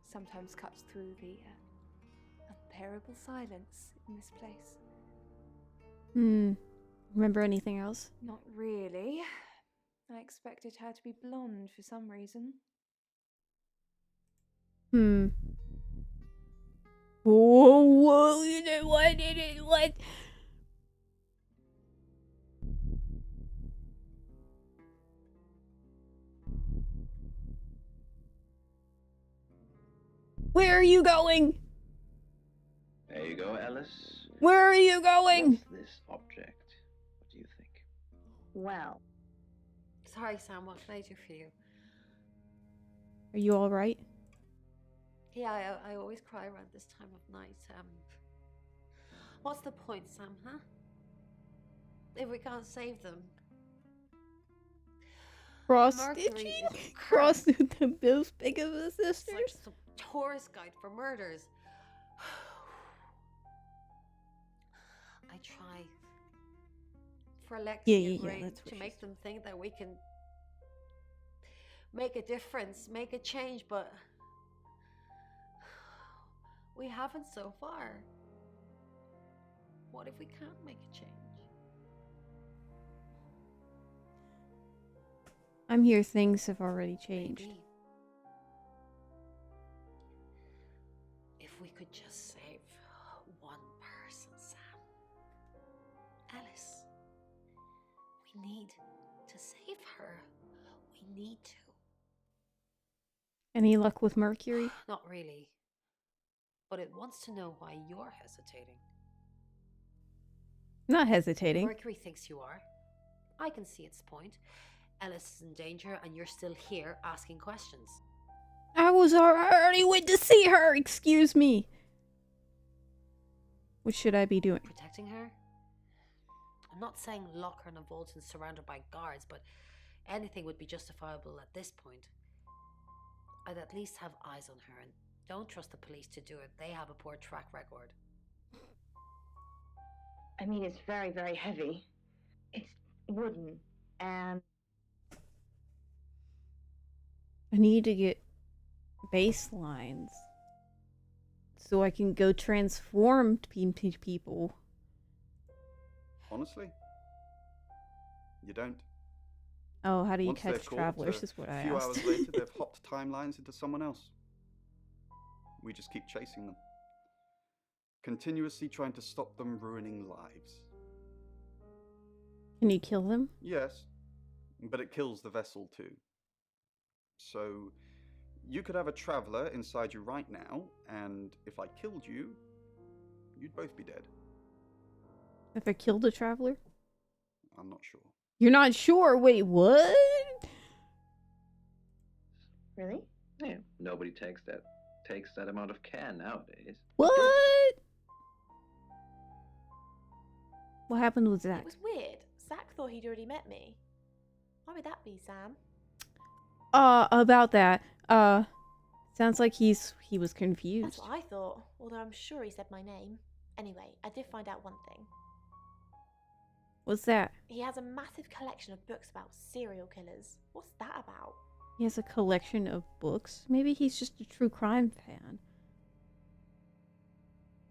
Sometimes cuts through the unbearable silence in this place. Remember anything else? Not really. I expected her to be blonde for some reason. Whoa, you know what? What? Where are you going? There you go, Alice. Where are you going? What's this object? What do you think? Well. Sorry, Sam, what can I do for you? Are you alright? Yeah, I always cry around this time of night. What's the point, Sam, huh? If we can't save them. Cross-stitching? Cross the Bill's Big of the Sisters? It's like some tourist guide for murders. I try for Alexi and Ray that's what to make them think that we can make a difference, make a change, but we haven't so far. What if we can't make a change? I'm here, things have already changed. Maybe. If we could just save one person, Sam. Alice. We need to save her. We need to. Any luck with Mercury? Not really. But it wants to know why you're hesitating. Not hesitating. Mercury thinks you are. I can see its point. Ellis is in danger and you're still here asking questions. I already went to see her. Excuse me. What should I be doing? Protecting her? I'm not saying lock her in a vault and surround her by guards, but anything would be justifiable at this point. I'd at least have eyes on her, and don't trust the police to do it. They have a poor track record. I mean, it's very, very heavy. It's wooden, and I need to get baselines so I can go transform people. Honestly, you don't. Oh, how do you Once they're catch caught, travelers is what I A few asked. hours later, they've hopped timelines into someone else. We just keep chasing them. Continuously trying to stop them ruining lives. Can you kill them? Yes, but it kills the vessel too. So, you could have a traveler inside you right now, and if I killed you, you'd both be dead. If I killed a traveler? I'm not sure. You're not sure? Wait, what? Really? Yeah, nobody takes that amount of care nowadays. What? What happened with Zach? It was weird. Zach thought he'd already met me. Why would that be, Sam? About that. Sounds like he was confused. That's what I thought, although I'm sure he said my name. Anyway, I did find out one thing. What's that? He has a massive collection of books about serial killers. What's that about? He has a collection of books? Maybe he's just a true crime fan.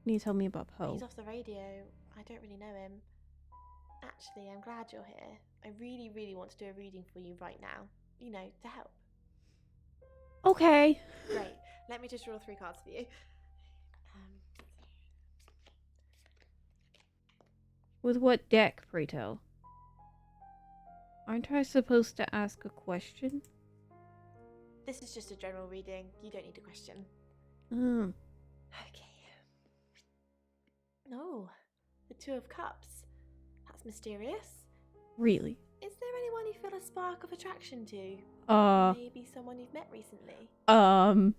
Can you tell me about Poe? He's off the radio. I don't really know him. Actually, I'm glad you're here. I really, really want to do a reading for you right now. You know, to help. Okay. Great. Let me just draw 3 cards for you. With what deck, pray tell? Aren't I supposed to ask a question? This is just a general reading. You don't need a question. Hmm. Okay. Oh, the 2 of Cups. That's mysterious. Really? Is there anyone you feel a spark of attraction to? Maybe someone you've met recently? The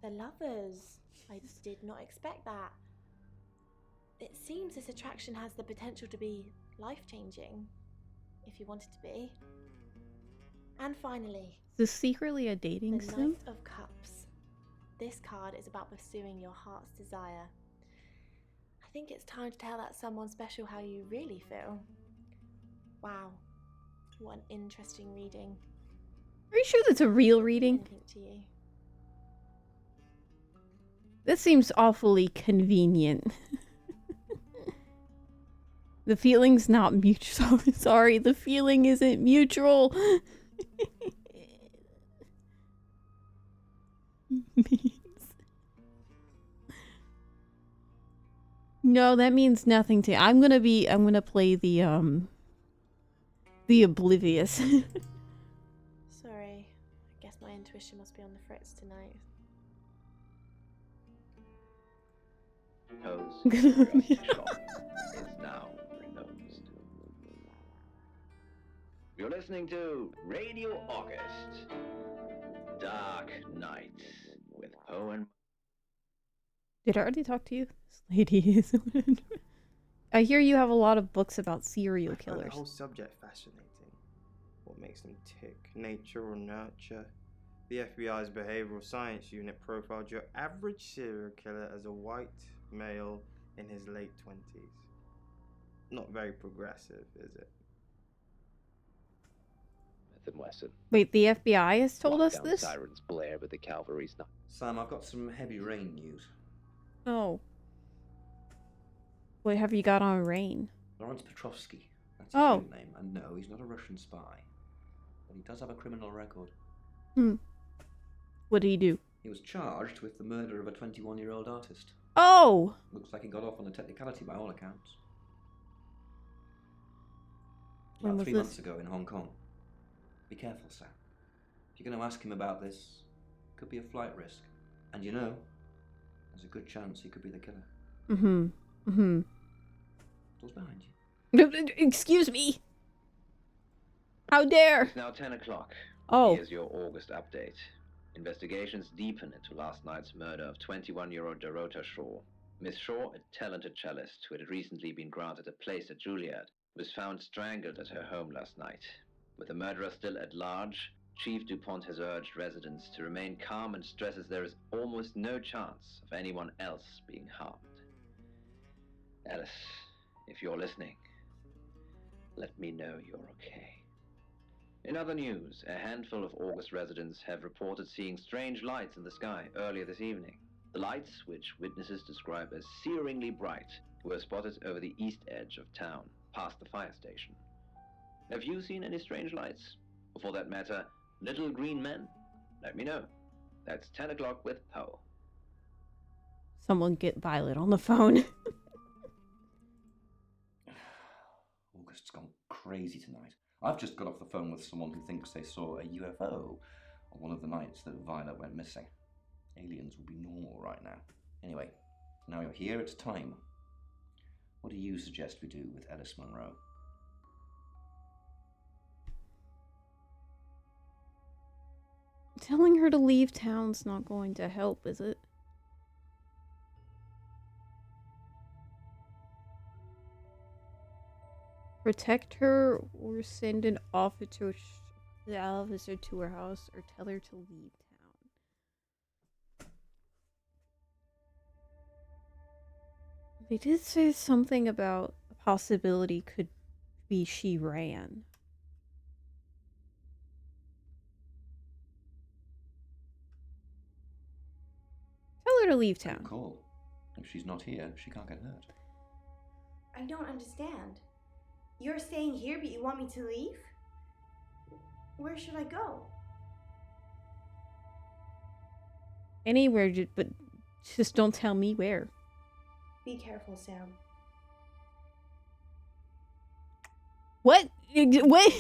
Lovers. I did not expect that. It seems this attraction has the potential to be life-changing, if you want it to be. And finally, Is this secretly a dating the sim? Knight of Cups. This card is about pursuing your heart's desire. I think it's time to tell that someone special how you really feel. Wow, what an interesting reading. Are you sure that's a real reading? Anything to you? This seems awfully convenient. The feeling's not mutual. Sorry, the feeling isn't mutual. No, that means nothing to. I'm gonna play the oblivious. Sorry, I guess my intuition must be on the fritz tonight. Poe's curiosity shop is now closed. You're listening to Radio August, Dark Nights with Poe and... Did I already talk to you? This lady is. I hear you have a lot of books about serial I find killers. the whole subject fascinating. What makes them tick, nature or nurture? The FBI's behavioral science unit profiled your average serial killer as a white male in his late 20s. Not very progressive, is it? Smith & Wesson. Wait, the FBI has told us Lockdown this? Sirens blare, but the cavalry's not. Sam, I've got some heavy rain news. Oh. What have you got on Rain? Lawrence Petrovsky. That's his real name. And no, he's not a Russian spy. But he does have a criminal record. What did he do? He was charged with the murder of a 21-year-old artist. Oh! Looks like he got off on a technicality by all accounts. When About was 3 this? months ago in Hong Kong. Be careful, Sam. If you're going to ask him about this, could be a flight risk. And you know, there's a good chance he could be the killer. Mm-hmm. Mm-hmm. Door's behind you. Excuse me. How dare? It's now 10 o'clock. Oh. Here's your August update. Investigations deepen into last night's murder of 21-year-old Dorota Shaw. Miss Shaw, a talented cellist who had recently been granted a place at Juilliard, was found strangled at her home last night. With the murderer still at large, Chief DuPont has urged residents to remain calm and stresses there is almost no chance of anyone else being harmed. Alice, if you're listening, let me know you're okay. In other news, a handful of August residents have reported seeing strange lights in the sky earlier this evening. The lights, which witnesses describe as searingly bright, were spotted over the east edge of town, past the fire station. Have you seen any strange lights? Or for that matter, little green men? Let me know. That's 10 o'clock with Poe. Someone get Violet on the phone. August's gone crazy tonight. I've just got off the phone with someone who thinks they saw a UFO on one of the nights that Violet went missing. Aliens will be normal right now. Anyway, now you're here, it's time. What do you suggest we do with Alice Munro? Telling her to leave town's not going to help, is it? Protect her or send an officer to her house or tell her to leave town. They did say something about a possibility could be she ran. Tell her to leave town. Good call. If she's not here, she can't get hurt. I don't understand. You're staying here, but you want me to leave? Where should I go? Anywhere, but just don't tell me where. Be careful, Sam. What? What?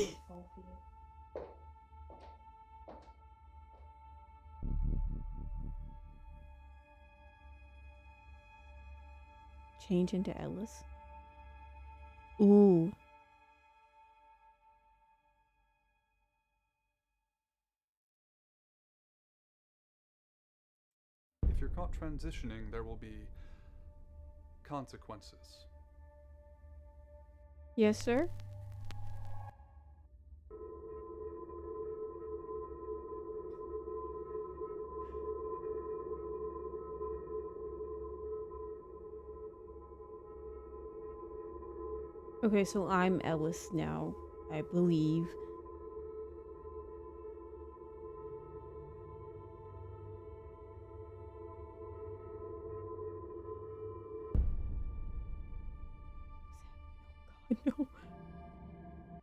Change into Ellis? Ooh. If you're caught transitioning, there will be consequences. Yes, sir? Okay, so I'm Ellis now, I believe. Oh God, no.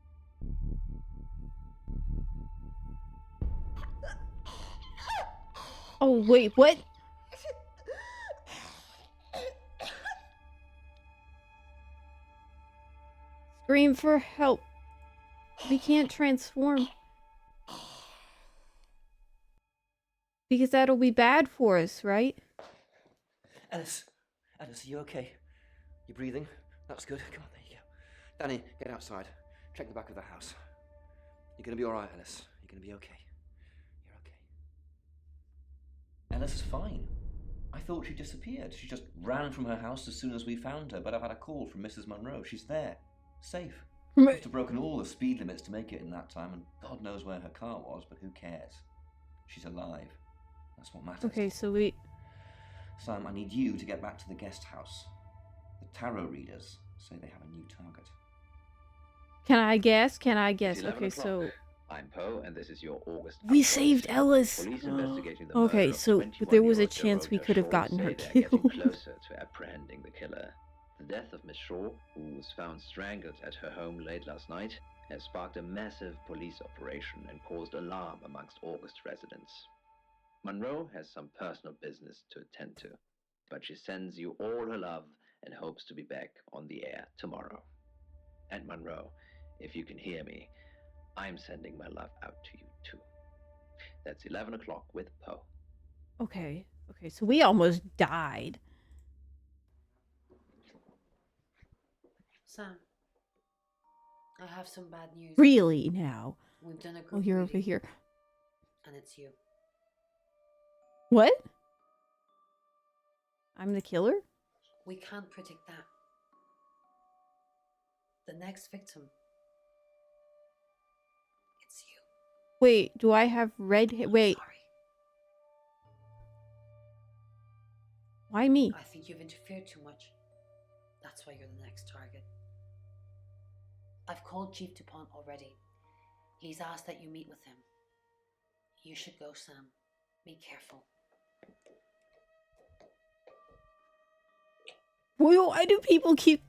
Oh, wait, what? Scream for help. We can't transform. Because that'll be bad for us, right? Alice, are you okay? You breathing? That's good. Come on, there you go. Danny, get outside. Check the back of the house. You're gonna be alright, Alice. You're gonna be okay. You're okay. Alice is fine. I thought she disappeared. She just ran from her house as soon as we found her, but I've had a call from Mrs. Munro. She's there. Safe. Must have broken all the speed limits to make it in that time, and God knows where her car was, but who cares? She's alive. That's what matters. Okay, so we... Sam, I need you to get back to the guest house. The tarot readers say they have a new target. Can I guess? It's 11 Okay, o'clock. so... I'm Poe, and this is your August We update. saved Ellis! Police investigating the Okay, murder of so there was a 21-year-old chance we Dorota could have Shaw gotten say her they're getting killed. closer to apprehending the killer. The death of Miss Shaw, who was found strangled at her home late last night, has sparked a massive police operation and caused alarm amongst August residents. Monroe has some personal business to attend to, but she sends you all her love and hopes to be back on the air tomorrow. And Monroe, if you can hear me, I'm sending my love out to you too. That's 11 o'clock with Poe. Okay. Okay, so we almost died. Sam, I have some bad news. Really now? We've done a Oh, group you're over reading, here. and it's you. What? I'm the killer? We can't predict that. The next victim. It's you. Wait, do I have red hair? Wait. Sorry. Why me? I think you've interfered too much. That's why you're the next target. I've called Chief DuPont already. He's asked that you meet with him. You should go, Sam. Be careful. Why do people keep...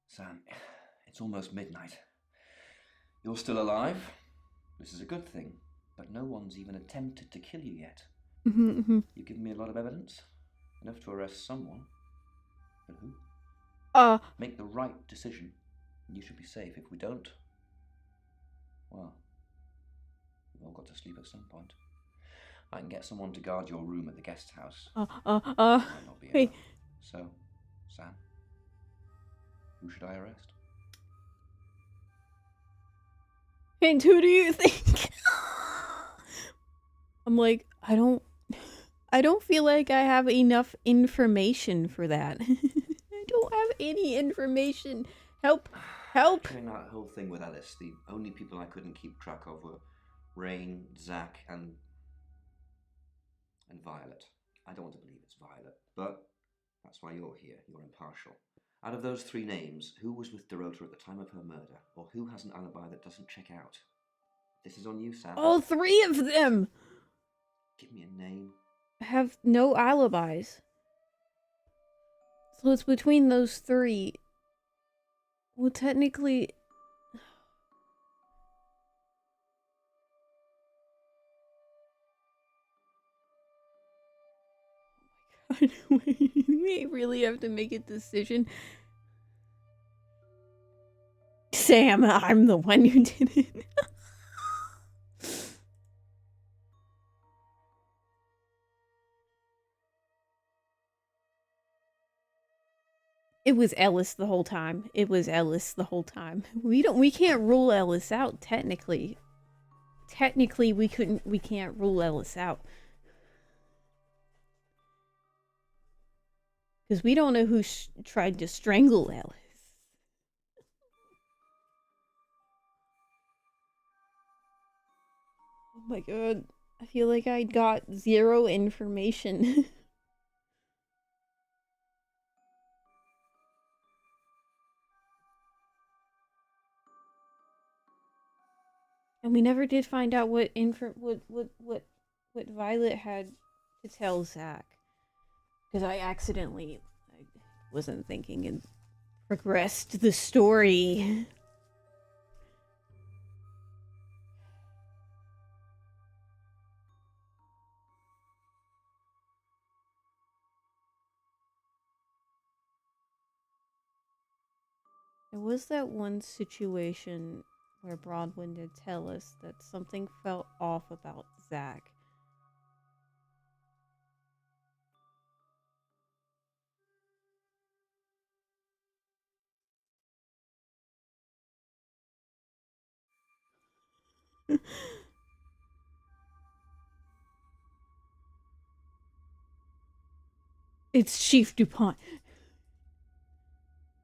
Sam, it's almost midnight. You're still alive. This is a good thing, but no one's even attempted to kill you yet. You've given me a lot of evidence. Enough to arrest someone. But who? Make the right decision, and you should be safe. If we don't, well, we've all got to sleep at some point. I can get someone to guard your room at the guest house. Might not be wait. enough. So, Sam, who should I arrest? And who do you think? I'm like, I don't feel like I have enough information for that. I don't have any information. Help. During that whole thing with Alice, the only people I couldn't keep track of were Rain, Zach, and Violet. I don't want to believe it's Violet, but that's why you're here. You're impartial. Out of those three names, who was with Dorota at the time of her murder, or who has an alibi that doesn't check out? This is on you, Sam. All three of them Give me a name. have no alibis. So it's between those three. Well, technically... We really have to make a decision. Sam, I'm the one who did it. It was Ellis the whole time. It was Ellis the whole time. We can't rule Ellis out, technically. Technically, we can't rule Ellis out. Because we don't know who tried to strangle Ellis. Oh my god. I feel like I got zero information. And we never did find out what Violet had to tell Zach. Because I wasn't thinking and progressed the story. There was that one situation where Bronwyn did tell us that something felt off about Zach. It's Chief DuPont.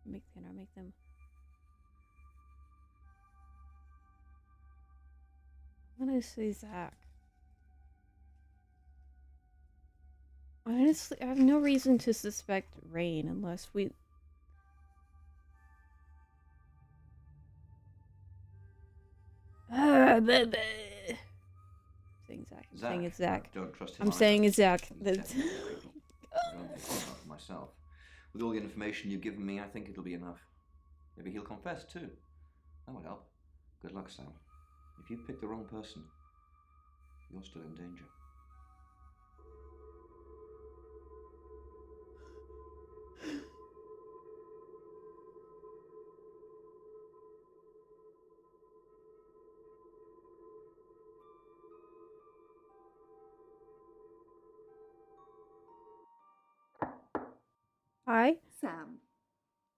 Make them. I'm gonna say Zach. Honestly, I have no reason to suspect Rain unless we... Saying Zach. I'm saying it's Zach. Don't trust him. I'm saying it's Zach. I don't think so for myself. With all the information you've given me, I think it'll be enough. Maybe he'll confess too. That would help. Good luck, Sam. If you pick the wrong person, you're still in danger. Hi? Sam,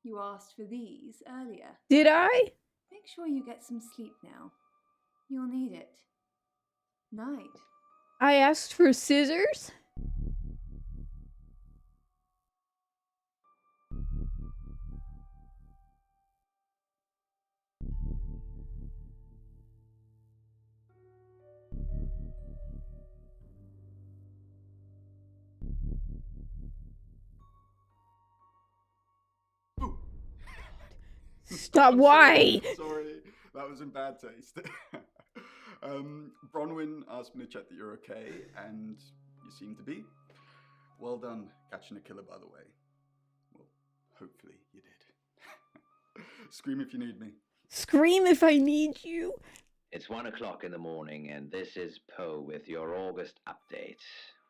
you asked for these earlier. Did I? Make sure you get some sleep now. You'll need it. Night. I asked for scissors? Stop, why? Sorry, that was in bad taste. Bronwyn asked me to check that you're okay, and you seem to be. Well done catching a killer, by the way. Well, hopefully you did. Scream if you need me. Scream if I need you. It's 1 o'clock in the morning, and this is Poe with your August update.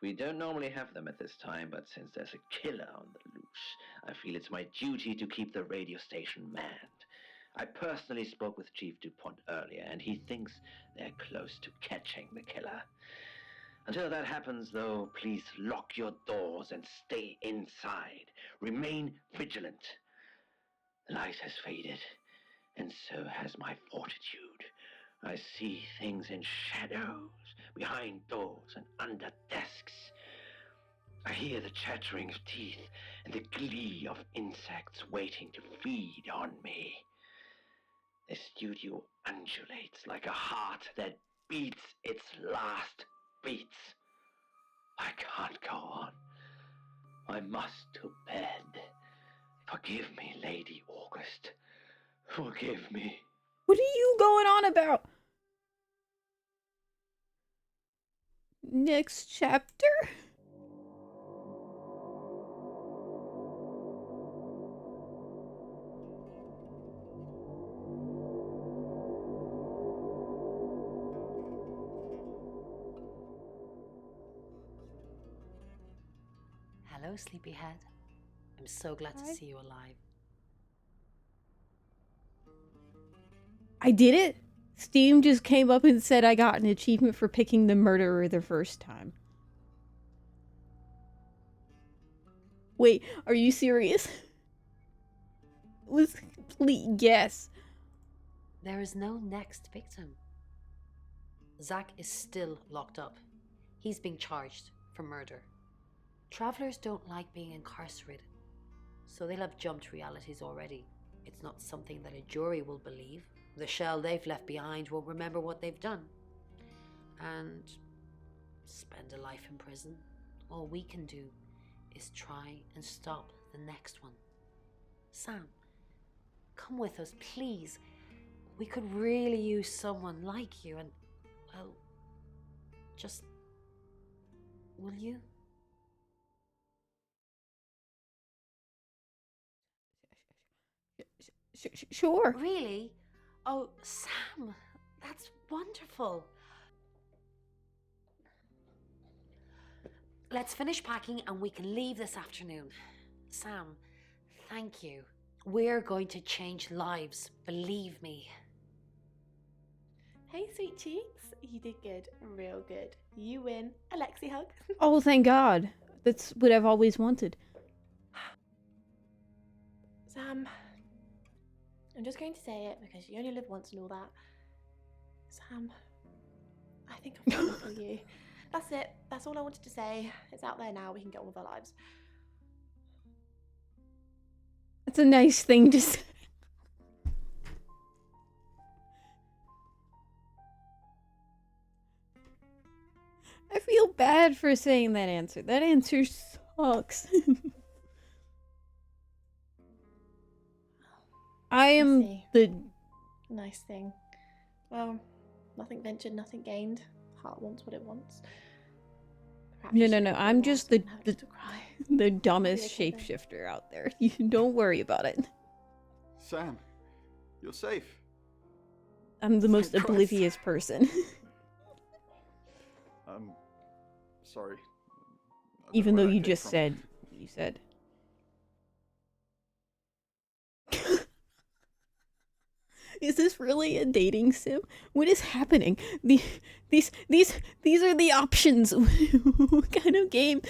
We don't normally have them at this time, but since there's a killer on the loose, I feel it's my duty to keep the radio station manned. I personally spoke with Chief DuPont earlier, and he thinks they're close to catching the killer. Until that happens, though, please lock your doors and stay inside. Remain vigilant. The light has faded, and so has my fortitude. I see things in shadows, behind doors and under desks. I hear the chattering of teeth and the glee of insects waiting to feed on me. The studio undulates like a heart that beats its last beats. I can't go on. I must to bed. Forgive me, Lady August. Forgive me. What are you going on about? Next chapter? Hello, sleepyhead. I'm so glad to see you alive. I did it? Steam just came up and said I got an achievement for picking the murderer the first time. Wait, are you serious? It was a complete guess. There is no next victim. Zach is still locked up. He's being charged for murder. Travelers don't like being incarcerated, so they'll have jumped realities already. It's not something that a jury will believe. The shell they've left behind won't remember what they've done. And spend a life in prison. All we can do is try and stop the next one. Sam, come with us, please. We could really use someone like you and, well, just... will you? Sure. Really? Oh, Sam, that's wonderful. Let's finish packing and we can leave this afternoon. Sam, thank you. We're going to change lives, believe me. Hey, sweet cheeks. You did good. Real good. You win. Alexi hug. Oh, thank God. That's what I've always wanted. Sam, I'm just going to say it because you only live once and all that. Sam, I think I'm falling for you. That's it. That's all I wanted to say. It's out there now. We can get on with our lives. That's a nice thing to say. I feel bad for saying that answer. That answer sucks. I am the... Nice thing. Well, nothing ventured, nothing gained. Heart wants what it wants. No. I'm just the dumbest shapeshifter out there. You don't worry about it. Sam, you're safe. I'm the most oblivious person. Sorry. Even though you just said, you said. Is this really a dating sim? What is happening? These are the options. What kind of game?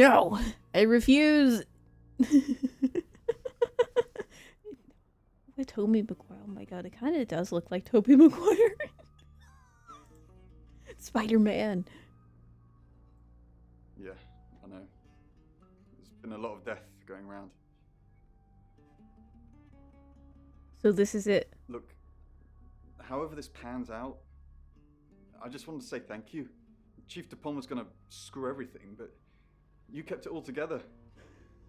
No! I refuse! With Tobey Maguire. Oh my god, it kind of does look like Tobey Maguire. Spider-Man. Yeah, I know. There's been a lot of death going around. So this is it. Look, however this pans out, I just wanted to say thank you. Chief Dupont was going to screw everything, but you kept it all together.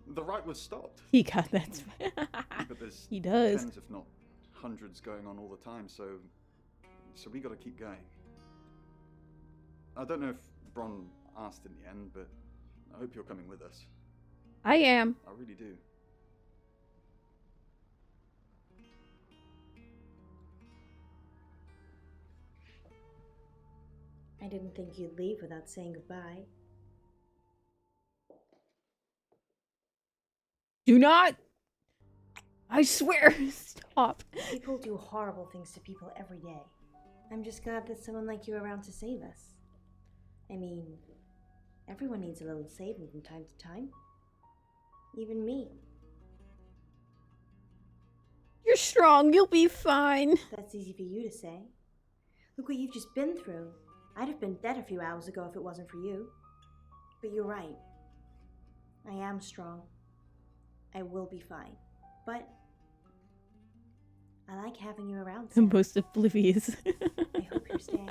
The riot was stopped. He got that. But there's He does. tens, if not hundreds, going on all the time, so we got to keep going. I don't know if Bron asked in the end, but I hope you're coming with us. I am. I really do. I didn't think you'd leave without saying goodbye. Do not! I swear! Stop. People do horrible things to people every day. I'm just glad there's someone like you around to save us. I mean, everyone needs a little saving from time to time. Even me. You're strong. You'll be fine. That's easy for you to say. Look what you've just been through. I'd have been dead a few hours ago if it wasn't for you. But you're right. I am strong. I will be fine. But I like having you around, The Sam. most oblivious. I hope you're staying.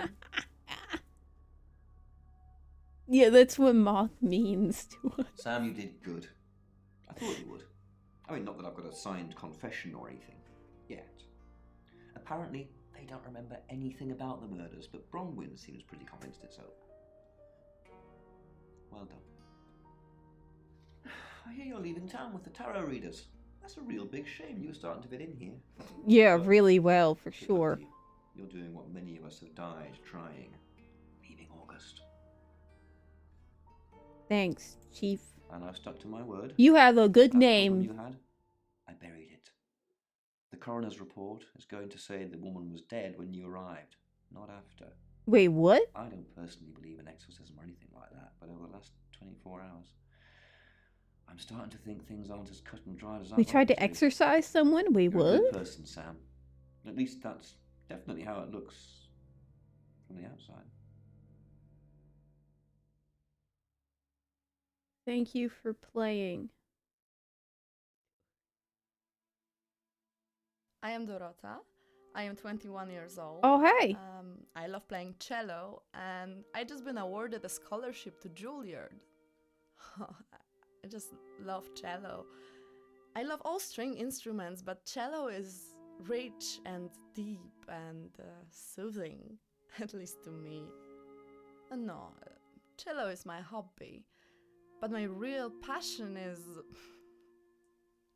Yeah, that's what moth means to us. Sam, you did good. I thought you would. I mean, not that I've got a signed confession or anything. Yet. Apparently, they don't remember anything about the murders, but Bronwyn seems pretty convinced it's over. Well done. I hear you're leaving town with the tarot readers. That's a real big shame. You were starting to fit in here. Yeah, really well, for sure. You're doing what many of us have died trying. Leaving August. Thanks, Chief. And I've stuck to my word. You have a good That problem name. you had, I buried it. The coroner's report is going to say the woman was dead when you arrived, not after. Wait, what? I don't personally believe in exorcism or anything like that, but over the last 24 hours, I'm starting to think things aren't as cut and dried as I We thought tried to them be. exorcise someone? Wait, You're a what? good person, Sam. At least that's definitely how it looks from the outside. Thank you for playing. I am Dorota. I am 21 years old. Oh, hey. I love playing cello, and I just been awarded a scholarship to Juilliard. I just love cello. I love all string instruments, but cello is rich and deep and soothing, at least to me. No, cello is my hobby, but my real passion is...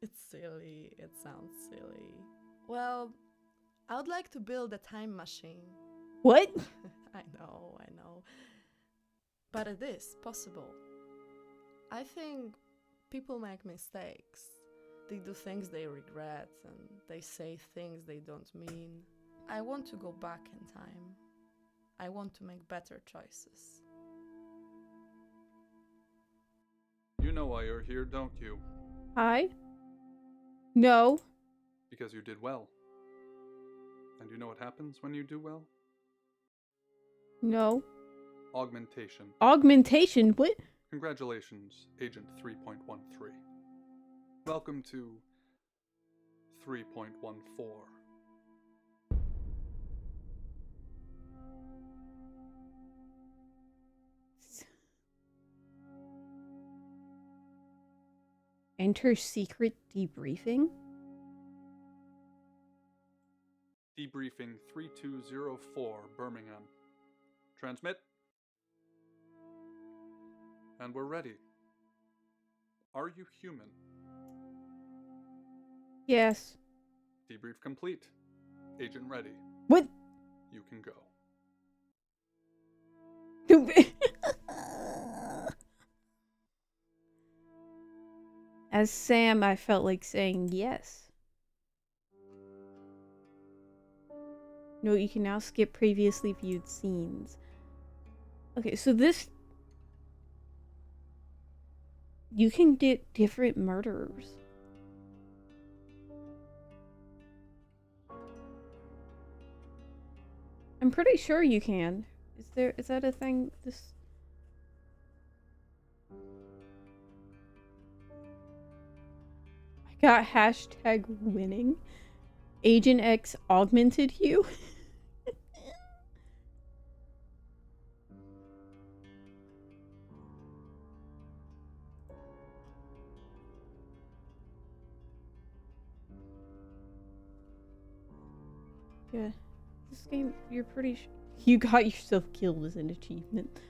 It's silly, it sounds silly. Well, I would like to build a time machine. What? I know. But it is possible. I think people make mistakes. They do things they regret and they say things they don't mean. I want to go back in time. I want to make better choices. You know why you're here, don't you? Hi? No. Because you did well. And you know what happens when you do well? No. Augmentation. Augmentation? What? Congratulations, Agent 3.13. Welcome to 3.14. Enter secret debriefing? Debriefing 3204, Birmingham. Transmit. And we're ready. Are you human? Yes. Debrief complete. Agent ready. What? You can go. As Sam, I felt like saying yes. No, you can now skip previously viewed scenes. Okay, so this... You can get different murderers. I'm pretty sure you can. Is that a thing? This. I got hashtag winning. Agent X augmented you. Yeah. This game, you're pretty you got yourself killed as an achievement.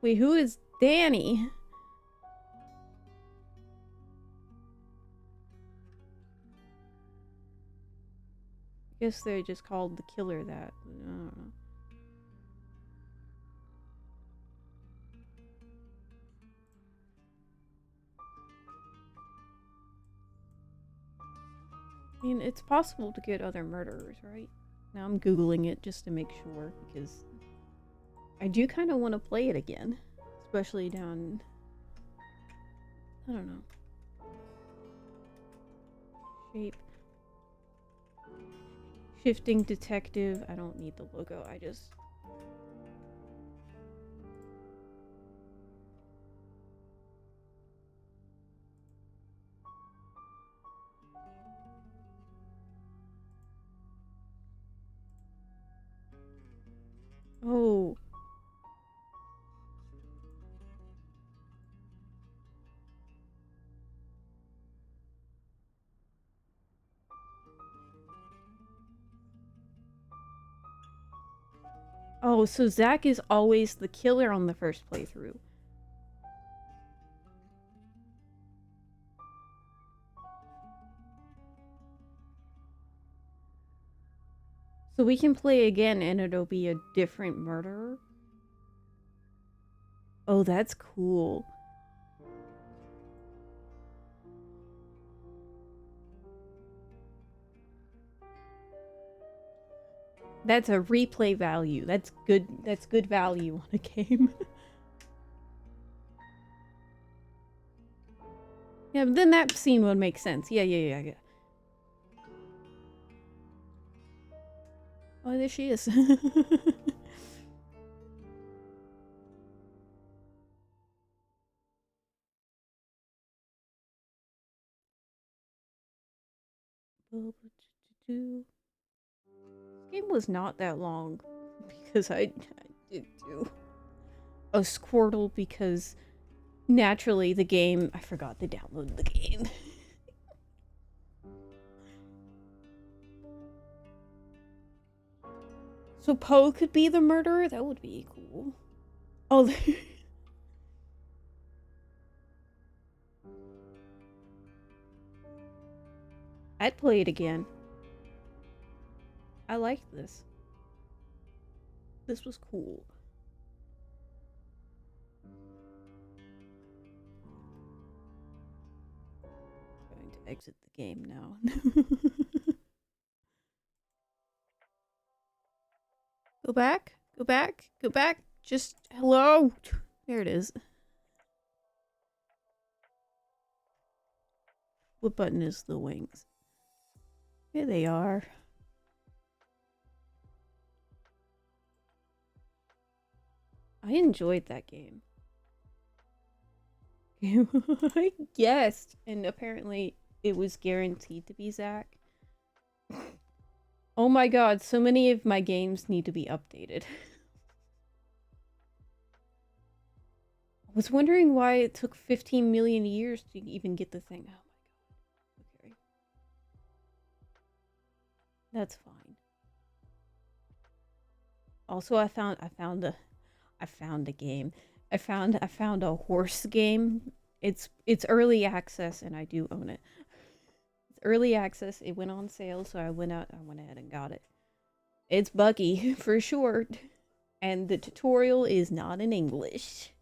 Wait, who is Danny? I guess they just called the killer that. I don't know. I mean, it's possible to get other murderers, right? Now I'm Googling it just to make sure, because I do kind of want to play it again. Especially down... I don't know. Shape. Shifting detective. I don't need the logo, I just... Oh. Oh, so Zach is always the killer on the first playthrough. So we can play again and it'll be a different murderer? Oh, that's cool. That's a replay value. That's good value on a game. Yeah, but then that scene would make sense. Yeah. Oh, there she is. This game was not that long because I did do a Squirtle because naturally the game, I forgot to download the game. So Poe could be the murderer? That would be cool. Oh, I'd play it again. I liked this. This was cool. Going to exit the game now. Go back. Go back. Go back. Just hello. There it is. What button is the wings? Here they are. I enjoyed that game. I guessed, and apparently it was guaranteed to be Zach. Oh my god, so many of my games need to be updated. I was wondering why it took 15 million years to even get the thing. Oh my god. Okay. That's fine. Also, I found a game. I found a horse game. It's early access and I do own it. It's early access. It went on sale, so I went ahead and got it. It's buggy for sure. And the tutorial is not in English.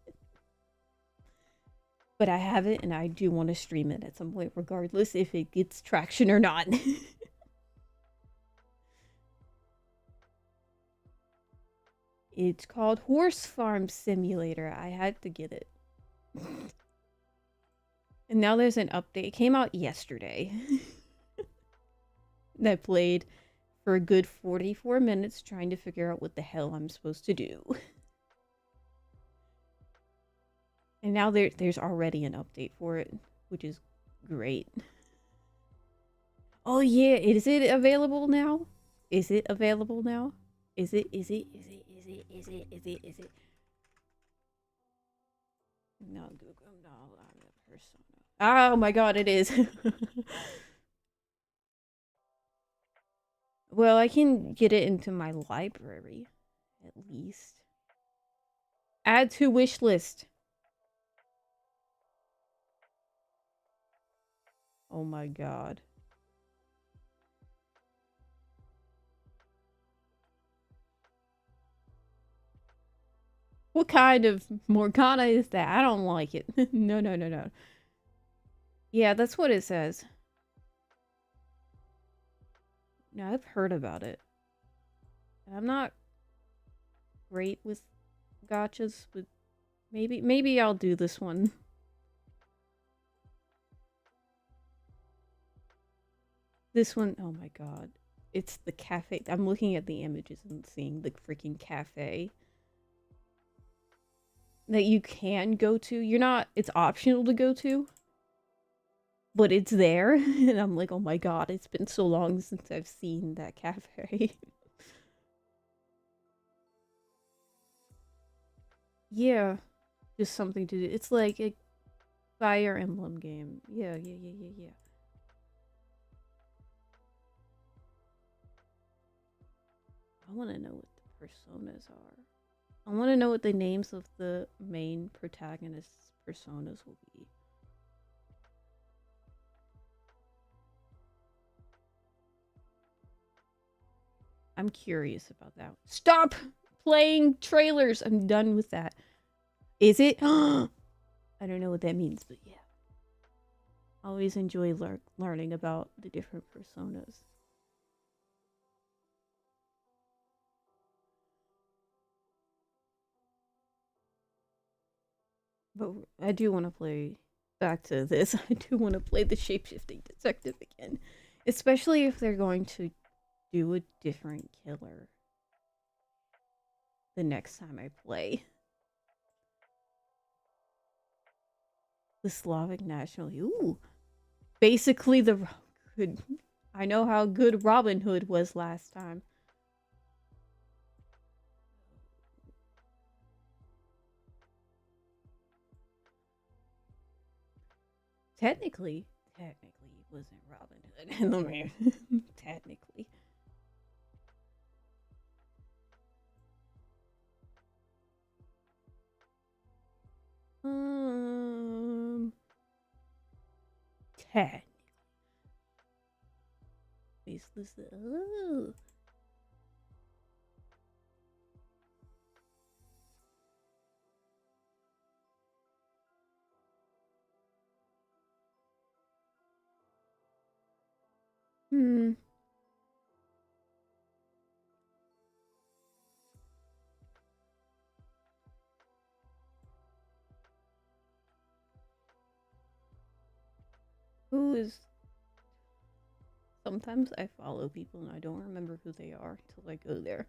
But I have it and I do want to stream it at some point regardless if it gets traction or not. It's called Horse Farm Simulator. I had to get it. And now there's an update. It came out yesterday. That played for a good 44 minutes trying to figure out what the hell I'm supposed to do. And now there's already an update for it, which is great. Oh yeah, is it available now? Is it available now? Is it? No, Google, no, I'm a persona. Oh my god, it is. Well, I can get it into my library, at least. Add to wish list. Oh my god. What kind of Morgana is that? I don't like it. No, no, no, no. Yeah, that's what it says. No, I've heard about it. I'm not great with gotchas, but maybe I'll do this one. This one, oh my god. It's the cafe. I'm looking at the images and seeing the freaking cafe that you can go to. You're not, it's optional to go to, but it's there. And I'm like, oh my god, it's been so long since I've seen that cafe. Yeah, just something to do. It's like a Fire Emblem game. Yeah. I want to know what the personas are. I want to know what the names of the main protagonists' personas will be. I'm curious about that. Stop playing trailers. I'm done with that. Is it? I don't know what that means, but yeah. I always enjoy learning about the different personas. But I do want to play, back to this, I do want to play the Shapeshifting Detective again. Especially if they're going to do a different killer the next time I play. The Slavic National. Ooh. Basically the good. I know how good Robin Hood was last time. Technically it wasn't Robin Hood. Technically. Technically. Oh. Hmm. Who is... Sometimes I follow people and I don't remember who they are until I go there.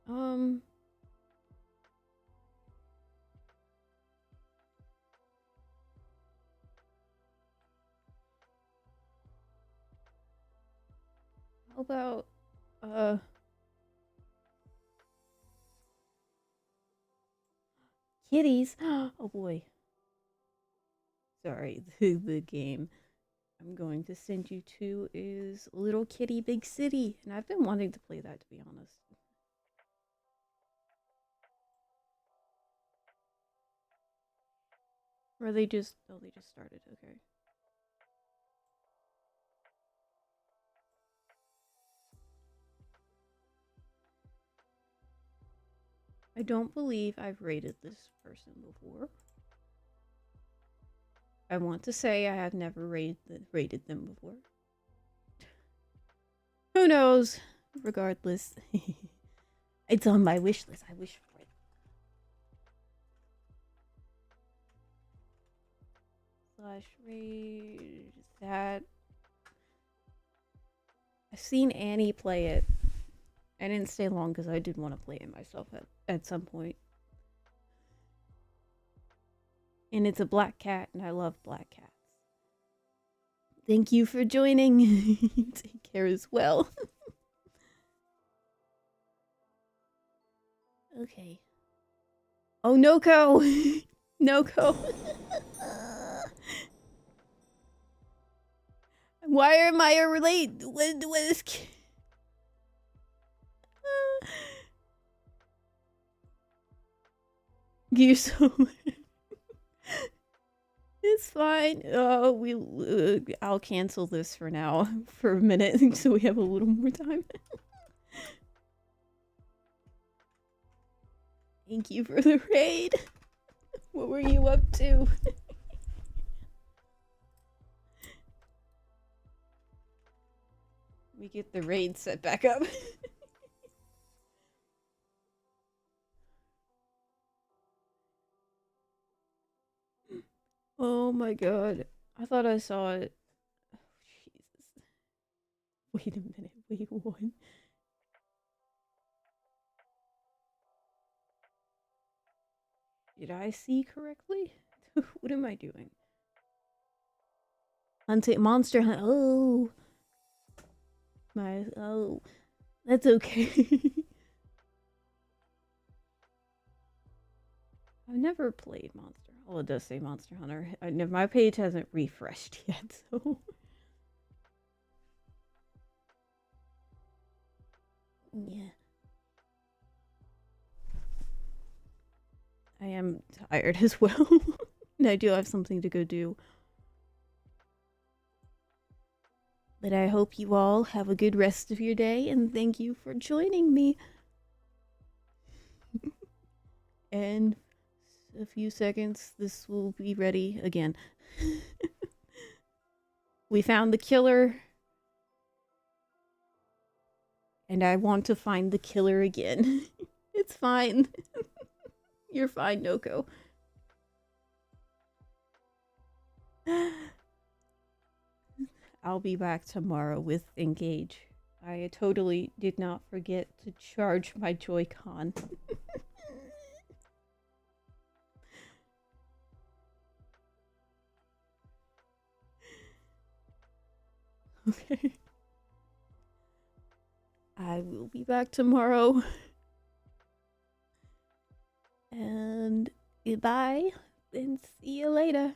How about, kitties? Oh boy. Sorry, the game I'm going to send you to is Little Kitty Big City, and I've been wanting to play that, to be honest. Or they just, oh, they just started, okay. I don't believe I've rated this person before. I want to say I have never rated them before. Who knows? Regardless, it's on my wish list. I wish for it. Slash raid that. I've seen Annie play it. I didn't stay long because I did want to play it myself at some point. And it's a black cat, and I love black cats. Thank you for joining. Take care as well. Okay. Oh, Noko! Noko! Why am I late? What is... You're so... It's fine. I'll cancel this for now, for a minute, so we have a little more time. Thank you for the raid. What were you up to? Let me get the raid set back up. Oh my god. I thought I saw it. Oh, Jesus. Wait a minute. Wait, what? Did I see correctly? What am I doing? Hunting monster hunt. Oh. Oh. That's okay. I've never played Monster. Well, it does say Monster Hunter. My page hasn't refreshed yet, so. Yeah. I am tired as well. And I do have something to go do. But I hope you all have a good rest of your day, and thank you for joining me. And a few seconds, this will be ready again. We found the killer. And I want to find the killer again. It's fine. You're fine, Noko. I'll be back tomorrow with Engage. I totally did not forget to charge my Joy-Con. Okay. I will be back tomorrow. And goodbye, and see you later.